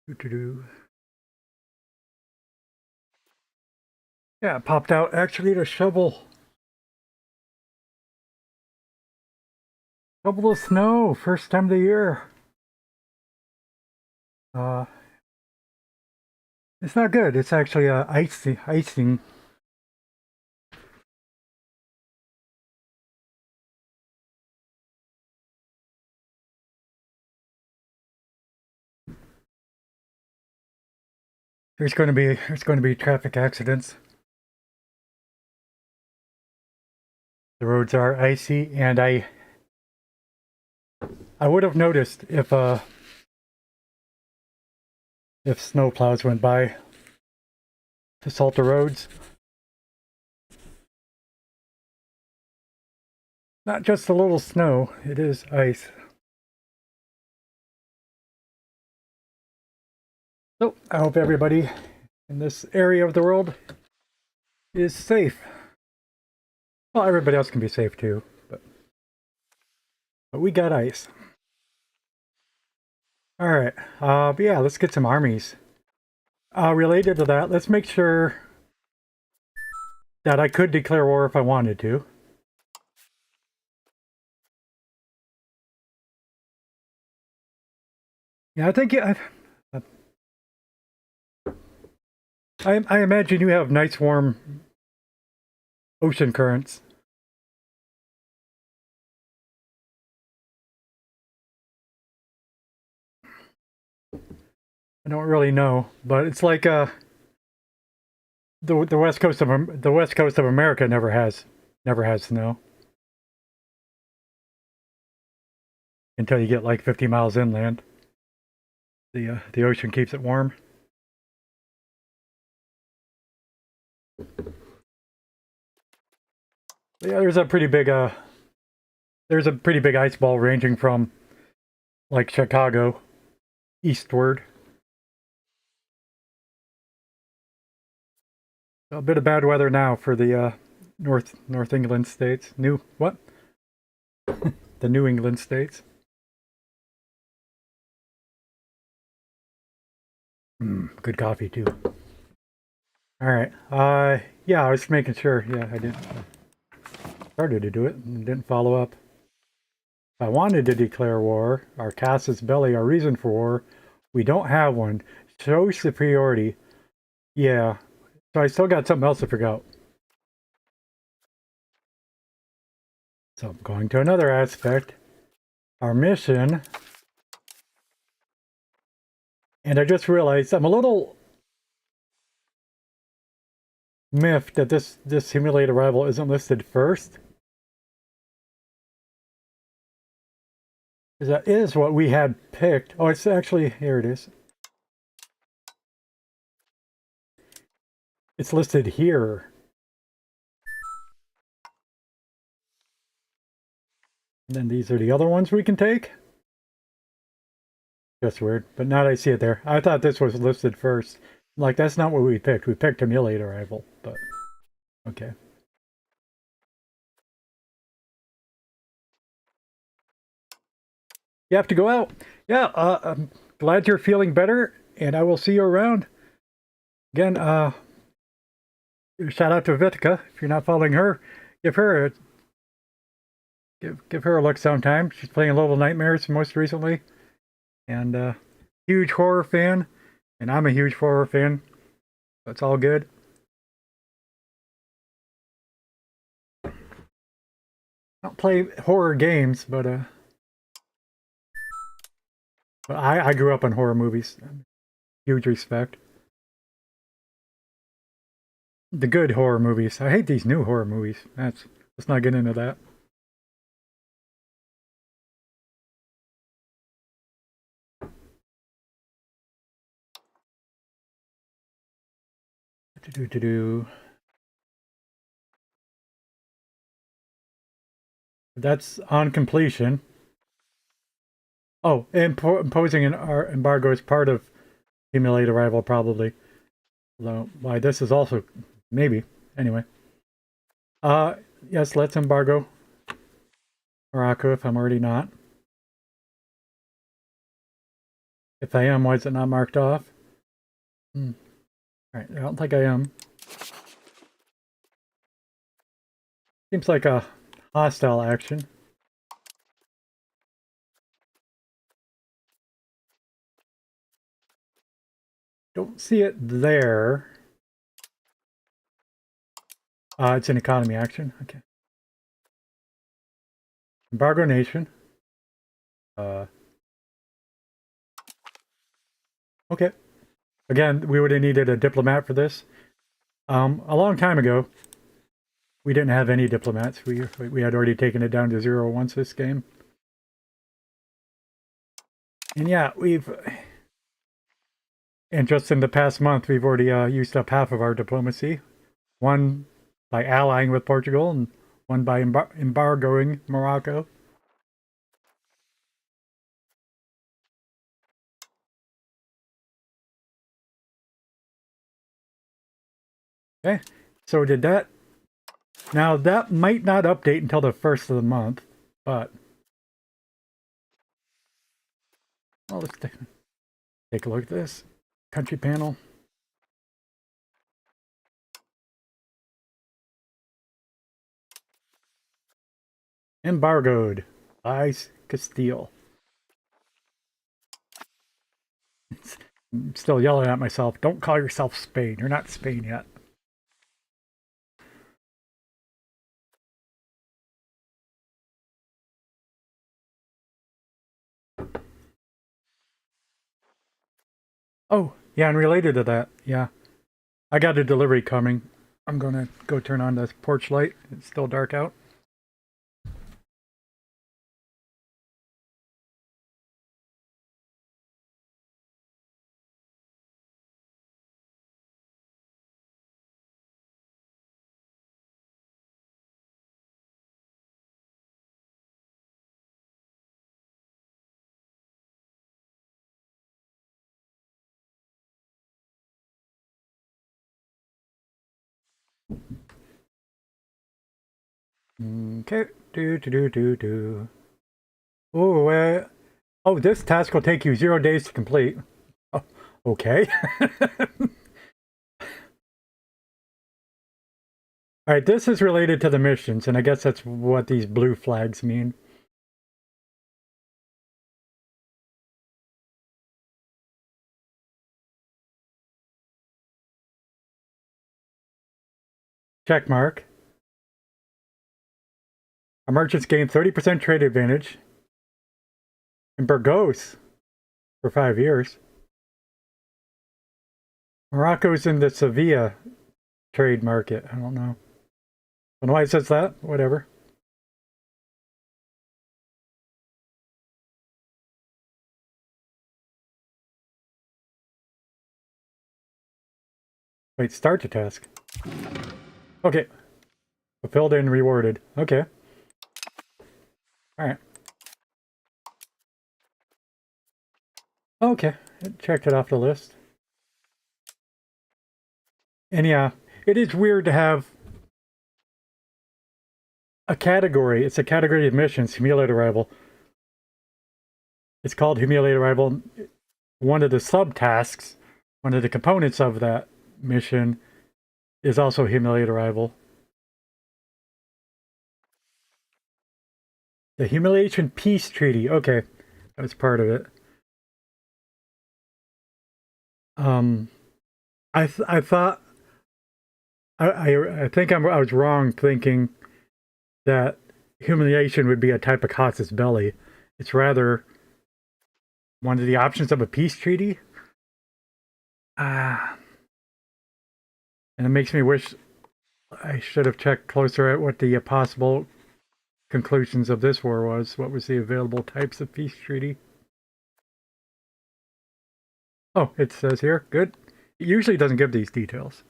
Doo-doo-doo. Yeah, it popped out actually to shovel the snow. First time of the year. Uh, it's not good. It's actually icing. There's going to be traffic accidents. The roads are icy, and I would have noticed if snow plows went by to salt the roads. Not just a little snow, it is ice. So I hope everybody in this area of the world is safe. Well, everybody else can be safe too, but we got ice. All right, but yeah, let's get some armies. Related to that, let's make sure that I could declare war if I wanted to. Yeah, I think I imagine you have nice warm ocean currents. I don't really know, but it's like the west coast of America never has snow until you get like 50 miles inland. The ocean keeps it warm. But yeah, there's a pretty big ice ball ranging from like Chicago eastward. A bit of bad weather now for the North England states. The New England states. Good coffee too. All right. Yeah, I was making sure. Yeah, I didn't started to do it and didn't follow up. If I wanted to declare war, our casus belli, our reason for war, we don't have one. Show superiority. Yeah. So I still got something else to figure out. So I'm going to another aspect. Our mission. And I just realized I'm a little miffed that this simulated arrival isn't listed first. Because that is what we had picked. Oh, it's actually, here it is. It's listed here. And then these are the other ones we can take. Just weird, but now that I see it there. I thought this was listed first. Like, that's not what we picked. We picked simulate arrival, but okay. You have to go out. Yeah, I'm glad you're feeling better, and I will see you around. Again, shout out to Vitica. If you're not following her, give her a look sometime. She's playing Little Nightmares most recently, and huge horror fan, and I'm a huge horror fan. That's all good. I don't play horror games, but I grew up on horror movies. Huge respect. The good horror movies. I hate these new horror movies. Let's not get into that. That's on completion. Oh, imposing an embargo is part of simulate arrival, probably. Although, why this is also maybe. Anyway. Yes, let's embargo Morocco if I'm already not. If I am, why is it not marked off? Alright, I don't think I am. Seems like a hostile action. Don't see it there. It's an economy action. Okay. Embargo nation. Okay. Again, we would have needed a diplomat for this. A long time ago, we didn't have any diplomats. We had already taken it down to 0 once this game. And yeah, and just in the past month, we've already used up half of our diplomacy. One by allying with Portugal, and one by embargoing Morocco. Okay, so did that. Now, that might not update until the 1st of the month, but... well, let's take a look at this. Country panel. Embargoed by Castile. I'm still yelling at myself. Don't call yourself Spain. You're not Spain yet. Oh, yeah, and related to that, yeah. I got a delivery coming. I'm going to go turn on the porch light. It's still dark out. Okay. Oh, oh, this task will take you 0 days to complete. Oh, okay. Alright, this is related to the missions, and I guess that's what these blue flags mean. Check mark. Our merchants gain 30% trade advantage. And Burgos for 5 years. Morocco's in the Sevilla trade market. I don't know. I don't know why it says that. Whatever. Wait, start the task. Okay. Fulfilled and rewarded. Okay. Alright. Okay. Checked it off the list. And yeah, it is weird to have a category. It's a category of missions, humiliate arrival. It's called humiliate arrival. One of the subtasks, one of the components of that mission is also humiliate arrival. The Humiliation Peace Treaty. Okay, that was part of it. I thought I think I was wrong thinking that humiliation would be a type of casus belli. It's rather one of the options of a peace treaty. And it makes me wish I should have checked closer at what the possible conclusions of this war was. What was the available types of peace treaty? Oh, it says here. Good. It usually doesn't give these details.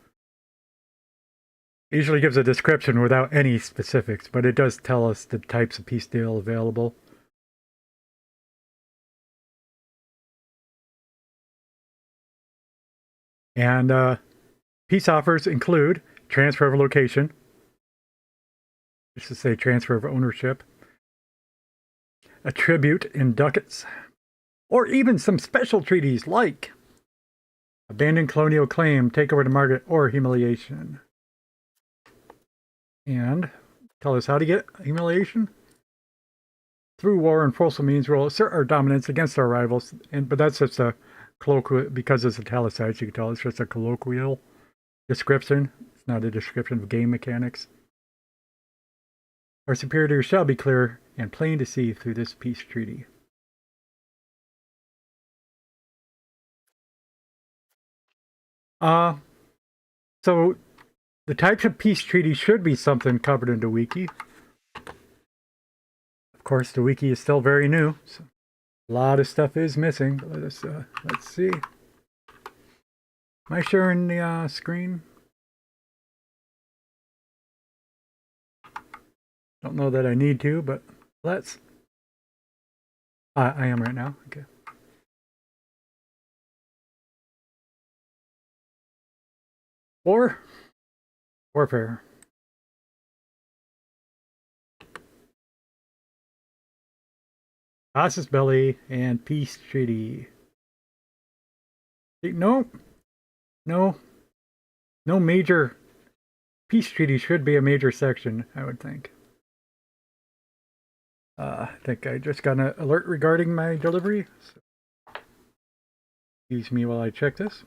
It usually gives a description without any specifics, but it does tell us the types of peace deal available. And peace offers include transfer of location. Just to say transfer of ownership. A tribute in ducats. or even some special treaties like abandon colonial claim, take over the market, or humiliation. And tell us how to get humiliation. Through war and forceful means, we'll assert our dominance against our rivals. But that's just a colloquial, because it's italicized, you can tell it's just a colloquial description. It's not a description of game mechanics. Our superiors shall be clear and plain to see through this peace treaty. So the types of peace treaties should be something covered in the wiki. Of course, the wiki is still very new, so a lot of stuff is missing. Let's see. Am I sharing the screen? Don't know that I need to, but let's. I am right now. Okay. Warfare. Casus Belli and peace treaty. No major peace treaty should be a major section, I would think. I think I just got an alert regarding my delivery. So excuse me while I check this.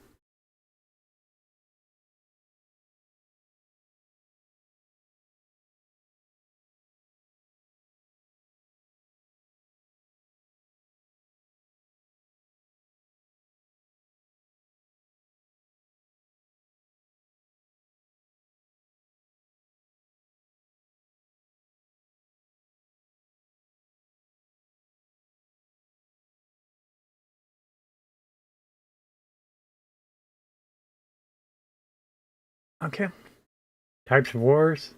Okay. Types of wars.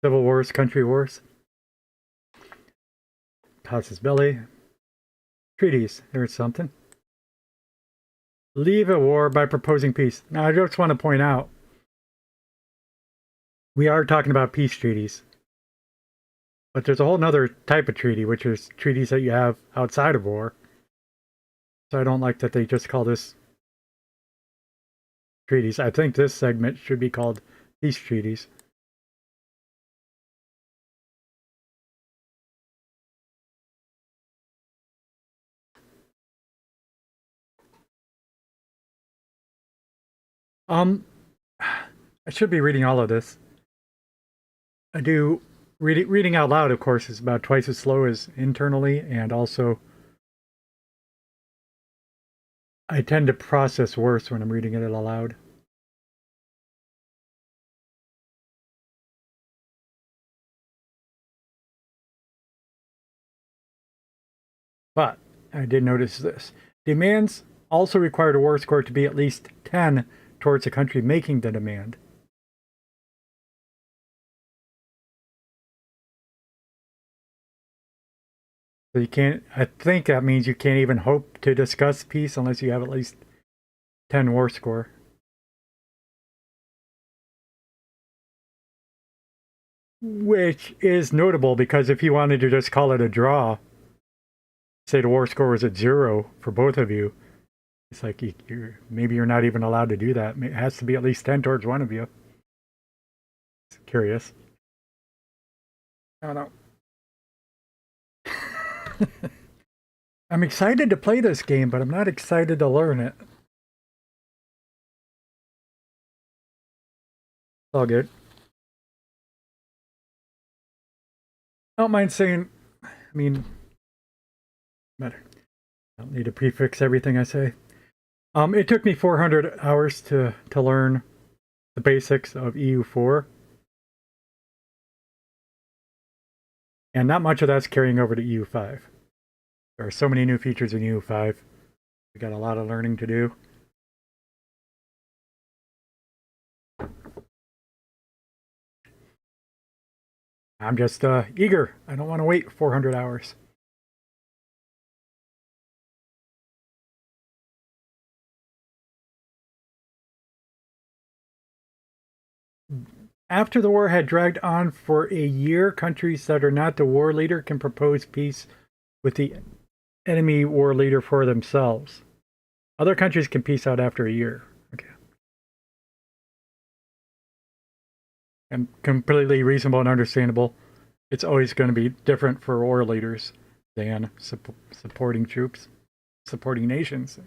Civil wars, country wars. Casus Belli. Treaties. There's something. Leave a war by proposing peace. Now, I just want to point out, we are talking about peace treaties. But there's a whole other type of treaty, which is treaties that you have outside of war. So I don't like that they just call this treaties. I think this segment should be called peace treaties. I should be reading all of this. I do reading out loud, of course, is about twice as slow as internally, and also I tend to process worse when I'm reading it aloud. But I did notice this. Demands also require the war score to be at least 10 towards the country making the demand. So you can't, I think that means you can't even hope to discuss peace unless you have at least 10 war score. Which is notable because if you wanted to just call it a draw, say the war score was at 0 for both of you, it's like maybe you're not even allowed to do that. It has to be at least 10 towards one of you. It's curious. I don't know. I'm excited to play this game, but I'm not excited to learn it. It's all good. I don't mind saying, I mean, better. I don't need to prefix everything I say. It took me 400 hours to learn the basics of EU4. And not much of that's carrying over to EU5. There are so many new features in EU5. We got a lot of learning to do. I'm just eager. I don't want to wait 400 hours. After the war had dragged on for a year, countries that are not the war leader can propose peace with the enemy war leader for themselves. Other countries can peace out after a year. Okay. And completely reasonable and understandable. It's always going to be different for war leaders than supporting troops, supporting nations.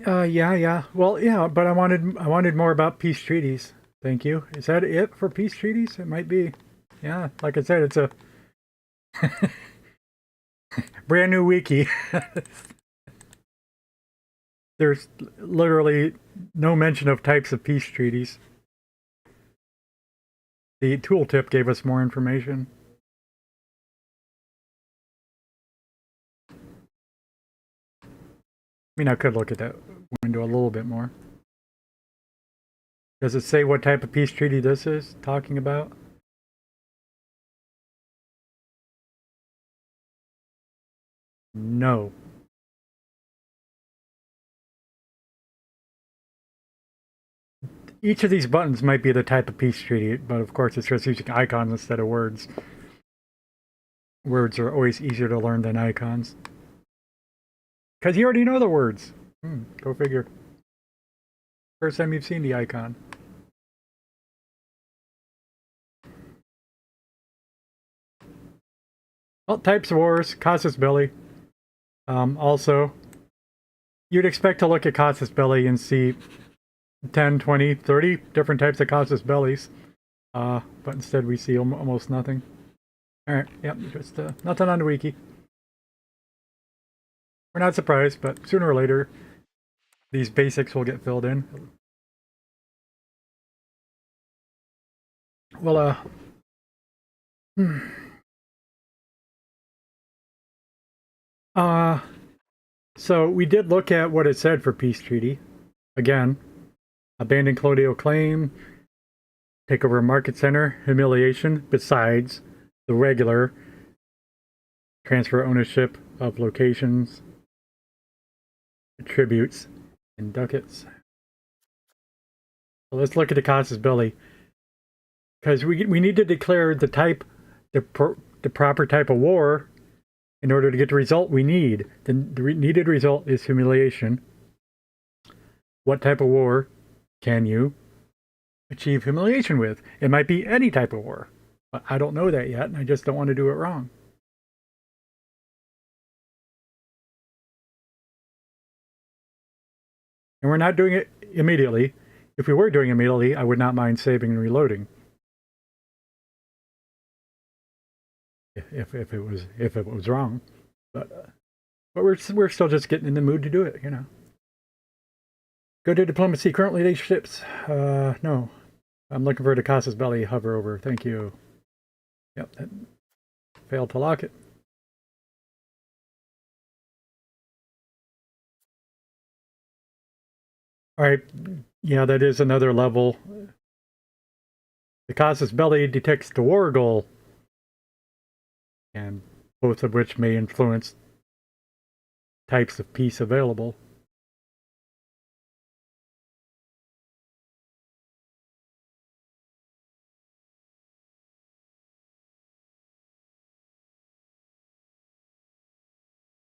Yeah. Well, yeah, but I wanted more about peace treaties. Thank you. Is that it for peace treaties? It might be. Yeah, like I said, it's a brand new wiki. There's literally no mention of types of peace treaties. The tooltip gave us more information. I mean, I could look at that window a little bit more. Does it say what type of peace treaty this is talking about? No. Each of these buttons might be the type of peace treaty, but of course it's just using icons instead of words. Words are always easier to learn than icons. Because you already know the words. Go figure. First time you've seen the icon. Well, types of wars, casus belli. Also, you'd expect to look at casus belli and see 10, 20, 30 different types of casus bellis. But instead we see almost nothing. Alright, yep, just nothing on the wiki. We're not surprised, but sooner or later, these basics will get filled in. Well, so we did look at what it said for peace treaty. Again, abandon colonial claim, take over a market center, humiliation, besides the regular transfer ownership of locations, tributes, and ducats. So let's look at the casus belli. Because we need to declare the type, the proper type of war in order to get the result we need. The needed result is humiliation. What type of war can you achieve humiliation with? It might be any type of war, but I don't know that yet, and I just don't want to do it wrong. And we're not doing it immediately. If we were doing it immediately, I would not mind saving and reloading. If it was wrong, but we're still just getting in the mood to do it, you know. Go to diplomacy. Current leaderships. No, I'm looking for the casus belli. Hover over. Thank you. Yep, that failed to lock it. All right, yeah, that is another level. The casus belli detects the war goal, and both of which may influence types of peace available.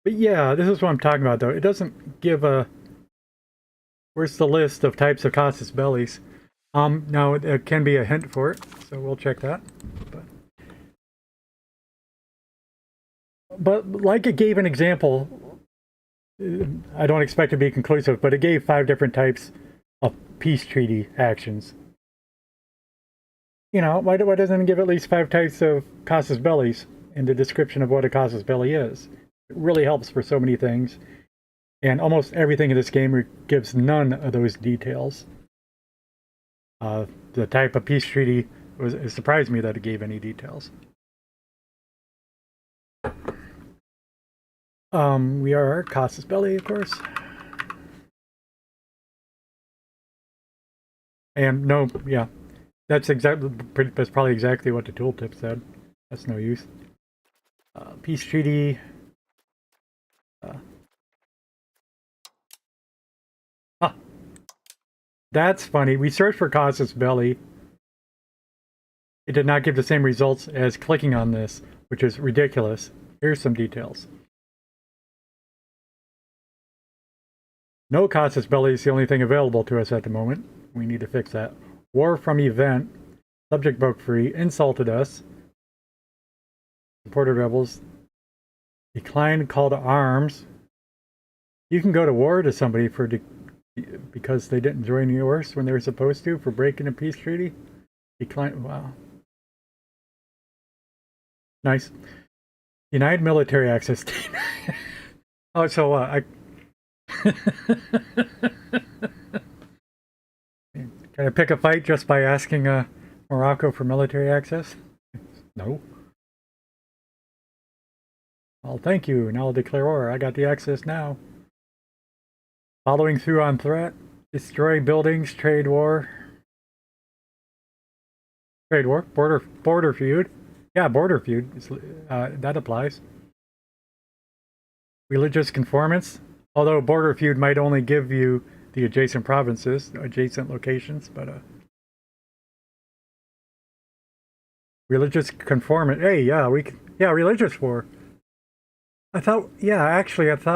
But yeah, this is what I'm talking about, though. It doesn't give a... Where's the list of types of casus bellis? Now, there can be a hint for it, so we'll check that. But like it gave an example, I don't expect it to be conclusive, but it gave 5 different types of peace treaty actions. You know, why doesn't it give at least 5 types of casus bellis in the description of what a casus belli is? It really helps for so many things. And almost everything in this game gives none of those details. The type of peace treaty, it surprised me that it gave any details. We are casus belli, of course. And no, yeah, that's probably exactly what the tooltip said. That's no use. Peace treaty. That's funny. We searched for casus belli. it did not give the same results as clicking on this, which is ridiculous. Here's some details. No Casus Belli is the only thing available to us at the moment. We need to fix that. War from event. Subject broke free. Insulted us. Supported rebels. Declined call to arms. You can go to war to somebody because they didn't join yours when they were supposed to for breaking a peace treaty. Declined. Wow. Nice. Denied military access. Oh, so I. Can I pick a fight just by asking Morocco for military access? No. Well, thank you. Now I'll declare war. I got the access now. Following through on threat. Destroy buildings. Trade war. Trade war. Border feud. Yeah, border feud. That applies. Religious conformance. Although border feud might only give you the adjacent provinces, adjacent locations, but religious conformance. Hey, yeah, religious war. I thought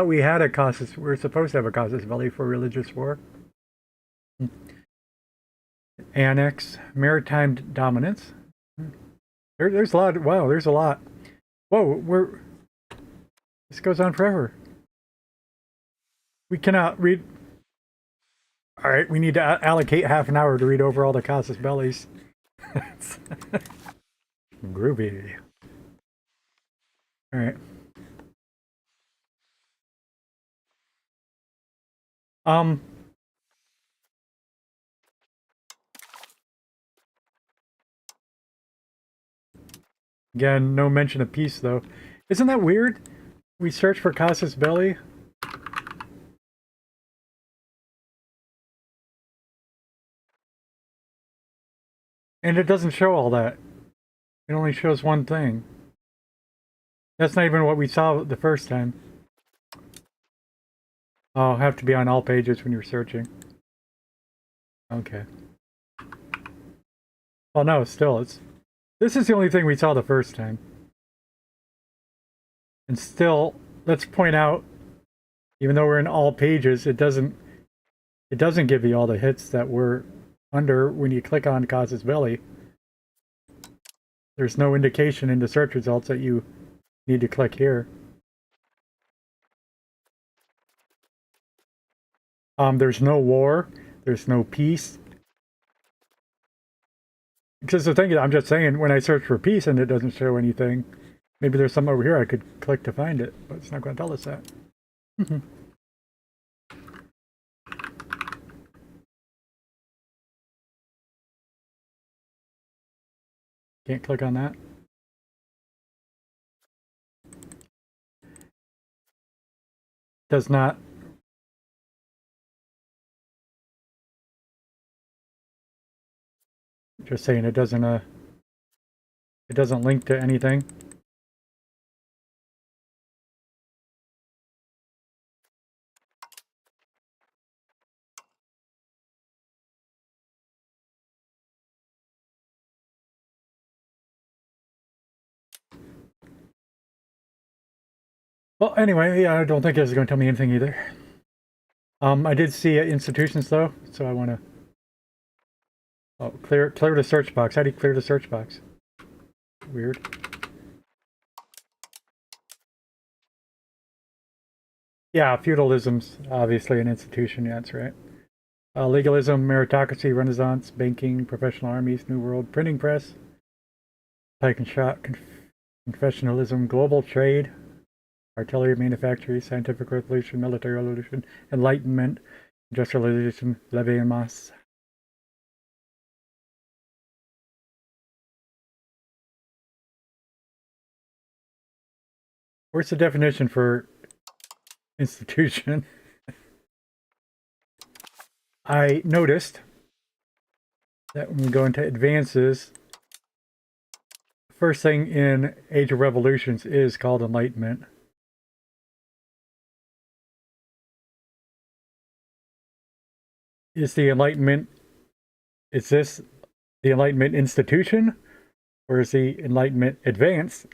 we had a casus. We were supposed to have a casus belli for religious war. Annex, maritime dominance. There's a lot. Wow, there's a lot. Whoa, this goes on forever. We cannot read. All right, we need to allocate half an hour to read over all the casus bellis. Groovy. All right. Again, no mention of peace though. Isn't that weird? We search for casus belli. And it doesn't show all that. It only shows one thing. That's not even what we saw the first time. Oh, have to be on all pages when you're searching. Okay. Well, no, still, this is the only thing we saw the first time. And still, let's point out, even though we're in all pages, it doesn't give you all the hits that were under when you click on casus belli. There's no indication in the search results that you need to click here. There's no war. There's no peace. Because the thing is, I'm just saying, when I search for peace and it doesn't show anything, maybe there's some over here I could click to find it, but it's not going to tell us that. Can't click on that. Does not. Just saying, it doesn't link to anything. Well, anyway, yeah, I don't think it's going to tell me anything either. I did see institutions though, so I want to. Oh, clear the search box. How do you clear the search box? Weird. Yeah, feudalism's obviously an institution. Yeah, that's right. Legalism, meritocracy, Renaissance, banking, professional armies, New World, printing press, pike and shot, confessionalism, global trade, artillery manufacturing, scientific revolution, military revolution, enlightenment, industrialization, leviamas. Where's the definition for institution? I noticed that when we go into advances, the first thing in Age of Revolutions is called Enlightenment. Is this the Enlightenment institution? Or is the Enlightenment advance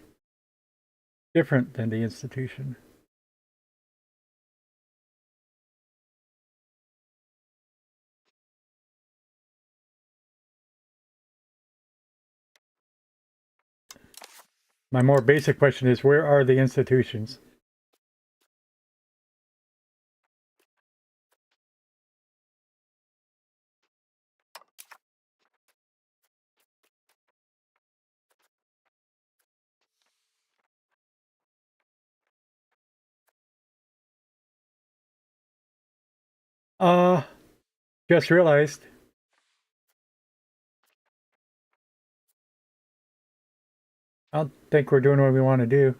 different than the institution? My more basic question is, where are the institutions? Uh, just realized. I don't think we're doing what we want to do.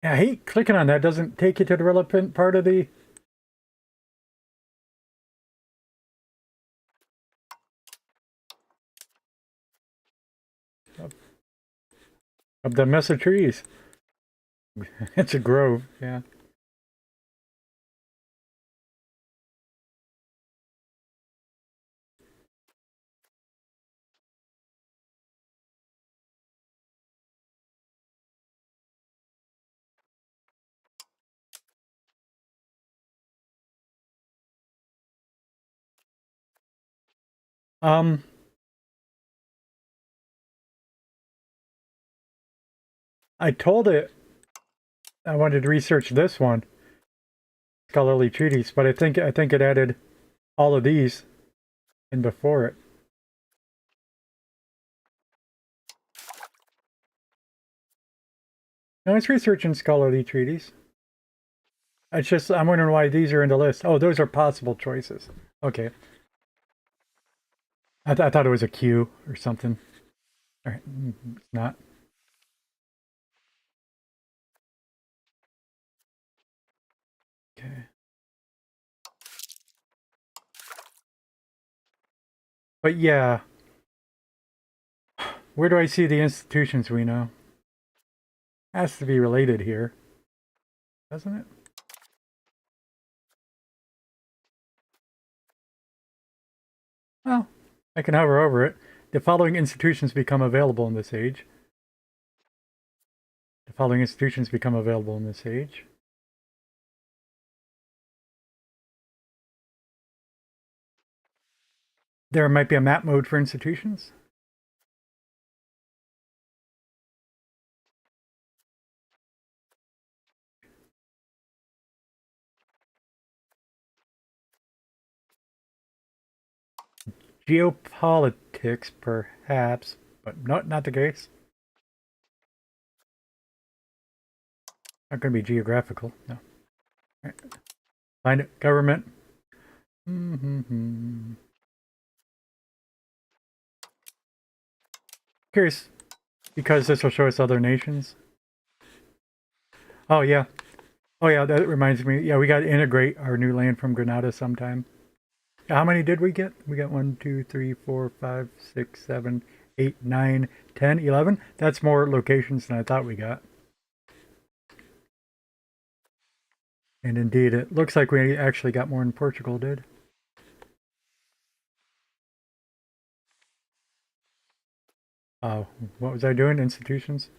Yeah, I hate clicking on that. Doesn't take you to the relevant part of the... of the mess of trees. It's a grove, yeah. Um, I told it I wanted to research this one, scholarly treatise, but I think it added all of these in before it. No, it's researching scholarly treatise. It's just I'm wondering why these are in the list. Oh, those are possible choices. Okay, I thought it was a queue or something. All right, it's not. Okay, but yeah, where do I see the institutions we know? Has to be related here, doesn't it? Well, I can hover over it. The following institutions become available in this age. The following institutions become available in this age. There might be a map mode for institutions. Geopolitics, perhaps, but not the case. Not going to be geographical. No. Right. Find it. Government. Curious, because this will show us other nations. Oh yeah. Oh yeah. That reminds me. Yeah, we got to integrate our new land from Granada sometime. How many did we get? We got 1, 2, 3, 4, 5, 6, 7, 8, 9, 10, 11. That's more locations than I thought we got. And indeed, it looks like we actually got more than Portugal did. Oh, what was I doing? Institutions?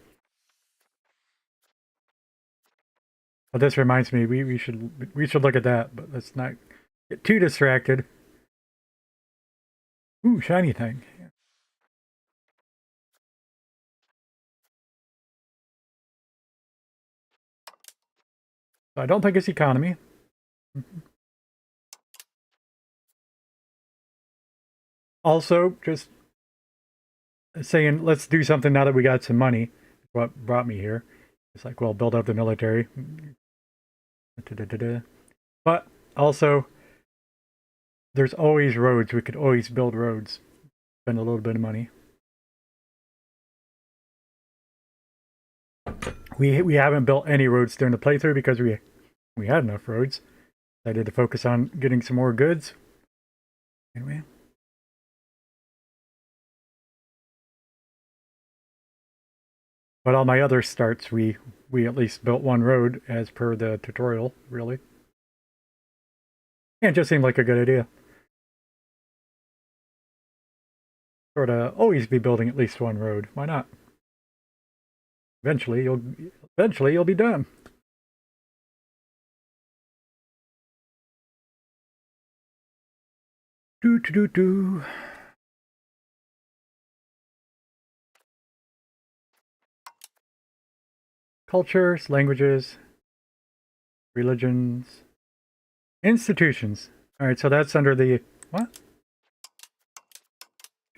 Well, this reminds me, we should look at that, but let's not get too distracted. Ooh, shiny thing. I don't think it's economy. Also, just saying, let's do something now that we got some money. What brought me here? It's like, well, build up the military. But also, there's always roads. We could always build roads. Spend a little bit of money. We haven't built any roads during the playthrough because we had enough roads. I did to focus on getting some more goods. Anyway. But all my other starts, we at least built one road as per the tutorial, really. Yeah, it just seemed like a good idea. Sort of always be building at least one road. Why not? Eventually you'll be done. Do do do do. Cultures, languages, religions, institutions. All right, so that's under the what?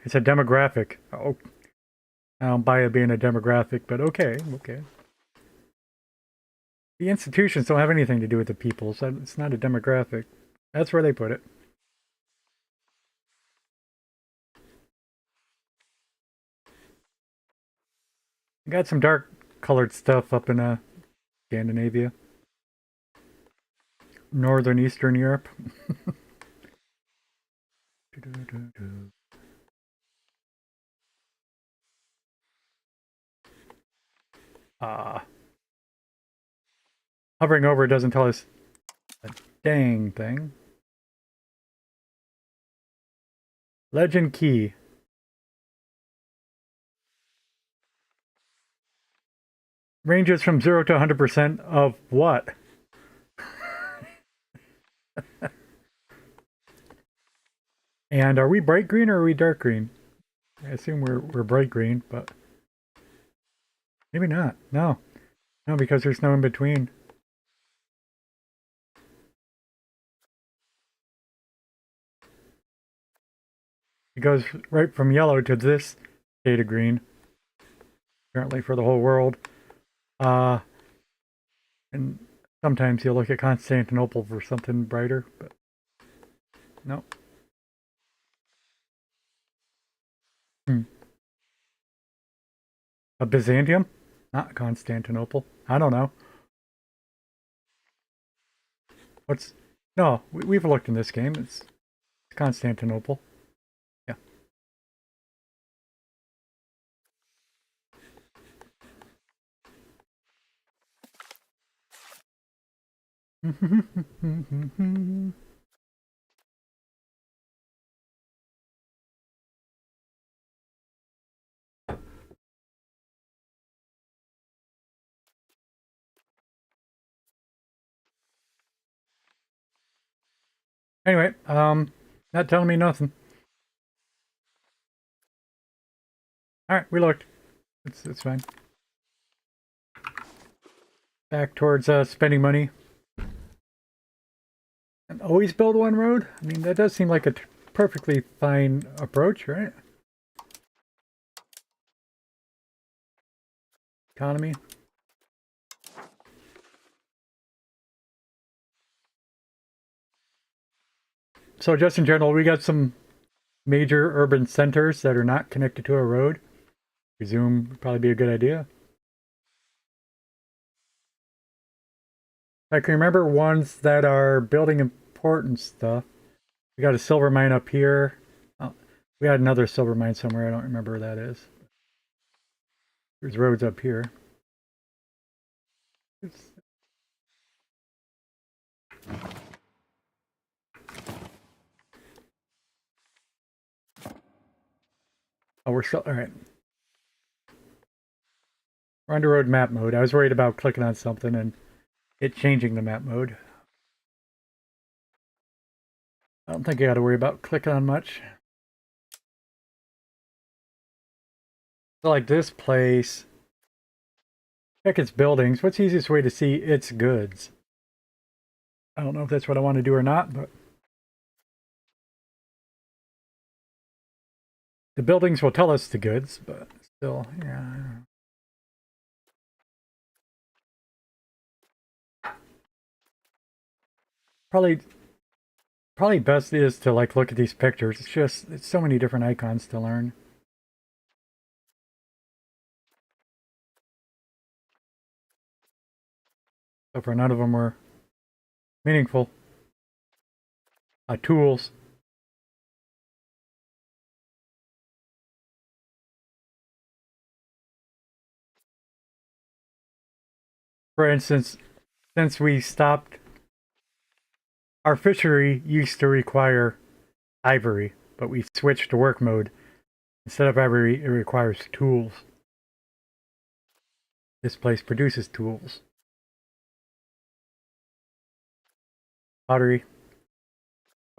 It's a demographic. Oh, I don't buy it being a demographic, but okay, okay. The institutions don't have anything to do with the people, so it's not a demographic. That's where they put it. Got some dark colored stuff up in Scandinavia. Northern Eastern Europe. Ah. Hovering over doesn't tell us a dang thing. Legend key. Ranges from 0 to 100% of what? And are we bright green or are we dark green? I assume we're bright green, but maybe not. No. No, because there's no in between. It goes right from yellow to this shade of green. Apparently for the whole world. And sometimes you'll look at Constantinople for something brighter, but no. A Byzantium? Not Constantinople. I don't know. What's... No, we've looked in this game. It's Constantinople. Yeah. Anyway, not telling me nothing. Alright, we looked. It's fine. Back towards spending money. And always build one road? I mean, that does seem like a perfectly fine approach, right? Economy. So just in general, we got some major urban centers that are not connected to a road. Presume would probably be a good idea. I can remember ones that are building important stuff. We got a silver mine up here. Oh, we had another silver mine somewhere. I don't remember where that is. There's roads up here. Oh, we're still... Alright. We're under road map mode. I was worried about clicking on something and it changing the map mode. I don't think I got to worry about clicking on much. So like this place... Check its buildings. What's the easiest way to see its goods? I don't know if that's what I want to do or not, but... The buildings will tell us the goods, but still, yeah. Probably best is to like look at these pictures. It's so many different icons to learn. So for none of them were meaningful. Tools. For instance, since we stopped Our fishery used to require ivory, but we switched to work mode. Instead of ivory, it requires tools. This place produces tools. Pottery,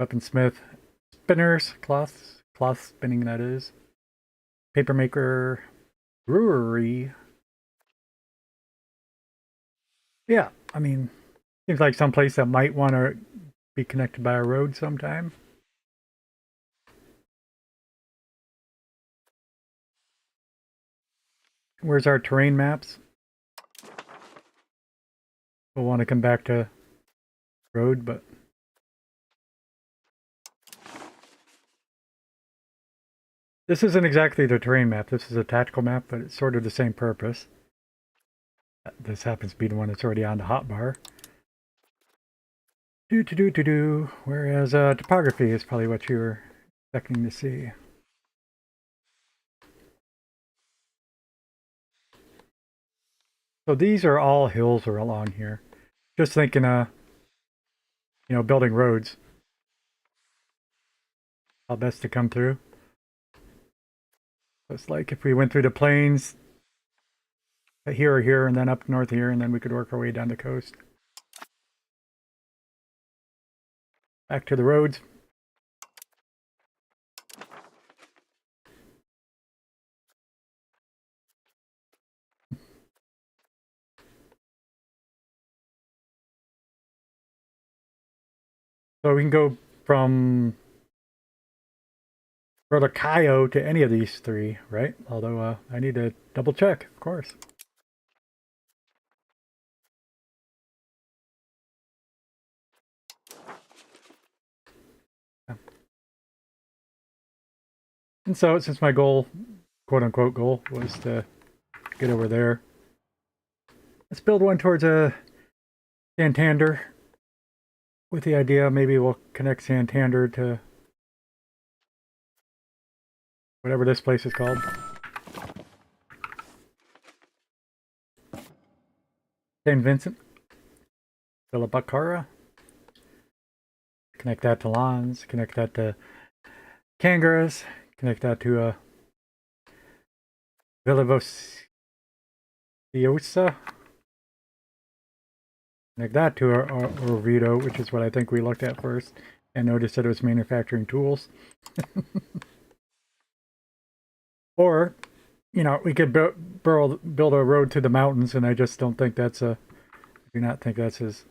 weaponsmith, spinners, cloth spinning that is. Paper maker, brewery. Yeah, I mean, seems like some place that might want to be connected by a road sometime. Where's our terrain maps? We'll want to come back to road, but this isn't exactly the terrain map. This is a tactical map, but it's sort of the same purpose. This happens to be the one that's already on the hotbar. Whereas topography is probably what you were expecting to see. So these are all hills are along here. Just thinking, building roads. How best to come through. So it's like if we went through the plains, here or here, and then up north here, and then we could work our way down the coast. Back to the roads. So we can go from Cayo to any of these three, right? Although I need to double check, of course. Yeah. And so since my goal, quote unquote goal, was to get over there, let's build one towards Santander. With the idea maybe we'll connect Santander to whatever this place is called. St. Vincent. Villabacara. Connect that to Lons. Connect that to Kangaras. Connect that to Villaviciosa. Connect that to Oviedo, which is what I think we looked at first, and noticed that it was manufacturing tools. Or, we could build a road to the mountains, and I just don't think that's I do not think that's as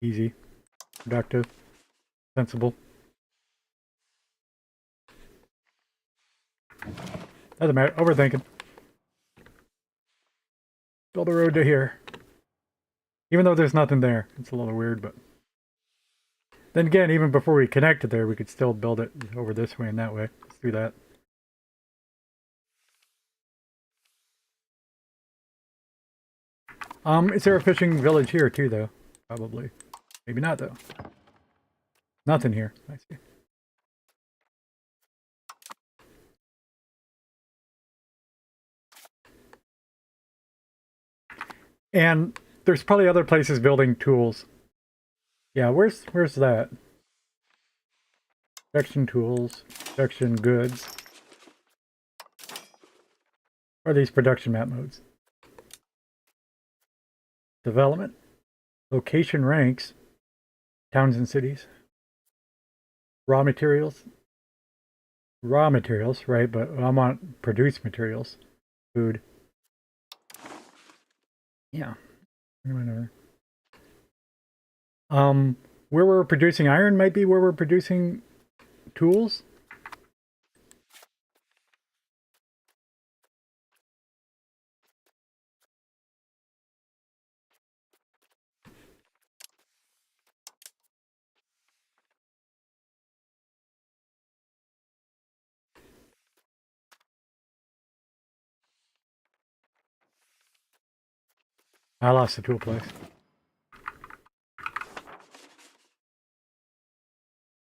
easy, productive, sensible. Doesn't matter. Overthinking. Build a road to here. Even though there's nothing there. It's a little weird, but... Then again, even before we connect it there, we could still build it over this way and that way. Let's do that. Is there a fishing village here too, though? Probably. Maybe not, though. Nothing here. I see. And there's probably other places building tools. Yeah, where's that? Production tools, production goods. Or these production map modes? Development, location ranks, towns and cities. Raw materials, right? But I want produced materials, food. Yeah. Where we're producing iron might be where we're producing tools. I lost the tool place.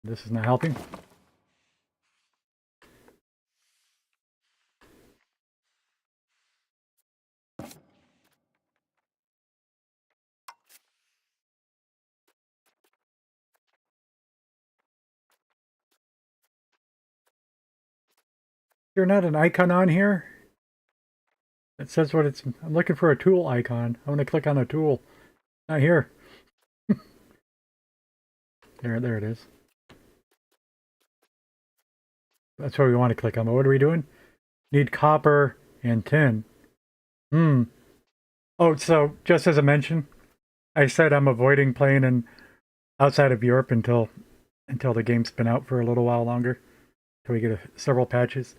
This is not helping. There's not an icon on here? It says what it's... I'm looking for a tool icon. I want to click on a tool. Not here. There it is. That's what we want to click on. But what are we doing? Need copper and tin. Oh, so just as a mention, I said I'm avoiding playing outside of Europe until the game's been out for a little while longer. Until we get several patches.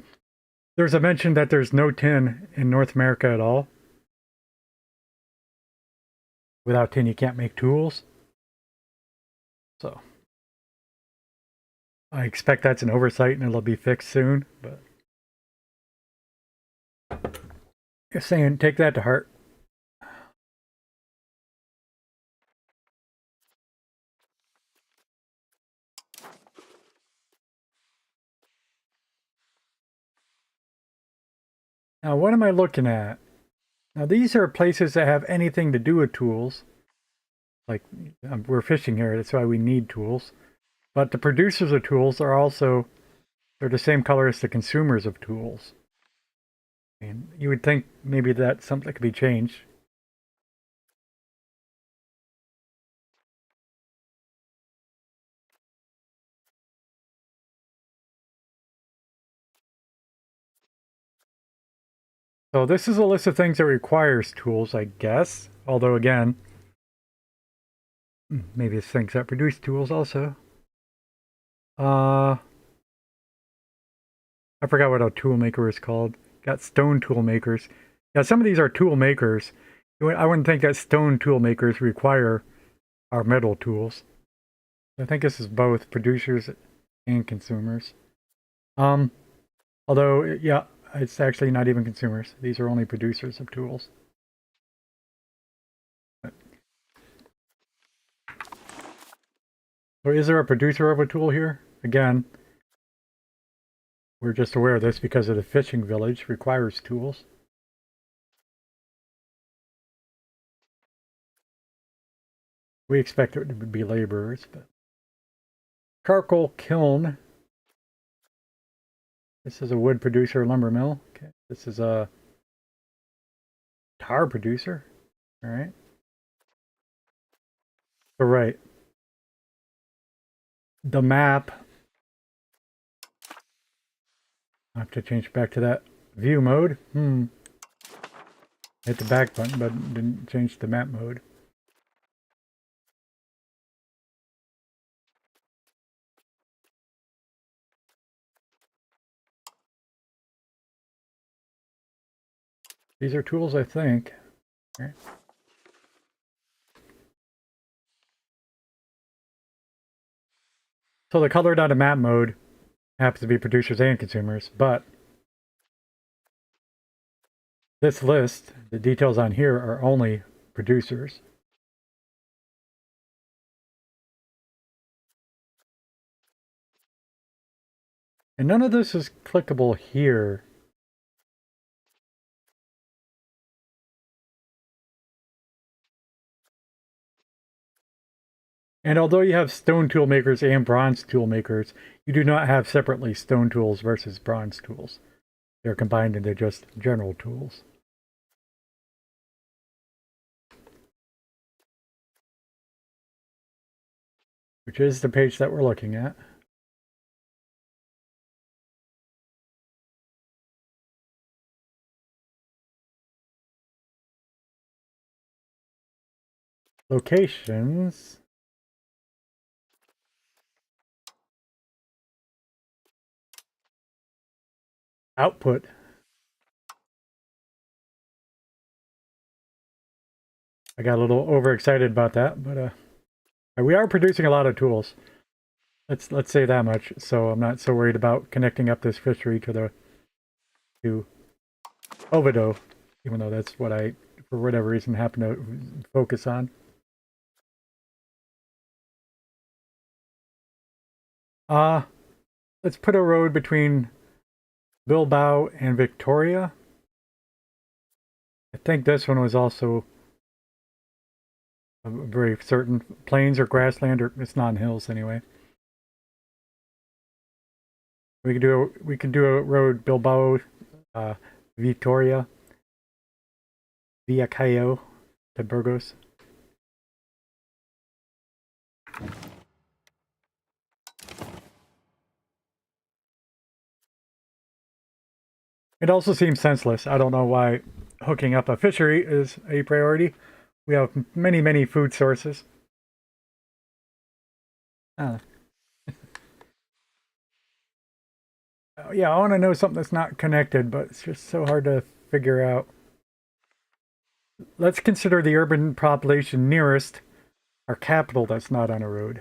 There's a mention that there's no tin in North America at all. Without tin, you can't make tools. So I expect that's an oversight and it'll be fixed soon. But you're saying take that to heart. Now, what am I looking at? Now, these are places that have anything to do with tools. Like, we're fishing here, that's why we need tools. But the producers of tools are also, they're the same color as the consumers of tools. And you would think maybe that's something that could be changed. So this is a list of things that requires tools, I guess. Although again, maybe it's things that produce tools also. I forgot what a tool maker is called. Got stone tool makers. Yeah, some of these are tool makers. I wouldn't think that stone tool makers require our metal tools. I think this is both producers and consumers. Although, yeah, it's actually not even consumers. These are only producers of tools. So is there a producer of a tool here? Again, we're just aware of this because of the fishing village requires tools. We expect it to be laborers, but charcoal kiln. This is a wood producer, lumber mill. Okay, this is a tar producer. All right. So right. The map. I have to change back to that view mode. Hit the back button, but didn't change the map mode. These are tools, I think. Okay. So the colored out of map mode happens to be producers and consumers, but this list, the details on here are only producers. And none of this is clickable here. And although you have stone tool makers and bronze tool makers, you do not have separately stone tools versus bronze tools. They're combined into just general tools. Which is the page that we're looking at. Locations. Output. I got a little overexcited about that, but we are producing a lot of tools. Let's say that much. So I'm not so worried about connecting up this fishery to Ovido, even though that's what I, for whatever reason, happen to focus on. Let's put a road between Bilbao and Victoria. I think this one was also very certain. Plains or grassland, or it's not in hills anyway. We could do a road Bilbao, uh, Vitoria, Via Cayo to Burgos. It also seems senseless. I don't know why hooking up a fishery is a priority. We have many, many food sources. Uh, yeah, I want to know something that's not connected, but it's just so hard to figure out. Let's consider the urban population nearest our capital that's not on a road.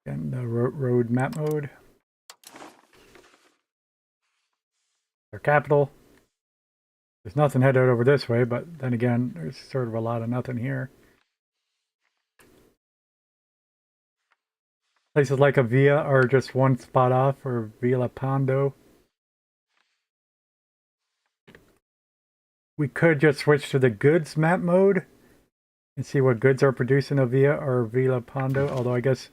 And the road map mode. Our capital. There's nothing headed over this way, but then again, there's sort of a lot of nothing here. Places like Avia are just one spot off, or Villa Pando. We could just switch to the goods map mode and see what goods are produced in Avia or Villa Pando, although I guess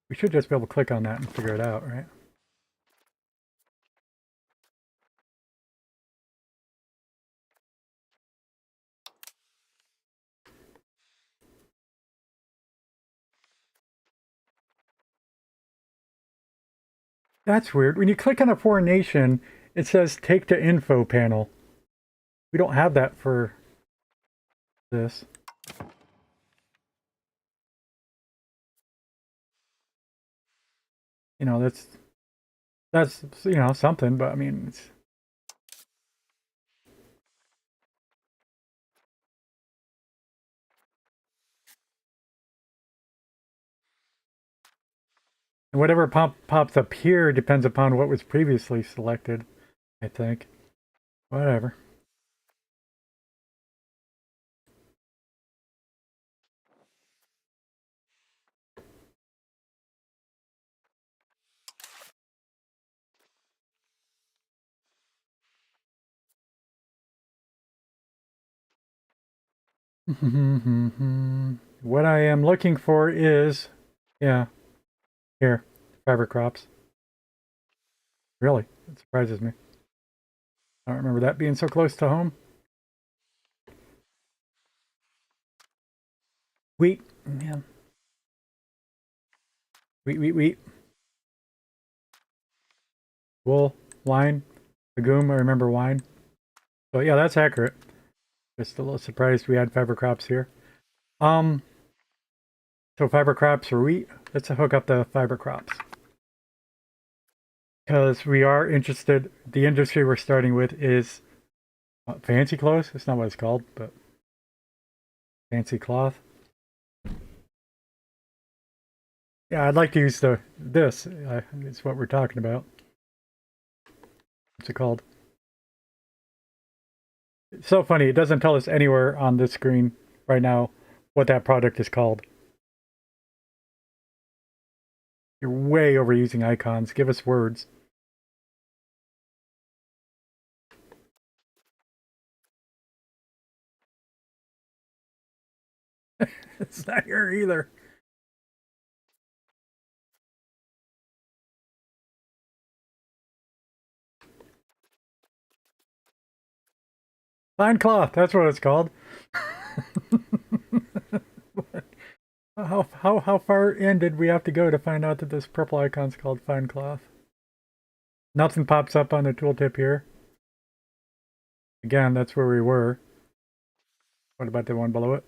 we should just be able to click on that and figure it out, right? That's weird. When you click on a foreign nation, it says take to info panel. We don't have that for this. You know, that's you know something, but I mean, it's, whatever pops up here depends upon what was previously selected, I think. Whatever. What I am looking for is, yeah, here, fiber crops. Really, it surprises me. I don't remember that being so close to home. Wheat, yeah. Wheat. Wool, wine, legume. I remember wine. So yeah, that's accurate. Just a little surprised we had fiber crops here. Um, so fiber crops or wheat. Let's hook up the fiber crops because we are interested. The industry we're starting with is fancy clothes. It's not what it's called, but fancy cloth. Yeah, I'd like to use this. It's what we're talking about. What's it called? It's so funny. It doesn't tell us anywhere on this screen right now what that product is called. You're way overusing icons. Give us words. It's not here either. Fine cloth. That's what it's called. How far in did we have to go to find out that this purple icon's called fine cloth? Nothing pops up on the tooltip here. Again, that's where we were. What about the one below it?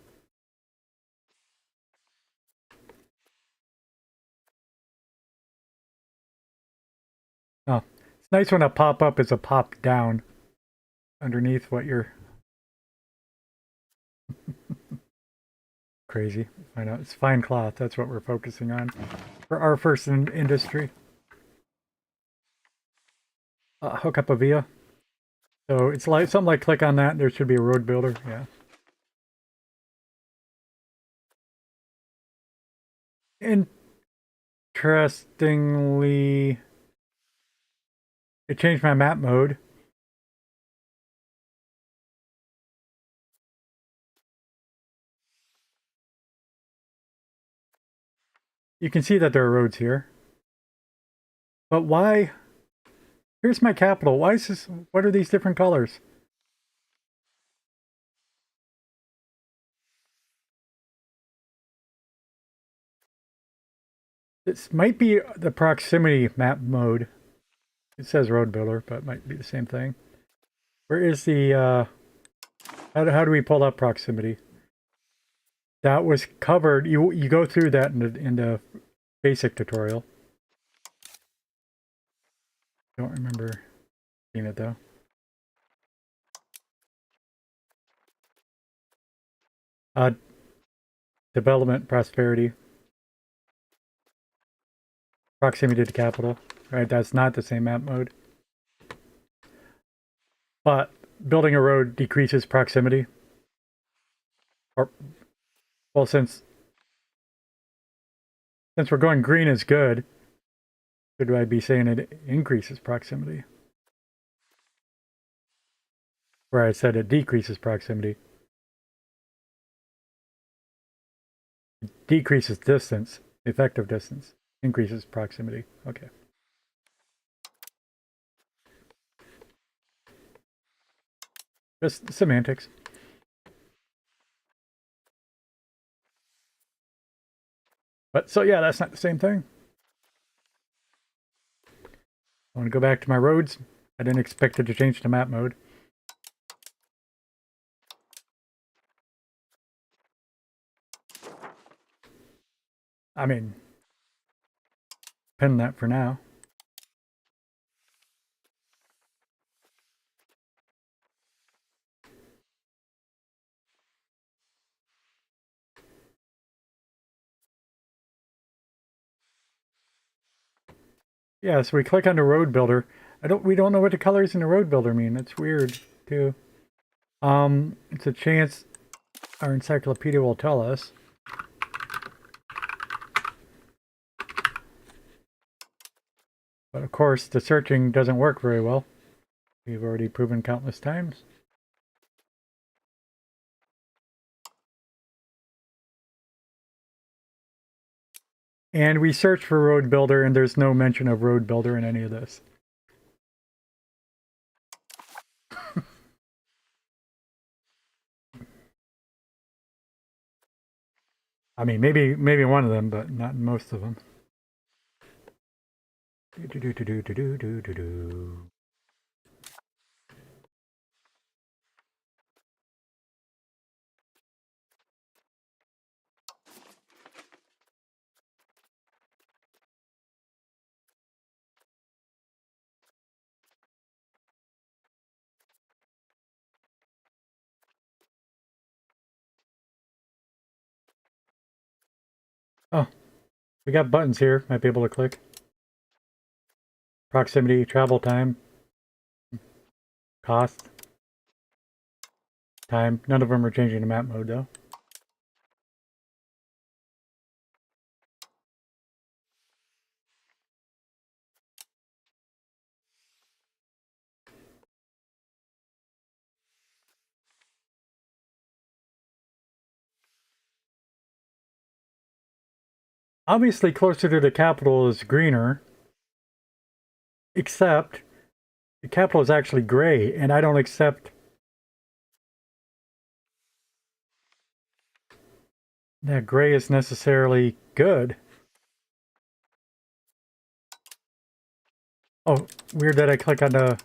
Oh, it's nice when a pop up is a pop down underneath what you're. Crazy. I know it's fine cloth. That's what we're focusing on for our first industry. Hook up a via. So it's like something like click on that. There should be a road builder. Yeah. Interestingly, it changed my map mode. You can see that there are roads here. But why? Here's my capital. Why is this? What are these different colors? This might be the proximity map mode. It says road builder, but it might be the same thing. Where is the, how do we pull up proximity? That was covered. You go through that in the basic tutorial. Don't remember seeing it though. Development, prosperity, proximity to capital. Right, that's not the same map mode. But building a road decreases proximity. Or, well, since we're going green is good, should I be saying it increases proximity? Where I said it decreases proximity. It decreases distance, effective distance. Increases proximity. Okay. Just semantics. But so yeah, that's not the same thing. I want to go back to my roads. I didn't expect it to change to map mode. I mean, pin that for now. Yeah, so we click on the road builder. We don't know what the colors in the road builder mean. That's weird too. It's a chance our encyclopedia will tell us. But of course, the searching doesn't work very well. We've already proven countless times. And we search for road builder, and there's no mention of road builder in any of this. I mean, maybe one of them, but not most of them. Oh, we got buttons here. Might be able to click. Proximity, travel time, cost, time. None of them are changing to map mode though. Obviously, closer to the capital is greener, except the capital is actually gray, and I don't accept that gray is necessarily good. Oh, weird that I click on the...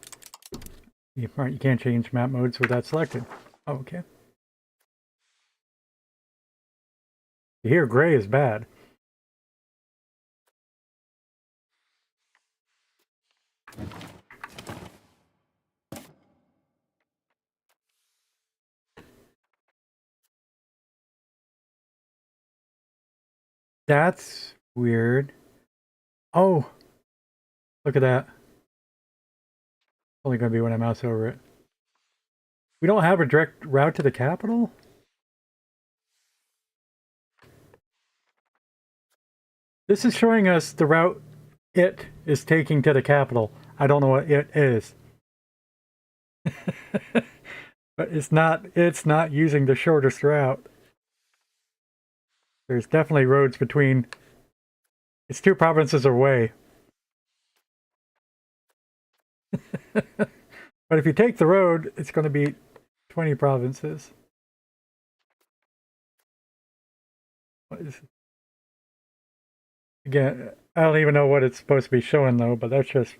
You can't change map modes with that selected. Oh, okay. Here, gray is bad. That's weird. Oh, look at that. Only going to be when I mouse over it. We don't have a direct route to the capital? This is showing us the route it is taking to the capital. I don't know what it is. But it's not using the shortest route. There's definitely roads between It's 2 provinces away. But if you take the road, it's going to be 20 provinces. What is it? Again, I don't even know what it's supposed to be showing though, but that's just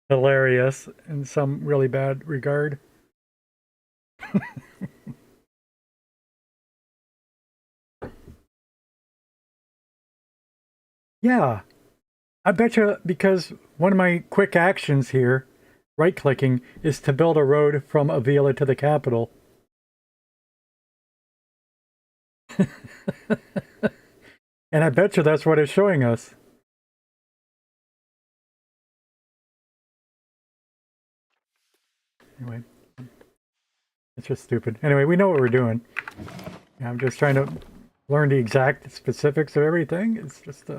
hilarious in some really bad regard. Yeah, I bet you because one of my quick actions here, right clicking, is to build a road from Avila to the capital. And I bet you that's what it's showing us. Anyway, it's just stupid. Anyway, we know what we're doing. I'm just trying to learn the exact specifics of everything. It's just,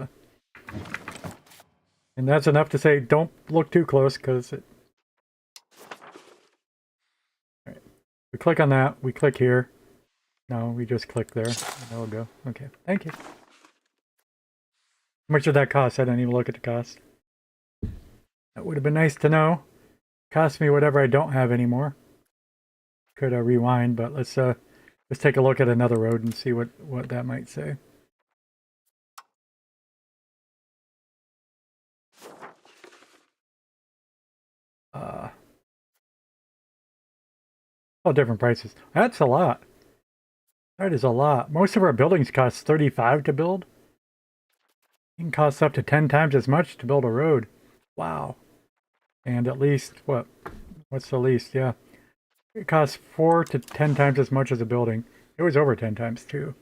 and that's enough to say don't look too close because it. All right. We click on that. We click here. No, we just click there. That'll go. Okay, thank you. How much did that cost? I didn't even look at the cost. That would have been nice to know. Cost me whatever I don't have anymore. Could rewind, but let's take a look at another road and see what that might say. All different prices. That's a lot. That is a lot. Most of our buildings cost 35 to build. It can cost up to 10 times as much to build a road. Wow. And at least, what? What's the least? Yeah. It costs 4 to 10 times as much as a building. It was over 10 times too.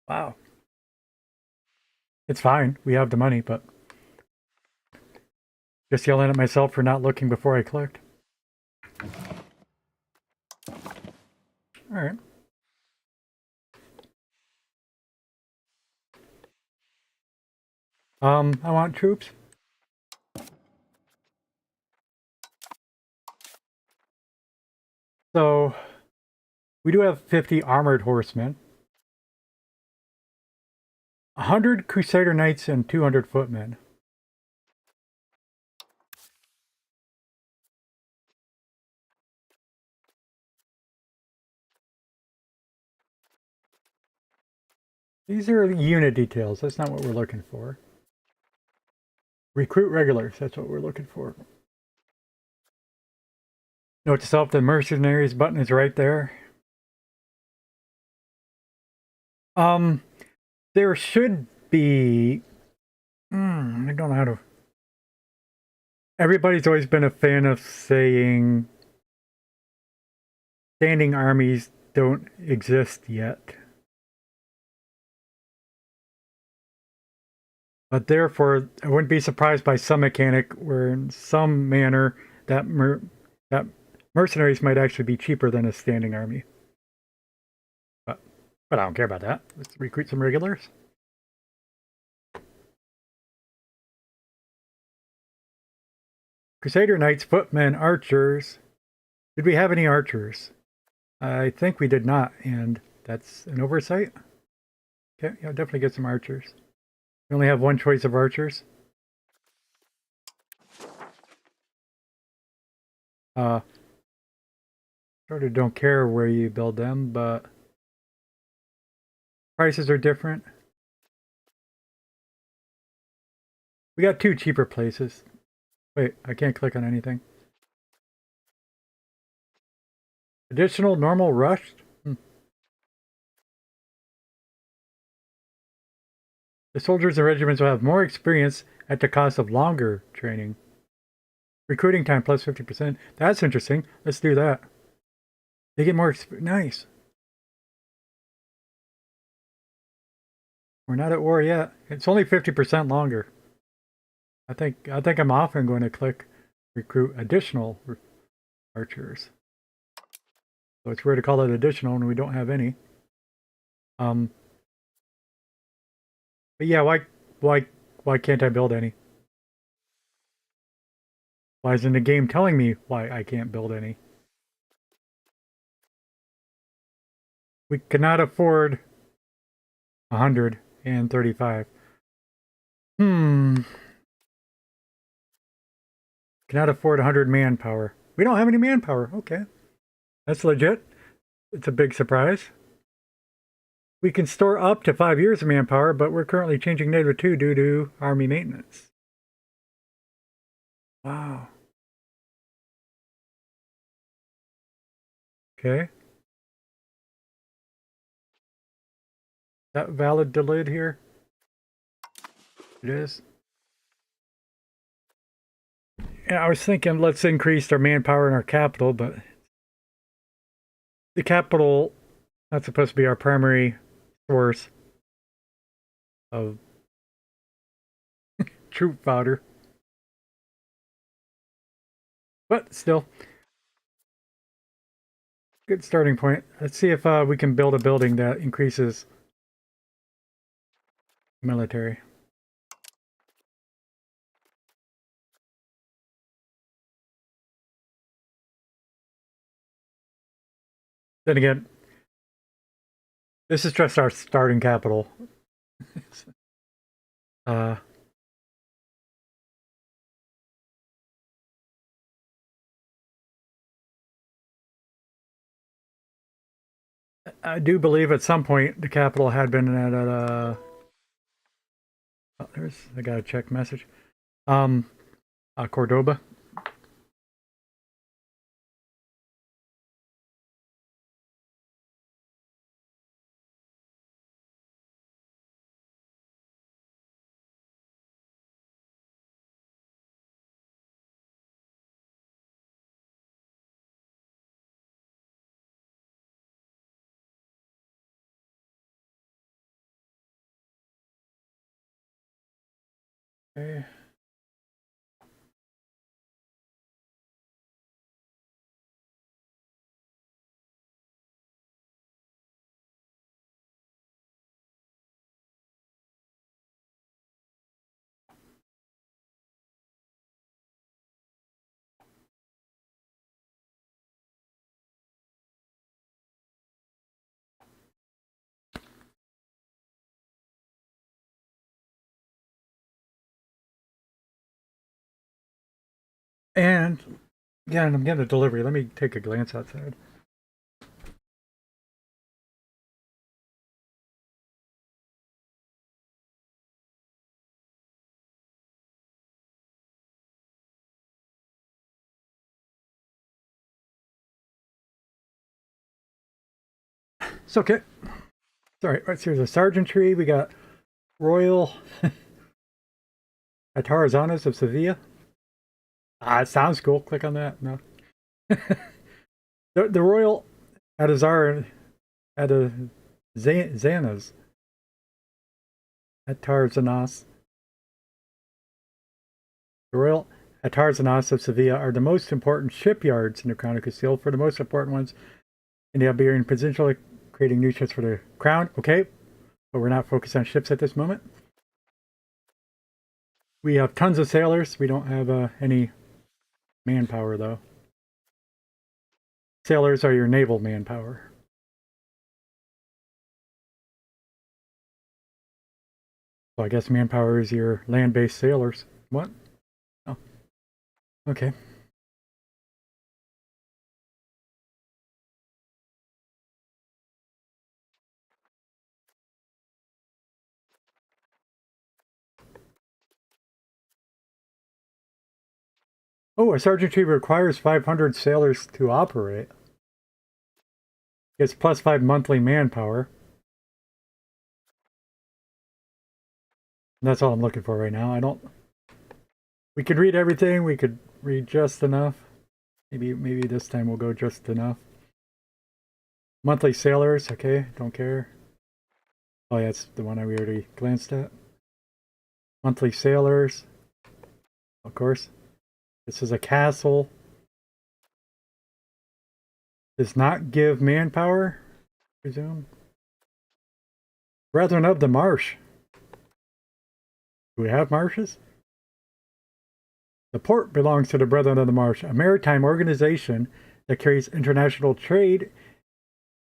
Wow. It's fine. We have the money, but just yelling at myself for not looking before I clicked. All right. I want troops. So we do have 50 armored horsemen, 100 Crusader Knights, and 200 footmen. These are the unit details. That's not what we're looking for. Recruit regulars. That's what we're looking for. Note to self, the mercenaries button is right there. There should be. I don't know how to. Everybody's always been a fan of saying standing armies don't exist yet. But therefore, I wouldn't be surprised by some mechanic where in some manner that mercenaries might actually be cheaper than a standing army. But I don't care about that. Let's recruit some regulars. Crusader Knights, Footmen, Archers. Did we have any archers? I think we did not, and that's an oversight. Okay, yeah, definitely get some archers. We only have one choice of archers. Sort of don't care where you build them, but prices are different. We got 2 cheaper places. Wait, I can't click on anything. Additional, normal, rushed? The soldiers and regiments will have more experience at the cost of longer training. Recruiting time plus 50%. That's interesting. Let's do that. They get more experience. Nice. We're not at war yet. It's only 50% longer. I think I'm often going to click recruit additional archers. So it's weird to call it additional when we don't have any. But yeah, why can't I build any? Why isn't the game telling me why I can't build any? We cannot afford 135. Cannot afford 100 manpower. We don't have any manpower. Okay. That's legit. It's a big surprise. We can store up to 5 years of manpower, but we're currently changing -2 due to army maintenance. Wow. Okay. That valid delayed here? It is. And I was thinking let's increase our manpower and our capital, but the capital not supposed to be our primary source of troop fodder. But still, good starting point. Let's see if we can build a building that increases military. Then again, this is just our starting capital. I do believe at some point the capital had been at oh, I got a check message. Cordoba. Okay. And again, I'm getting a delivery. Let me take a glance outside. It's okay. Sorry, right here's a sergeantry. We got Royal Atarazanas of Sevilla. It sounds cool. Click on that. No. the Royal Atazar Zanas Atarzanas. The Royal Atarzanas of Sevilla are the most important shipyards in the Crown of Castile. For the most important ones in the Iberian Peninsula, creating new ships for the Crown. Okay, but we're not focused on ships at this moment. We have tons of sailors. We don't have any manpower, though. Sailors are your naval manpower. So I guess manpower is your land-based sailors. What? Oh, okay. Oh, a sergeantry requires 500 sailors to operate. It's +5 monthly manpower. And that's all I'm looking for right now. I don't... We could read everything. We could read just enough. Maybe this time we'll go just enough. Monthly sailors, okay, don't care. Oh, yeah, that's the one I already glanced at. Monthly sailors, of course. This is a castle. Does not give manpower, presume. Brethren of the Marsh. Do we have marshes? The port belongs to the Brethren of the Marsh, a maritime organization that carries international trade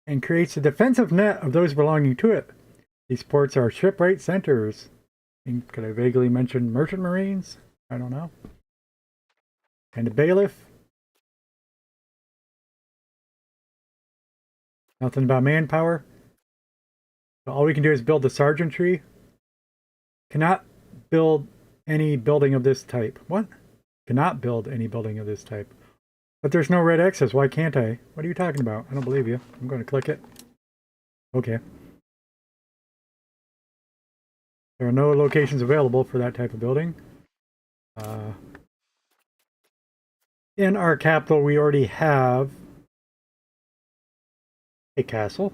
and creates a defensive net of those belonging to it. These ports are shipwright centers Could I vaguely mention merchant marines? I don't know. And a bailiff? Nothing about manpower? So all we can do is build the sergeantry. Cannot build any building of this type. What? Cannot build any building of this type. But there's no red X's. Why can't I? What are you talking about? I don't believe you. I'm going to click it. Okay. There are no locations available for that type of building. In our capital, we already have a castle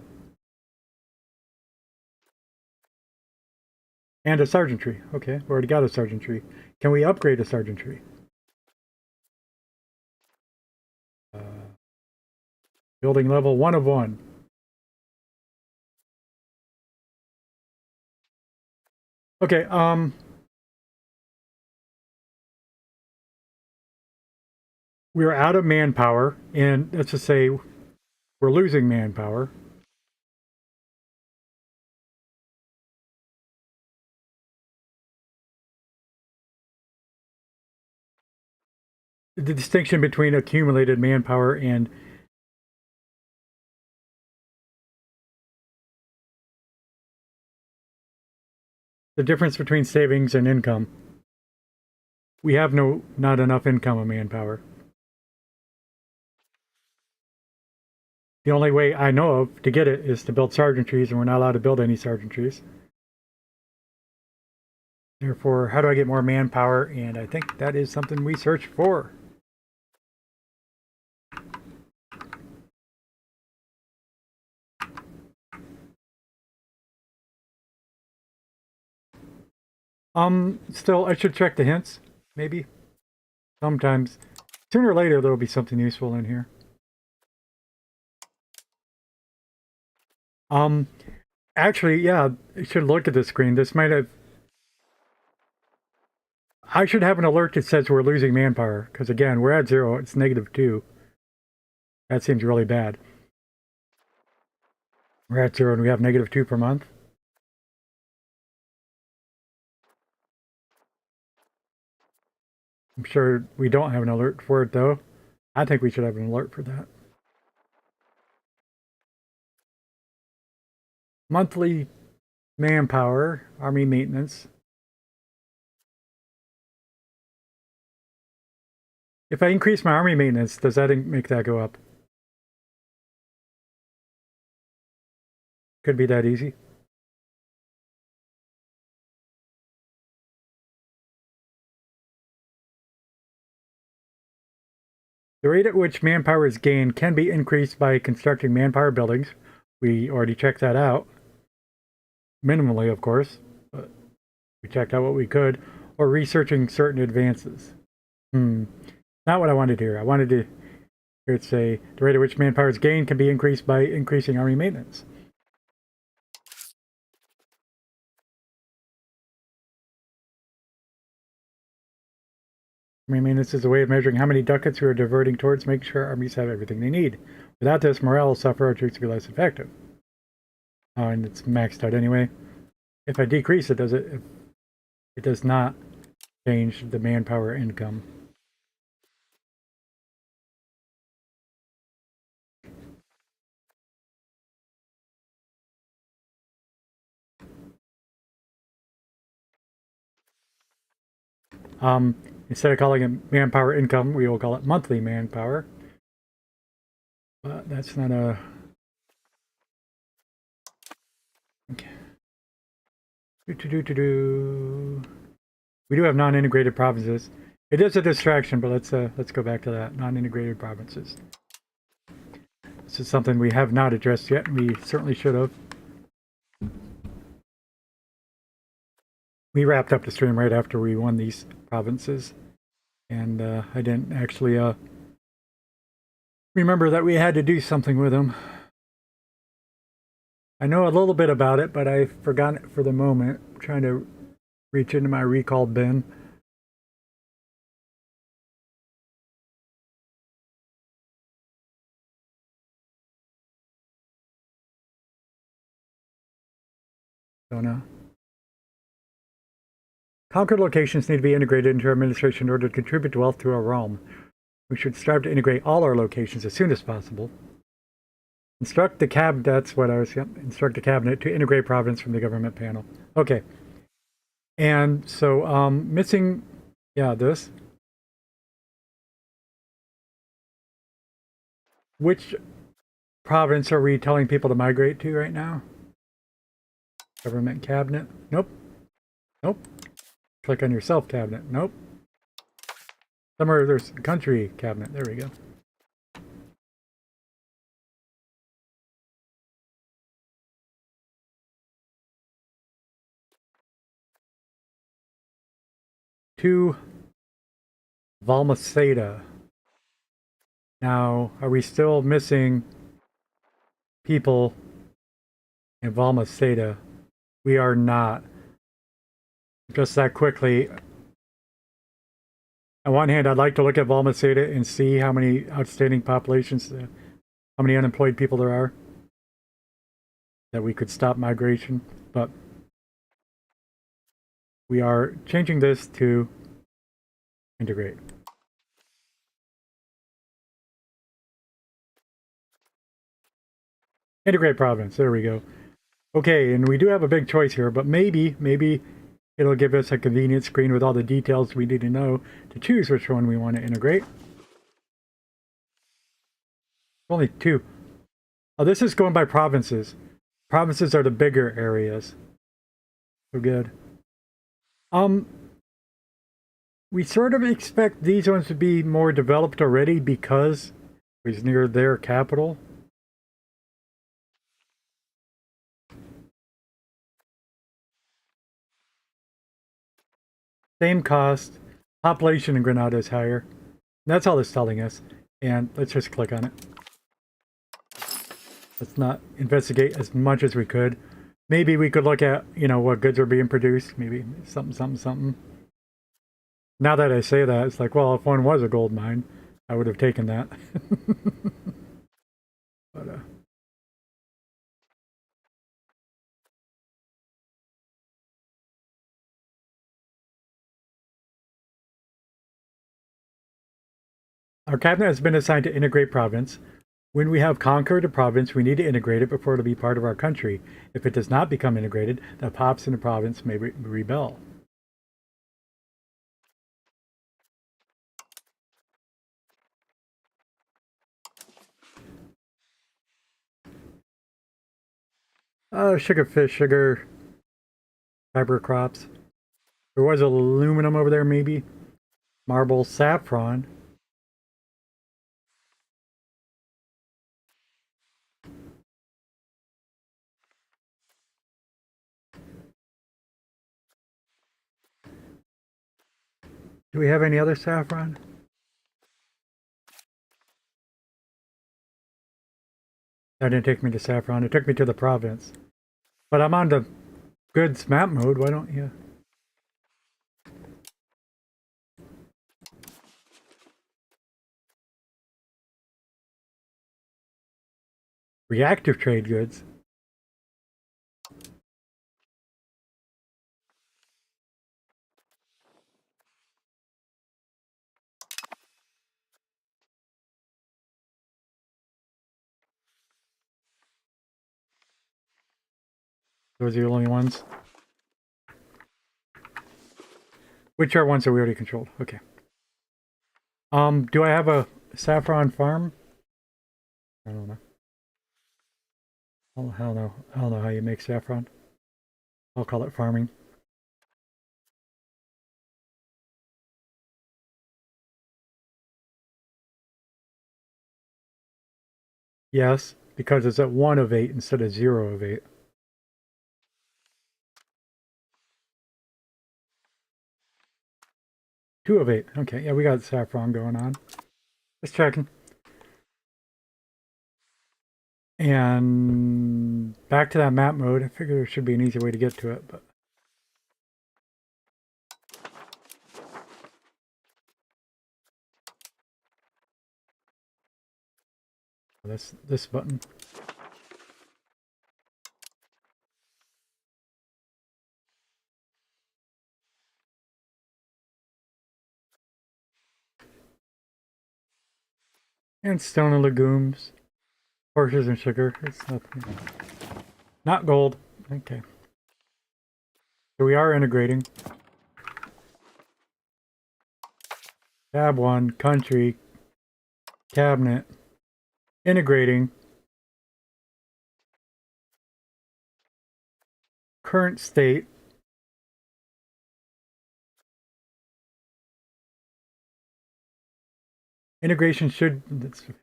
and a sergeantry. Okay, we already got a sergeantry. Can we upgrade a sergeantry? Building level 1 of 1. Okay, we're out of manpower, and let's just say we're losing manpower. The distinction between accumulated manpower and the difference between savings and income. We have not enough income of manpower. The only way I know of to get it is to build sergeantries, and we're not allowed to build any sergeantries. Therefore, how do I get more manpower? And I think that is something we search for. Still, I should check the hints, maybe. Sometimes. Sooner or later, there'll be something useful in here. Actually, yeah, I should look at the screen. This might have... I should have an alert that says we're losing manpower, because again, we're at 0, it's -2. That seems really bad. We're at 0 and we have -2 per month. I'm sure we don't have an alert for it, though. I think we should have an alert for that. Monthly manpower, army maintenance. If I increase my army maintenance, does that make that go up? Could be that easy. The rate at which manpower is gained can be increased by constructing manpower buildings. We already checked that out. Minimally, of course, but we checked out what we could. Or researching certain advances. Not what I wanted to hear. I wanted to hear it say the rate at which manpower is gained can be increased by increasing army maintenance. Army maintenance is a way of measuring how many ducats we are diverting towards making sure armies have everything they need. Without this, morale will suffer or troops will be less effective. Oh, and it's maxed out anyway. If I decrease it, does it? It does not change the manpower income. Instead of calling it manpower income, we will call it monthly manpower. But that's not a... Okay. We do have non-integrated provinces. It is a distraction, but let's go back to that. Non-integrated provinces. This is something we have not addressed yet, and we certainly should have. We wrapped up the stream right after we won these provinces, and I didn't actually remember that we had to do something with them. I know a little bit about it, but I've forgotten it for the moment. I'm trying to reach into my recall bin. Don't know. Conquered locations need to be integrated into our administration in order to contribute to wealth to our realm. We should strive to integrate all our locations as soon as possible. Instruct the cabinet, that's what I was, yep. Instruct the cabinet to integrate province from the government panel. Okay. And so, missing, yeah, this. Which province are we telling people to migrate to right now? Government cabinet? Nope. Nope. Click on yourself cabinet. Nope. Somewhere there's country cabinet. There we go. To Valmaseda. Now, are we still missing people in Valmaseda? We are not. Just that quickly. On one hand, I'd like to look at Valmaseda and see how many outstanding populations, how many unemployed people there are, that we could stop migration, but we are changing this to integrate. Integrate province, there we go. Okay, and we do have a big choice here, but maybe it'll give us a convenient screen with all the details we need to know to choose which one we want to integrate. Only two. Oh, this is going by provinces. Provinces are the bigger areas. So good. We sort of expect these ones to be more developed already because it's near their capital. Same cost. Population in Granada is higher. That's all it's telling us. And let's just click on it. Let's not investigate as much as we could. Maybe we could look at, you know, what goods are being produced. Maybe something. Now that I say that, it's like, well, if one was a gold mine, I would have taken that. But, our cabinet has been assigned to integrate province. When we have conquered a province, we need to integrate it before it'll be part of our country. If it does not become integrated, the pops in the province may rebel. Sugarfish, sugar, fiber crops. There was aluminum over there, maybe. Marble, saffron. Do we have any other saffron? That didn't take me to saffron. It took me to the province. But I'm on the goods map mode. Why don't you? Reactive trade goods. Those are the only ones. Which are ones that we already controlled. Okay. Do I have a saffron farm? I don't know. Oh, hell no. I don't know how you make saffron. I'll call it farming. Yes, because it's at 1 of 8 instead of 0 of 8. Two of 8. Okay, yeah, we got saffron going on. Just checking. And back to that map mode. I figure there should be an easy way to get to it, but this button. And stone and legumes. Horses and sugar. It's nothing. Not gold. Okay. So we are integrating. Tab 1, country, cabinet, integrating. Current state. Integration should,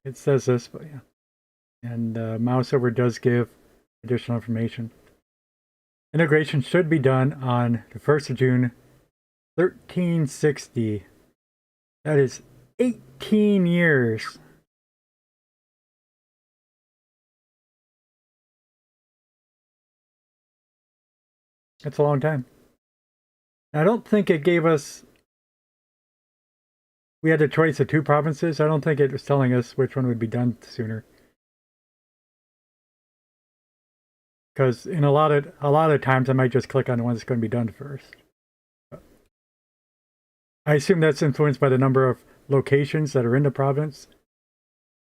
it says this, but yeah. And mouse over does give additional information. Integration should be done on the 1st of June, 1360. That is 18 years. That's a long time. I don't think it gave us... We had a choice of 2 provinces. I don't think it was telling us which one would be done sooner. Because in a lot of times I might just click on the one that's going to be done first. I assume that's influenced by the number of locations that are in the province.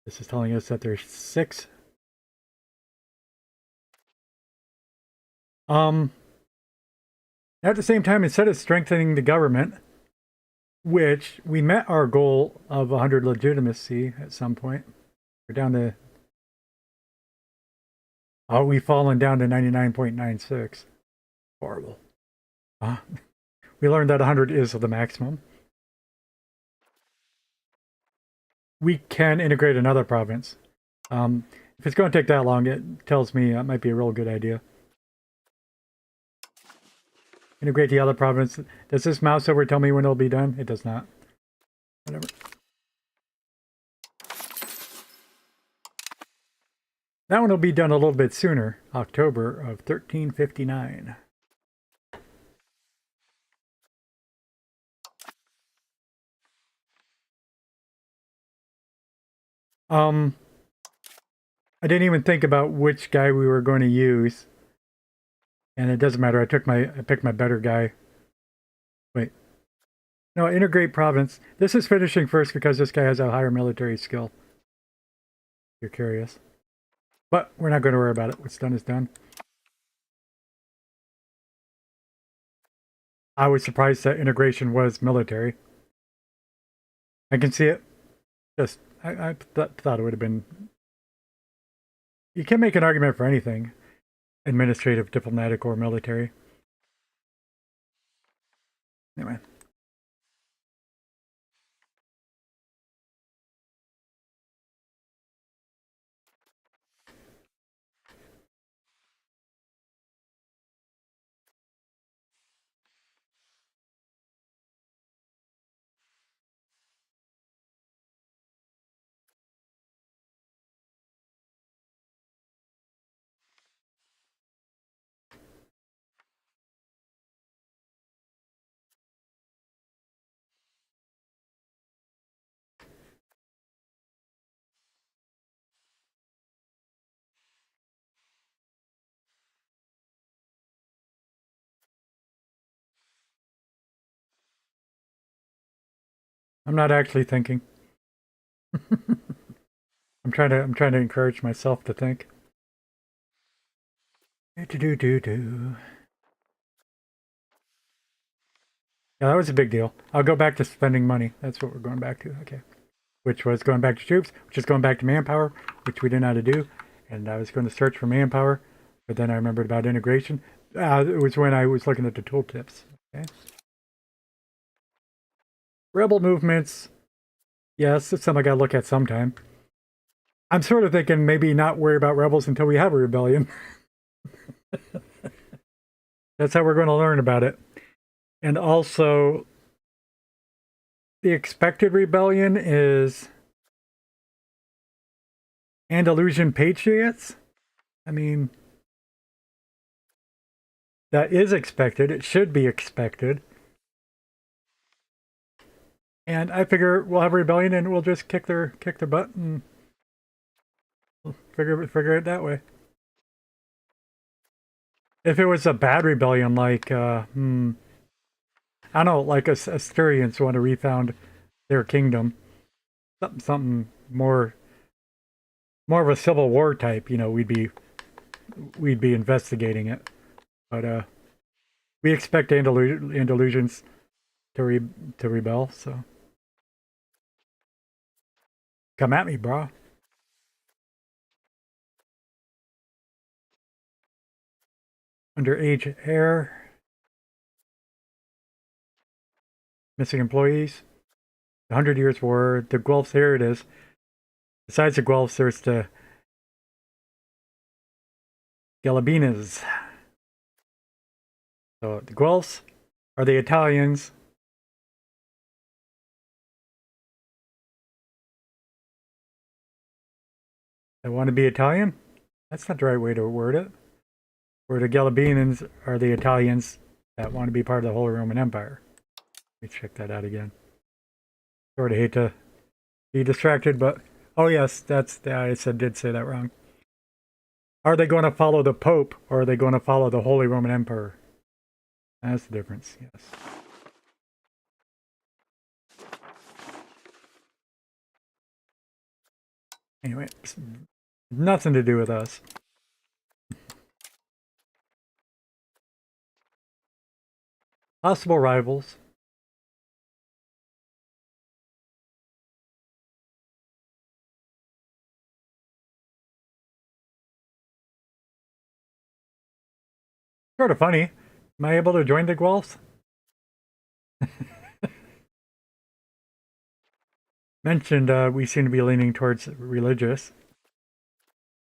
This is telling us that there's 6. At the same time, instead of strengthening the government, which we met our goal of 100 legitimacy at some point, we're down to... Oh, we've fallen down to 99.96. Horrible. We learned that 100 is the maximum. We can integrate another province. If it's going to take that long, it tells me that might be a real good idea. Integrate the other province. Does this mouse over tell me when it'll be done? It does not. Whatever. That one will be done a little bit sooner, October of 1359. I didn't even think about which guy we were going to use. And it doesn't matter. I picked my better guy. Wait. No, integrate province. This is finishing first because this guy has a higher military skill. If you're curious. But we're not going to worry about it. What's done is done. I was surprised that integration was military. I can see it. Just, I thought it would have been... You can make an argument for anything. Administrative, diplomatic, or military. Anyway. I'm not actually thinking. I'm trying to encourage myself to think. Do. Yeah, that was a big deal. I'll go back to spending money. That's what we're going back to. Okay. Which was going back to troops, which is going back to manpower, which we didn't know how to do. And I was going to search for manpower, but then I remembered about integration. It was when I was looking at the tooltips. Okay. Rebel movements. Yes, it's something I gotta look at sometime. I'm sort of thinking maybe not worry about rebels until we have a rebellion. That's how we're going to learn about it. And also, the expected rebellion is Andalusian Patriots. I mean, that is expected. It should be expected. And I figure we'll have a rebellion and we'll just kick their butt and we'll figure it that way. If it was a bad rebellion, like I don't know, like Asturians want to refound their kingdom, something more more of a Civil War type, you know, we'd be investigating it. But we expect Andalusians to rebel, so come at me, bro. Underage heir, missing employees, the 100 Years' War, the Guelphs. Here it is. Besides the Guelphs, there's the Galabinas. So the Guelphs are the Italians. That want to be Italian? That's not the right way to word it. Where the Galabinans are the Italians that want to be part of the Holy Roman Empire. Let me check that out again. Sort of hate to be distracted, but oh yes, did say that wrong. Are they going to follow the Pope, or are they going to follow the Holy Roman Emperor? That's the difference, yes. Anyway, it's nothing to do with us. Possible rivals. Sort of funny. Am I able to join the Guelphs? Mentioned we seem to be leaning towards religious.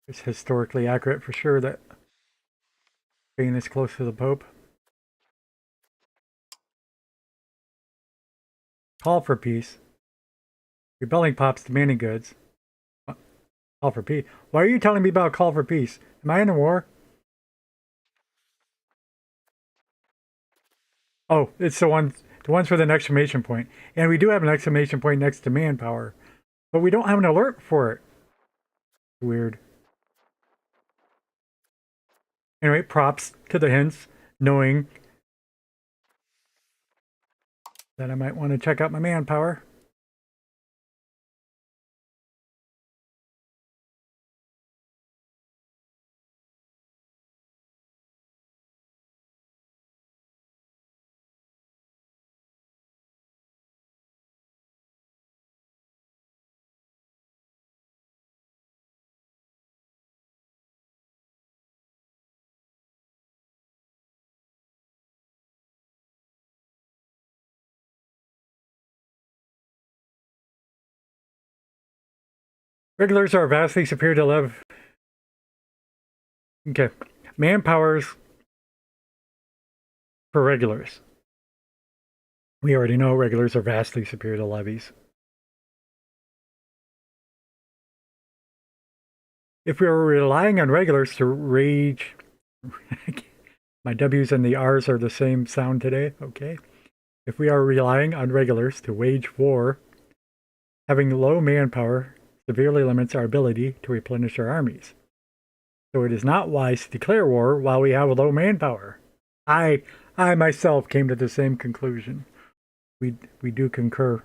It's historically accurate for sure that being this close to the Pope. Call for peace. Rebelling pops demanding goods. Call for peace. Why are you telling me about call for peace? Am I in a war? Oh, it's the ones with an exclamation point. And we do have an exclamation point next to manpower. But we don't have an alert for it. Weird. Anyway, props to the hints, knowing that I might want to check out my manpower. Regulars are vastly superior to lev. Okay. Manpowers for regulars. We already know regulars are vastly superior to levies. If we were relying on regulars to rage... My W's and the R's are the same sound today, okay? If we are relying on regulars to wage war, having low manpower severely limits our ability to replenish our armies. So it is not wise to declare war while we have low manpower. I myself came to the same conclusion. We do concur.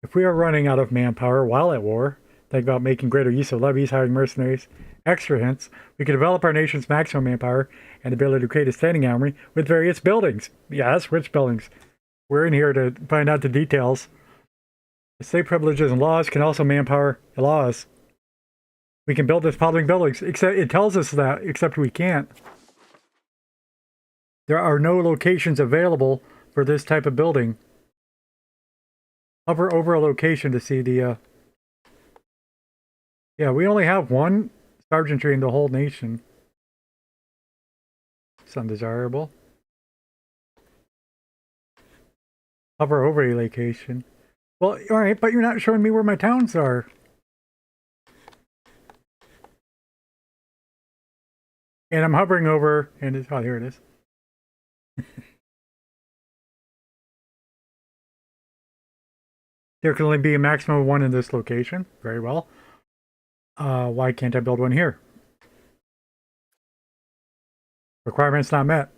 If we are running out of manpower while at war, think about making greater use of levies, hiring mercenaries. Extra hints, we can develop our nation's maximum manpower and ability to create a standing army with various buildings. Yes, which buildings? We're in here to find out the details. The state privileges and laws can also manpower laws. We can build the following buildings, except it tells us that, except we can't. There are no locations available for this type of building. Hover over a location to see the... Yeah, we only have one sergeantry in the whole nation. It's undesirable. Hover over a location. Well, alright, but you're not showing me where my towns are. And I'm hovering over, and it's... Oh, here it is. There can only be a maximum of one in this location. Very well. Why can't I build one here? Requirements not met.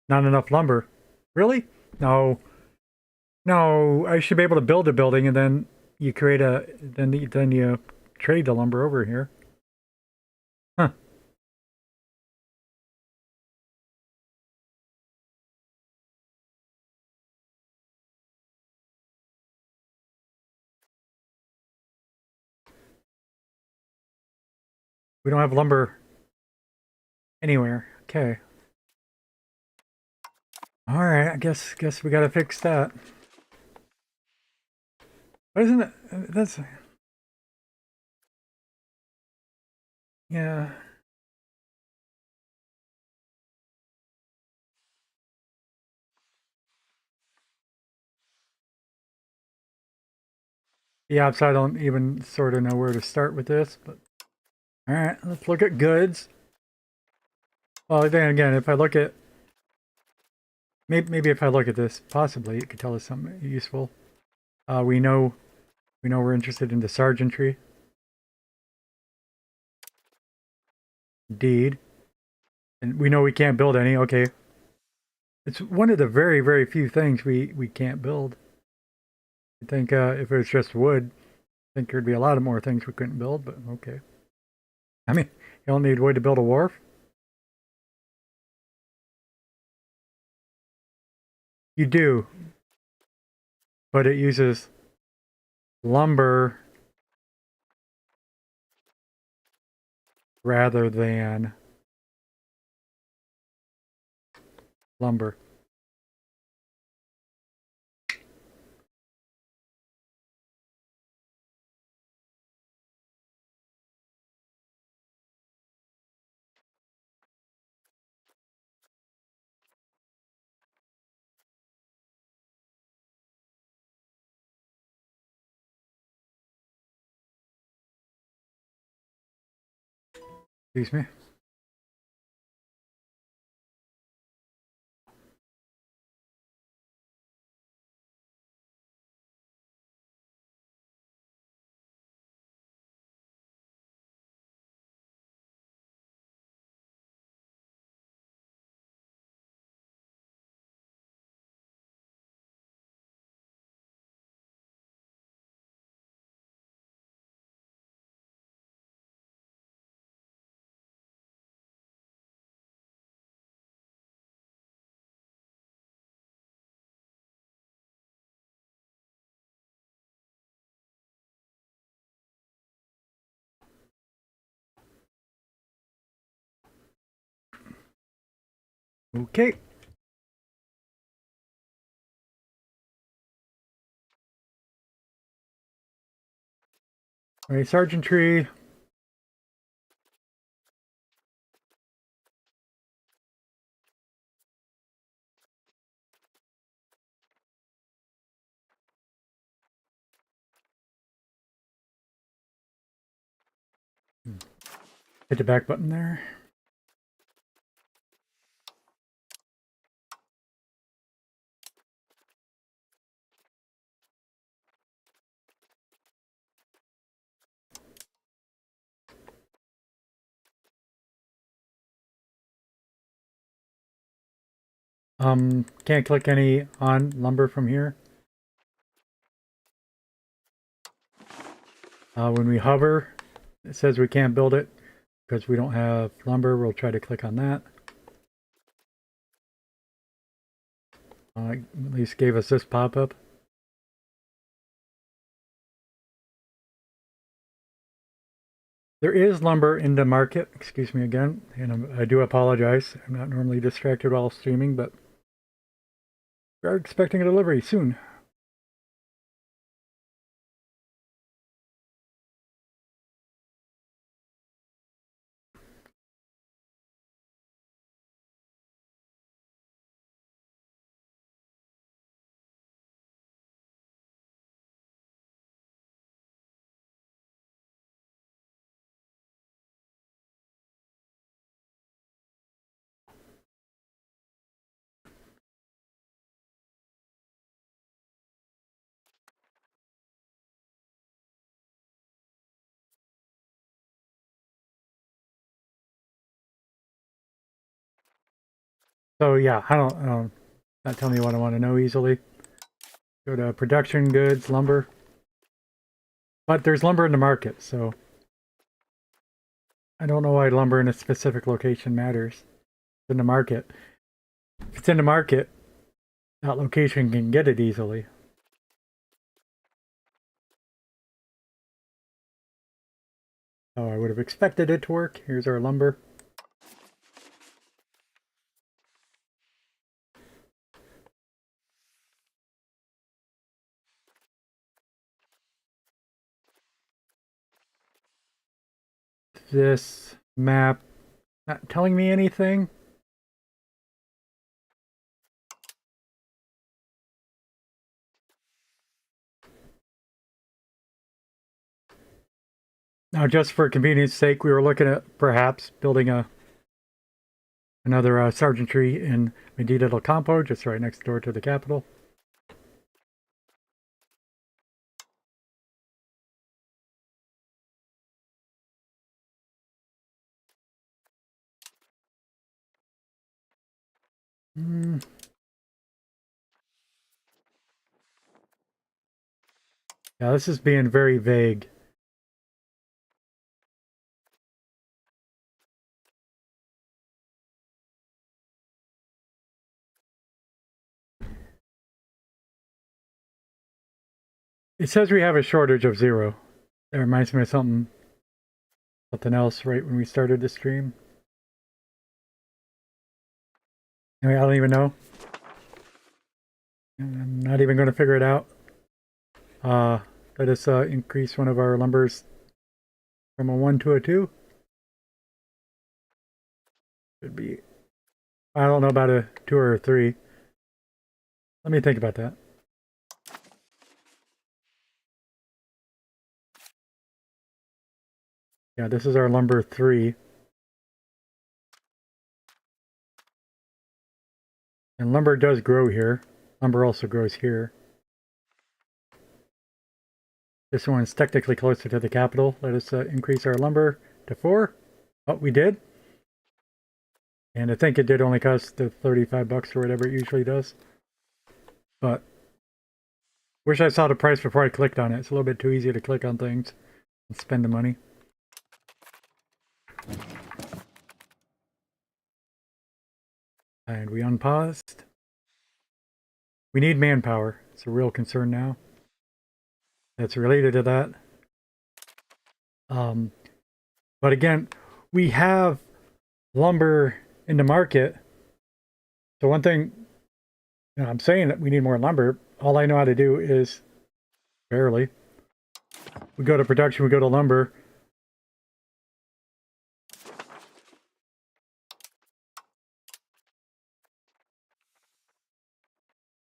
Not enough lumber. Really? No. No, I should be able to build a building and then you create a... Then you trade the lumber over here. Huh. We don't have lumber anywhere. Okay. All right. I guess we gotta fix that. But isn't it? That's yeah. Yeah. So I don't even sort of know where to start with this. But all right. Let's look at goods. Well, then again, if I look at maybe if I look at this, possibly it could tell us something useful. We know we're interested in the sergeantry. Indeed. And we know we can't build any. Okay. It's one of the very, very few things we can't build. I think if it was just wood, I think there'd be a lot of more things we couldn't build, but okay. I mean, you don't need wood to build a wharf. You do, but it uses lumber rather than lumber. Excuse me. Okay. All right, sergeantry. Hit the back button there. Can't click any on lumber from here. When we hover, it says we can't build it because we don't have lumber. We'll try to click on that. At least gave us this pop-up. There is lumber in the market. Excuse me again, and I do apologize. I'm not normally distracted while streaming, but we are expecting a delivery soon. So yeah, I don't not telling me what I want to know easily. Go to production goods, lumber. But there's lumber in the market, so I don't know why lumber in a specific location matters. It's in the market. If it's in the market, that location can get it easily. Oh, I would have expected it to work. Here's our lumber. This map not telling me anything. Now, just for convenience sake, we were looking at perhaps building another sergeantry in Medina del Campo, just right next door to the capital. Yeah, this is being very vague. It says we have a shortage of 0. That reminds me of something else right when we started the stream. Anyway, I don't even know. I'm not even going to figure it out. Let us increase one of our lumbers from a 1 to a 2. Should be, I don't know about a 2 or a 3. Let me think about that. Yeah, this is our lumber 3. And lumber does grow here. Lumber also grows here. This one's technically closer to the capital. Let us increase our lumber to 4. Oh, we did. And I think it did only cost the 35 bucks or whatever it usually does. But wish I saw the price before I clicked on it. It's a little bit too easy to click on things and spend the money. And we unpaused. We need manpower. It's a real concern now. That's related to that. But again, we have lumber in the market. So one thing, I'm saying that we need more lumber. All I know how to do is barely. We go to production, we go to lumber.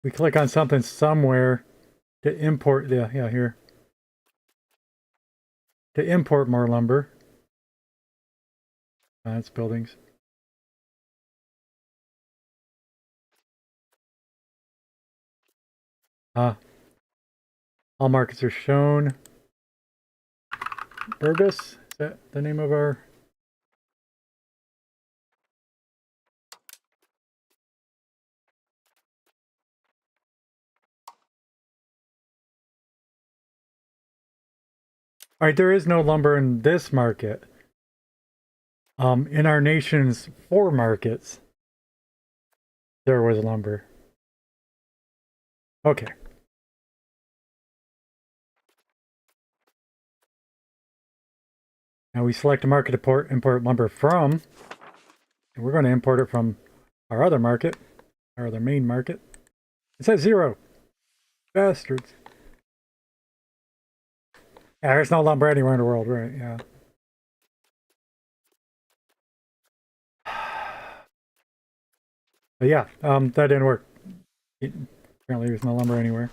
We click on something somewhere to import, yeah, here. To import more lumber. That's buildings. All markets are shown. Burgos, is that the name of our... All right, there is no lumber in this market. In our nation's 4 markets, there was lumber. Okay. Now we select a market to import lumber from, and we're going to import it from our other market, our other main market. It says 0. Bastards. Yeah, there's no lumber anywhere in the world, right? Yeah. But yeah, that didn't work. Apparently there's no lumber anywhere.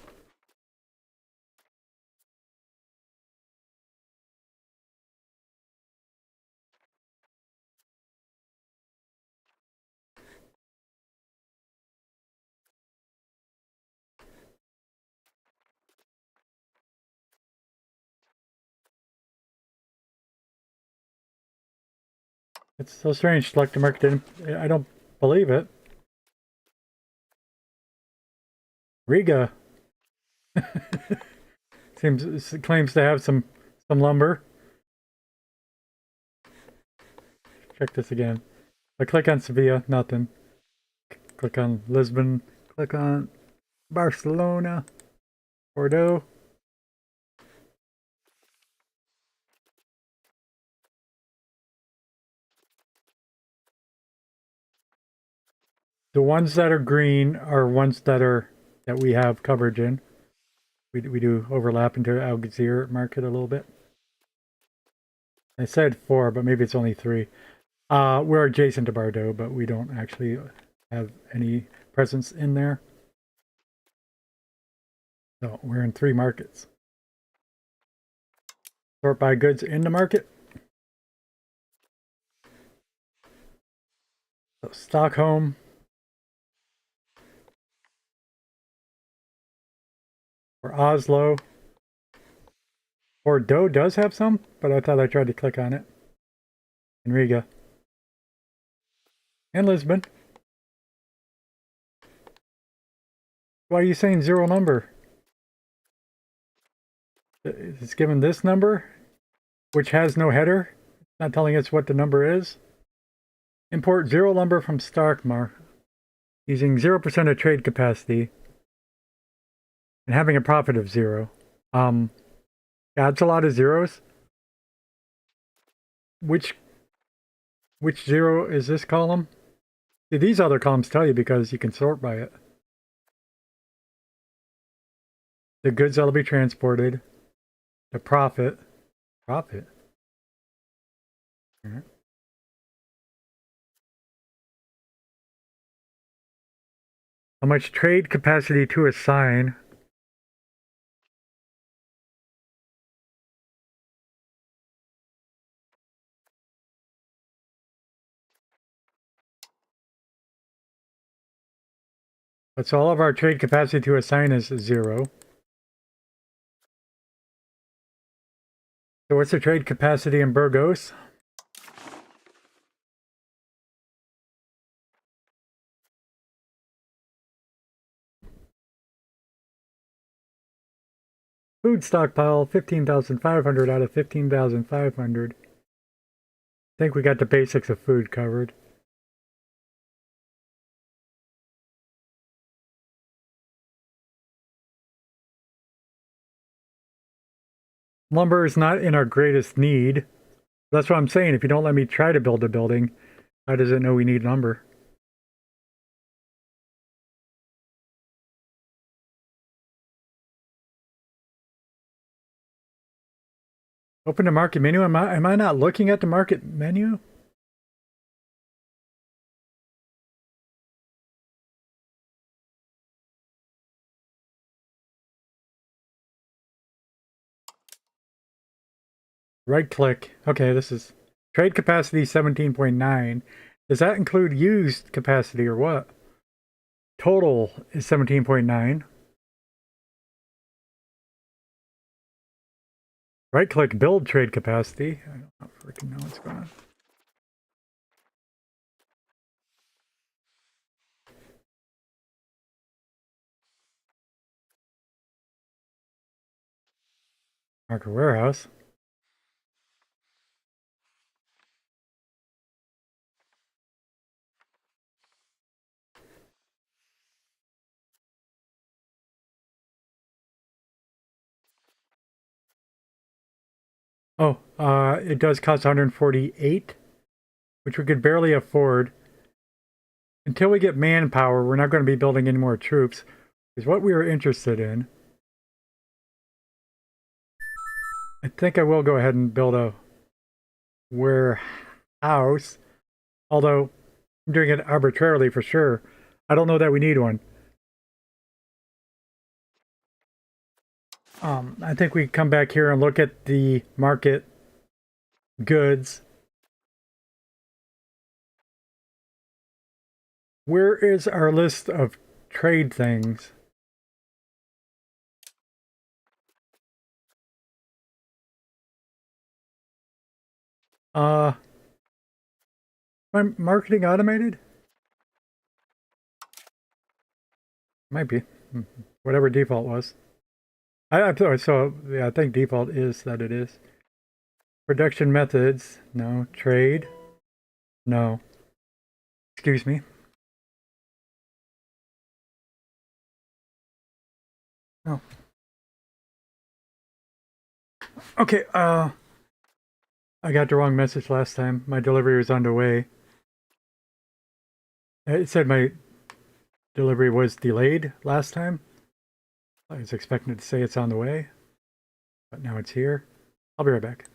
It's so strange. Select a market didn't... I don't believe it. Riga claims to have some lumber. check this again. I click on Sevilla, nothing. Click on Lisbon, click on Barcelona, Bordeaux. The ones that are green are ones that we have coverage in. We do overlap into Algeciras market a little bit. I said 4, but maybe it's only 3. We're adjacent to Bordeaux, but we don't actually have any presence in there. So we're in 3 markets. Sort by goods in the market. So Stockholm. Or Oslo. Bordeaux does have some, but I thought I tried to click on it. And Riga. And Lisbon. Why are you saying 0 number? It's given this number, which has no header. It's not telling us what the number is. Import 0 lumber from Starkmar using 0% of trade capacity and having a profit of 0. Yeah, it's a lot of zeros. Which 0 is this column? See, these other columns tell you because you can sort by it. The goods that'll be transported. The profit. Profit. All right. How much trade capacity to assign? So all of our trade capacity to assign is 0. So what's the trade capacity in Burgos? Food stockpile, 15,500 out of 15,500. I think we got the basics of food covered. Lumber is not in our greatest need. That's what I'm saying. If you don't let me try to build a building, how does it know we need lumber? Open the market menu. Am I not looking at the market menu? Right click. Okay, this is trade capacity 17.9. Does that include used capacity or what? Total is 17.9. Right click, build trade capacity. I don't freaking know what's going on. Market warehouse. Oh, it does cost 148, which we could barely afford. Until we get manpower, we're not going to be building any more troops, is what we were interested in. I think I will go ahead and build a warehouse, although I'm doing it arbitrarily for sure. I don't know that we need one. I think we come back here and look at the market goods. Where is our list of trade things? My marketing automated? Might be. Whatever default was. So yeah, I think default is that it is. Production methods, no. Trade. No. Excuse me. No. Okay, I got the wrong message last time. My delivery was on the way. It said my delivery was delayed last time. I was expecting it to say it's on the way, but now it's here. I'll be right back.